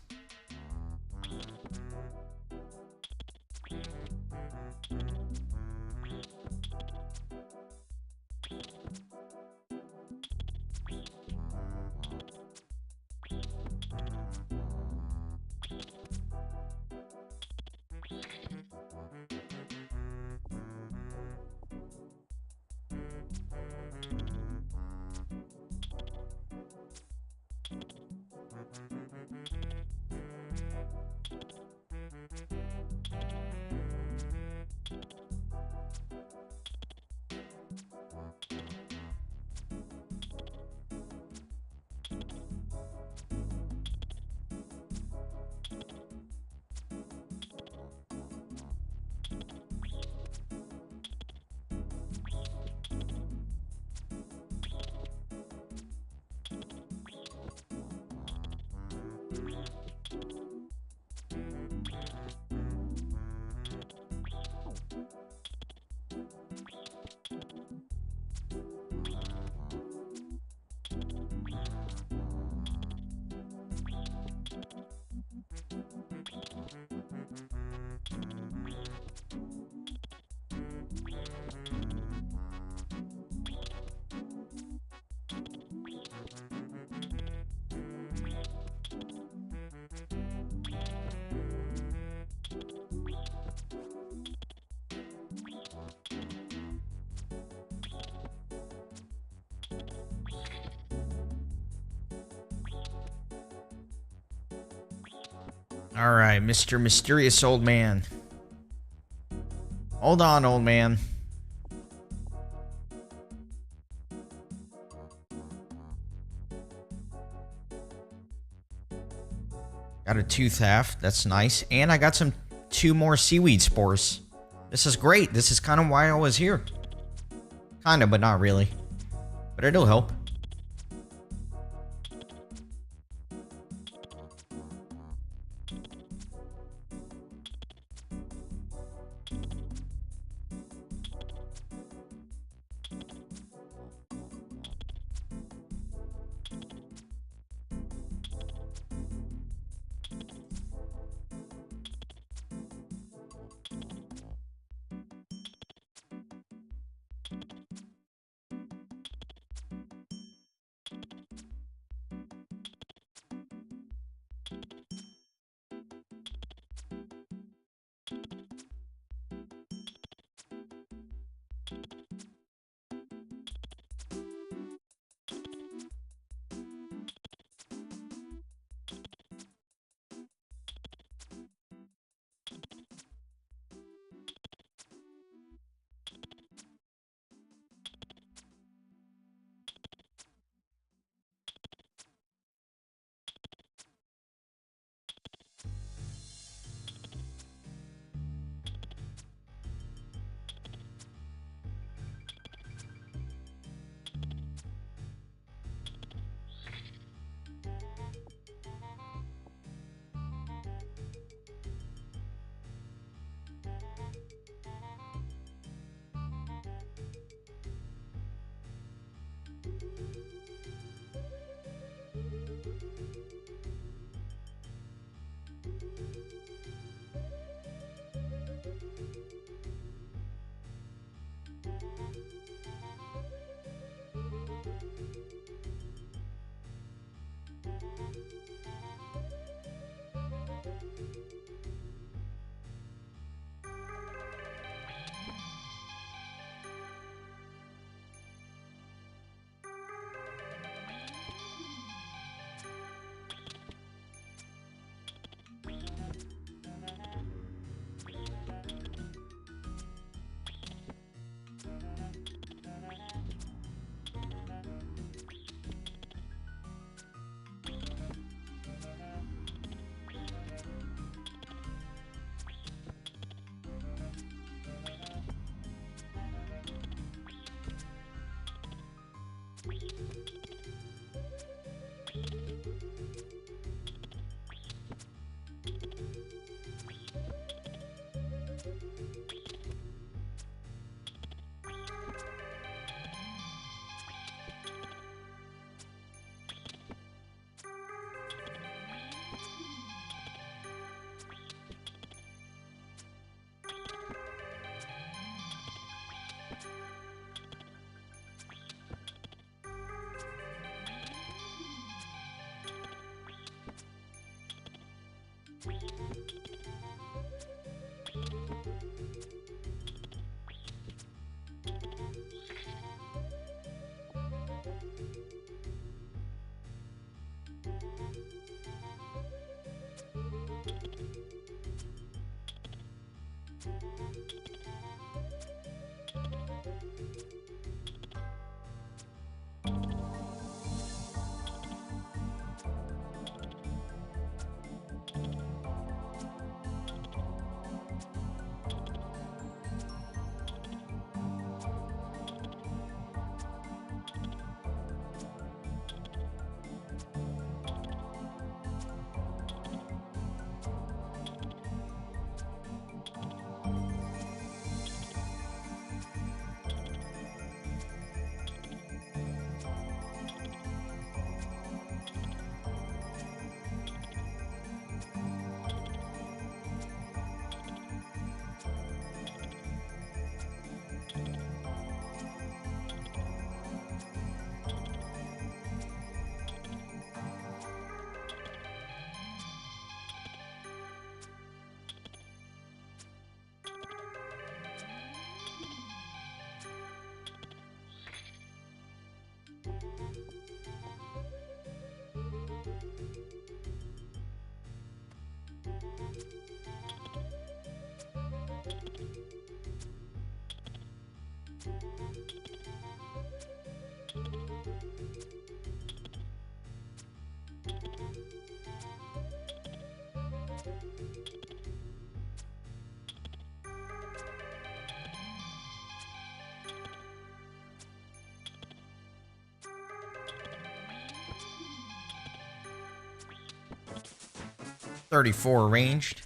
All right, Mr. Mysterious Old Man. Hold on, old man. Got a tooth half. That's nice. And I got 2 more seaweed spores. This is great. This is kind of why I was here. Kind of, but not really. But it'll help. 34 ranged.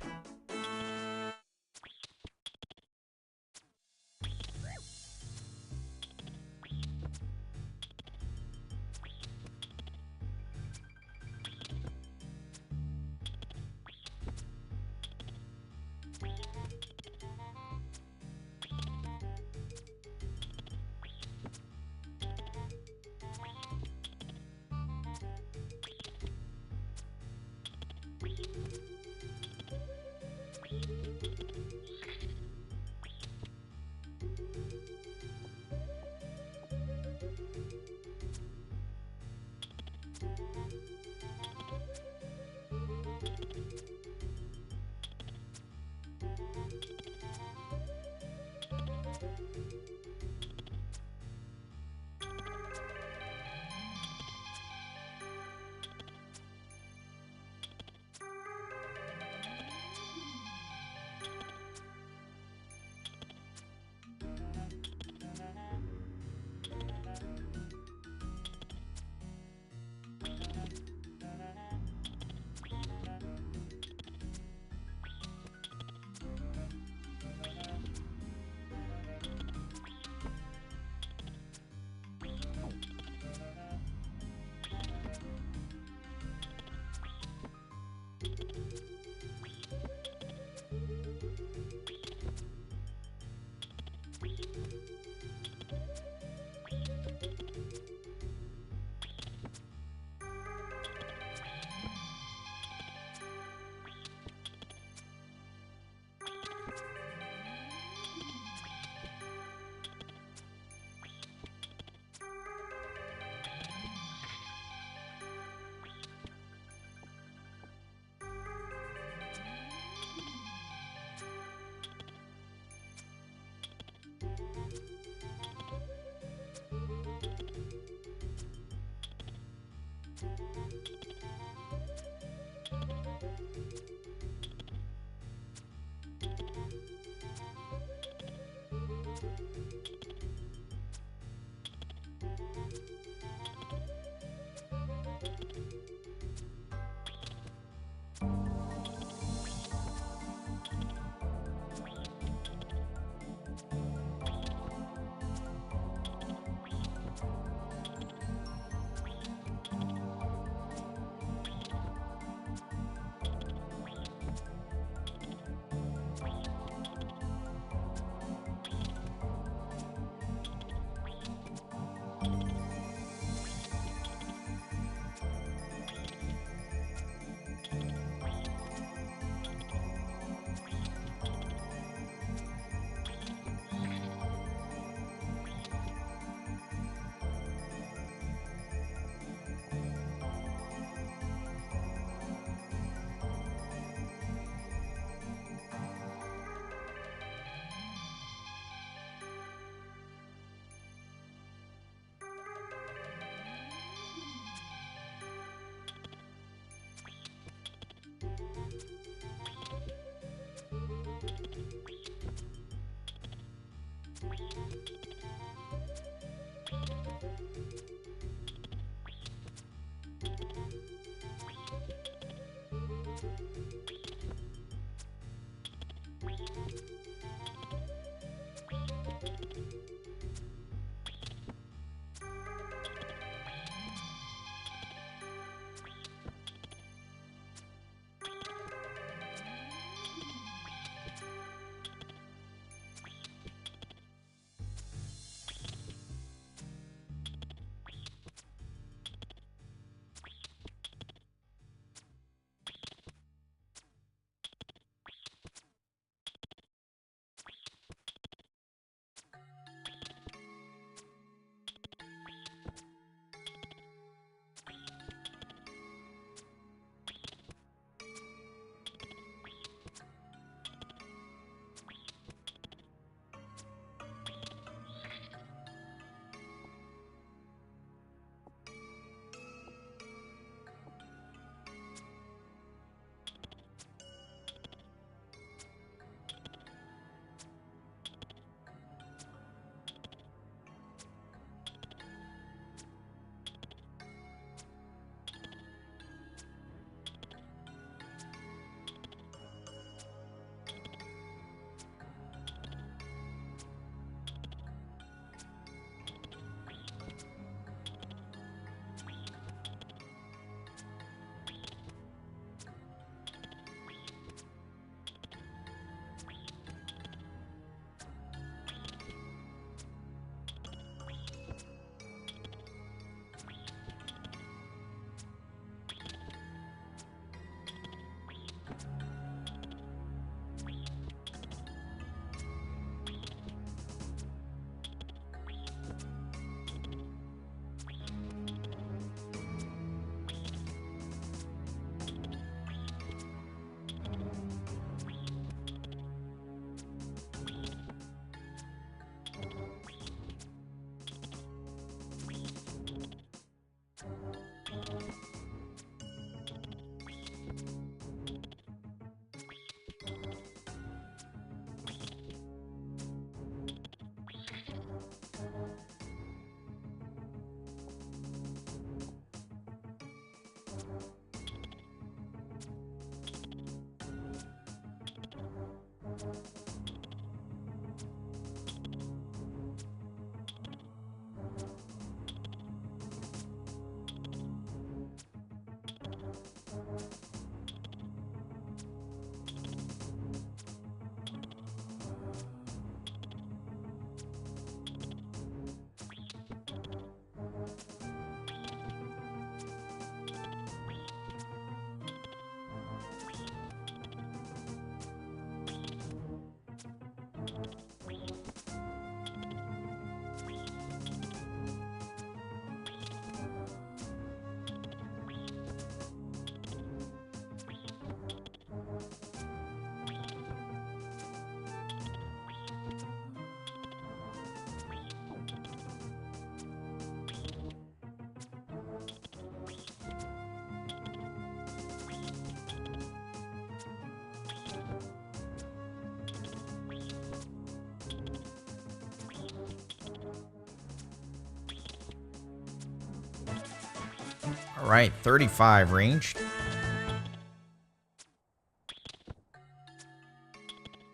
All right, 35 ranged.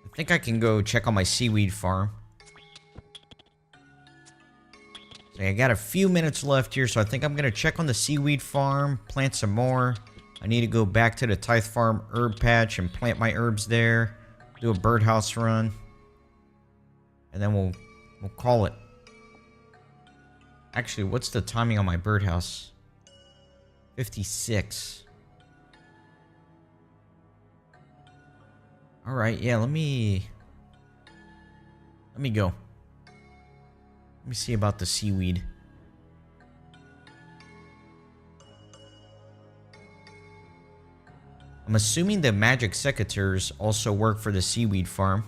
I think I can go check on my seaweed farm. So I got a few minutes left here, so I think I'm going to check on the seaweed farm, plant some more. I need to go back to the Tithe Farm herb patch and plant my herbs there. Do a birdhouse run. And then we'll call it. Actually, what's the timing on my birdhouse? 56. All right, yeah, let me go. Let me see about the seaweed. I'm assuming the magic secateurs also work for the seaweed farm.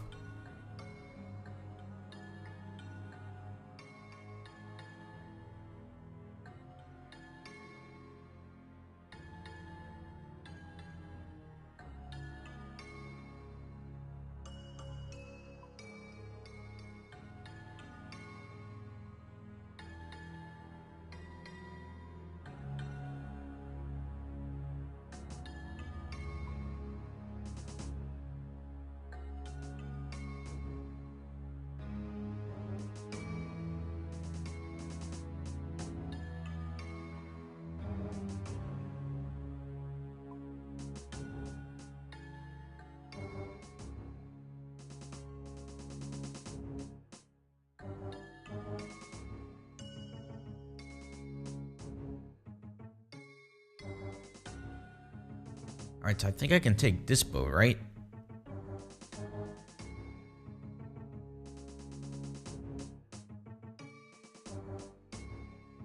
Alright, so I think I can take this boat, right?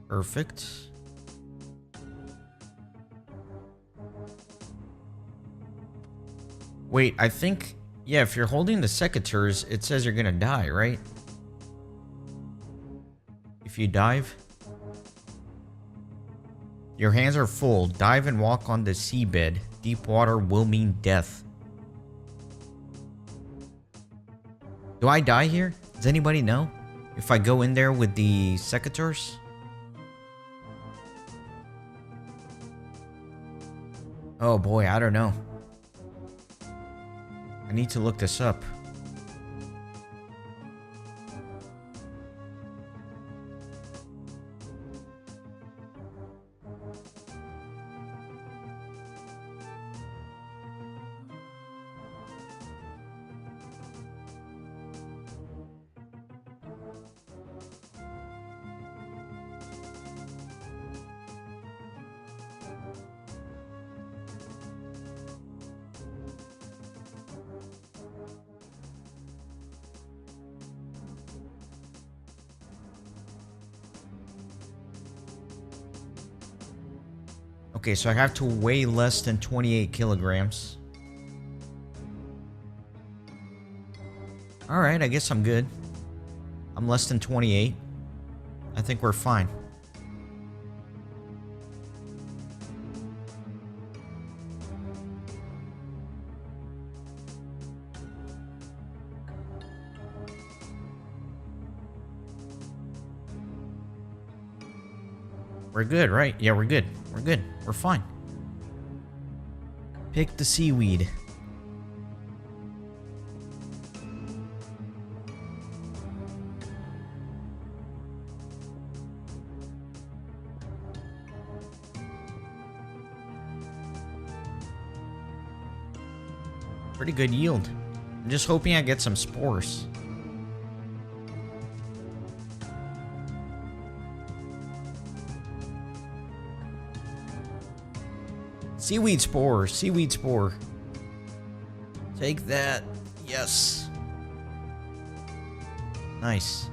Perfect. Wait, I think... Yeah, if you're holding the secateurs, it says you're gonna die, right? If you dive... Your hands are full. Dive and walk on the seabed. Deep water will mean death. Do I die here? Does anybody know? If I go in there with the secateurs? Oh boy, I don't know. I need to look this up. Okay, so I have to weigh less than 28 kilograms. Alright, I guess I'm good. I'm less than 28. I think we're fine. We're good, right? Yeah, we're good. We're good. We're fine. Pick the seaweed. Pretty good yield. I'm just hoping I get some spores. Seaweed spore, seaweed spore. Take that. Yes. Nice.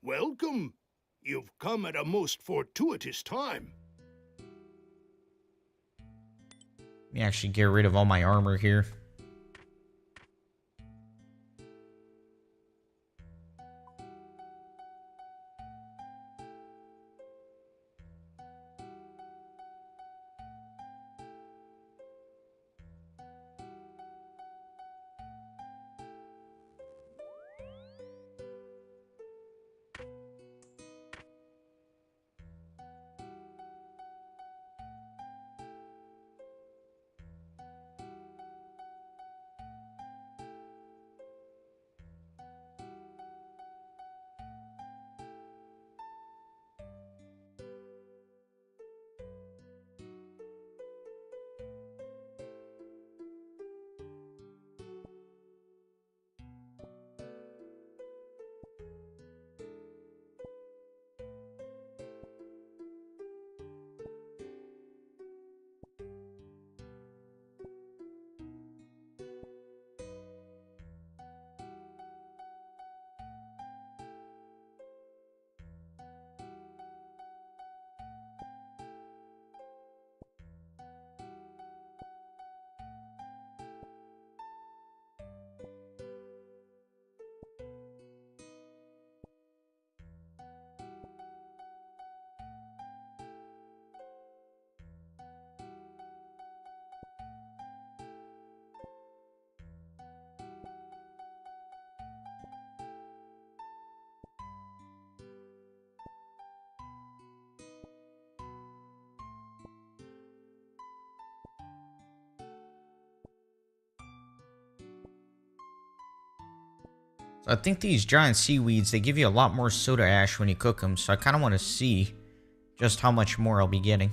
Welcome. You've come at a most fortuitous time. Let me actually get rid of all my armor here. So I think these giant seaweeds, they give you a lot more soda ash when you cook them, so I kind of want to see just how much more I'll be getting.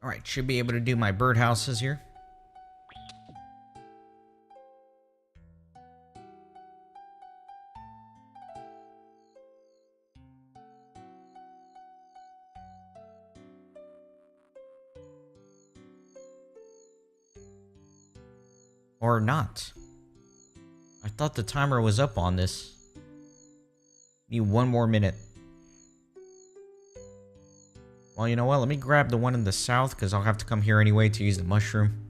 Alright, should be able to do my birdhouses here. Or not. I thought the timer was up on this. Need 1 more minute. Well, you know what? Let me grab the one in the south, because I'll have to come here anyway to use the mushroom.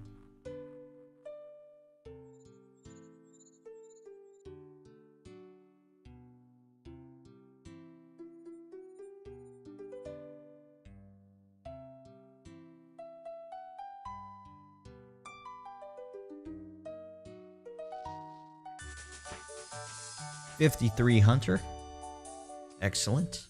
$53 Hunter. Excellent.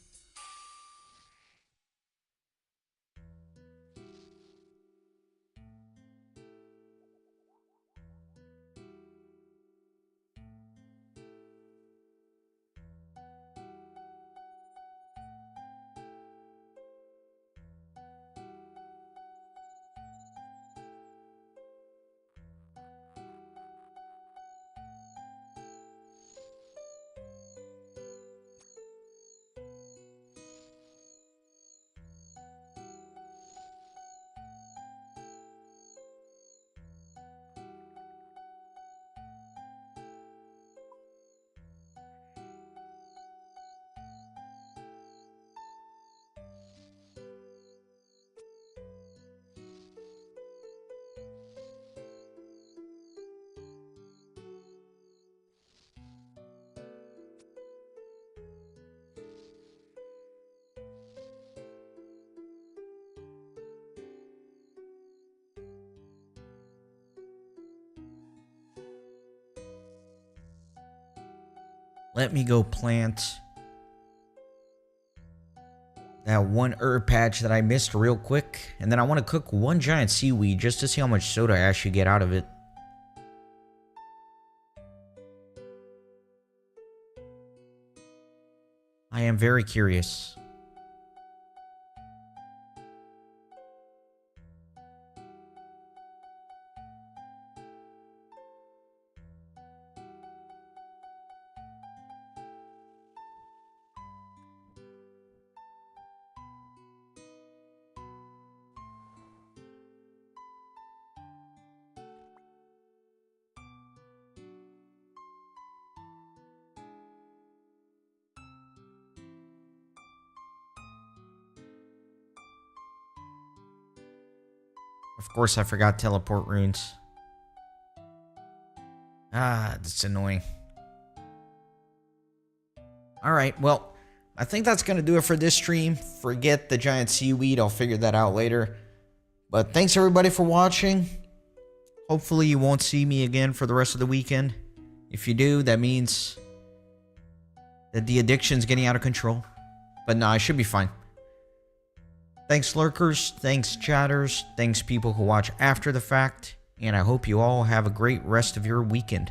Let me go plant that one herb patch that I missed real quick. And then I want to cook one giant seaweed just to see how much soda I actually get out of it. I am very curious. Of course, I forgot teleport runes. Ah, that's annoying. Alright, well, I think that's going to do it for this stream. Forget the giant seaweed. I'll figure that out later. But thanks everybody for watching. Hopefully you won't see me again for the rest of the weekend. If you do, that means that the addiction's getting out of control. But no, I should be fine. Thanks lurkers, thanks chatters, thanks people who watch after the fact, and I hope you all have a great rest of your weekend.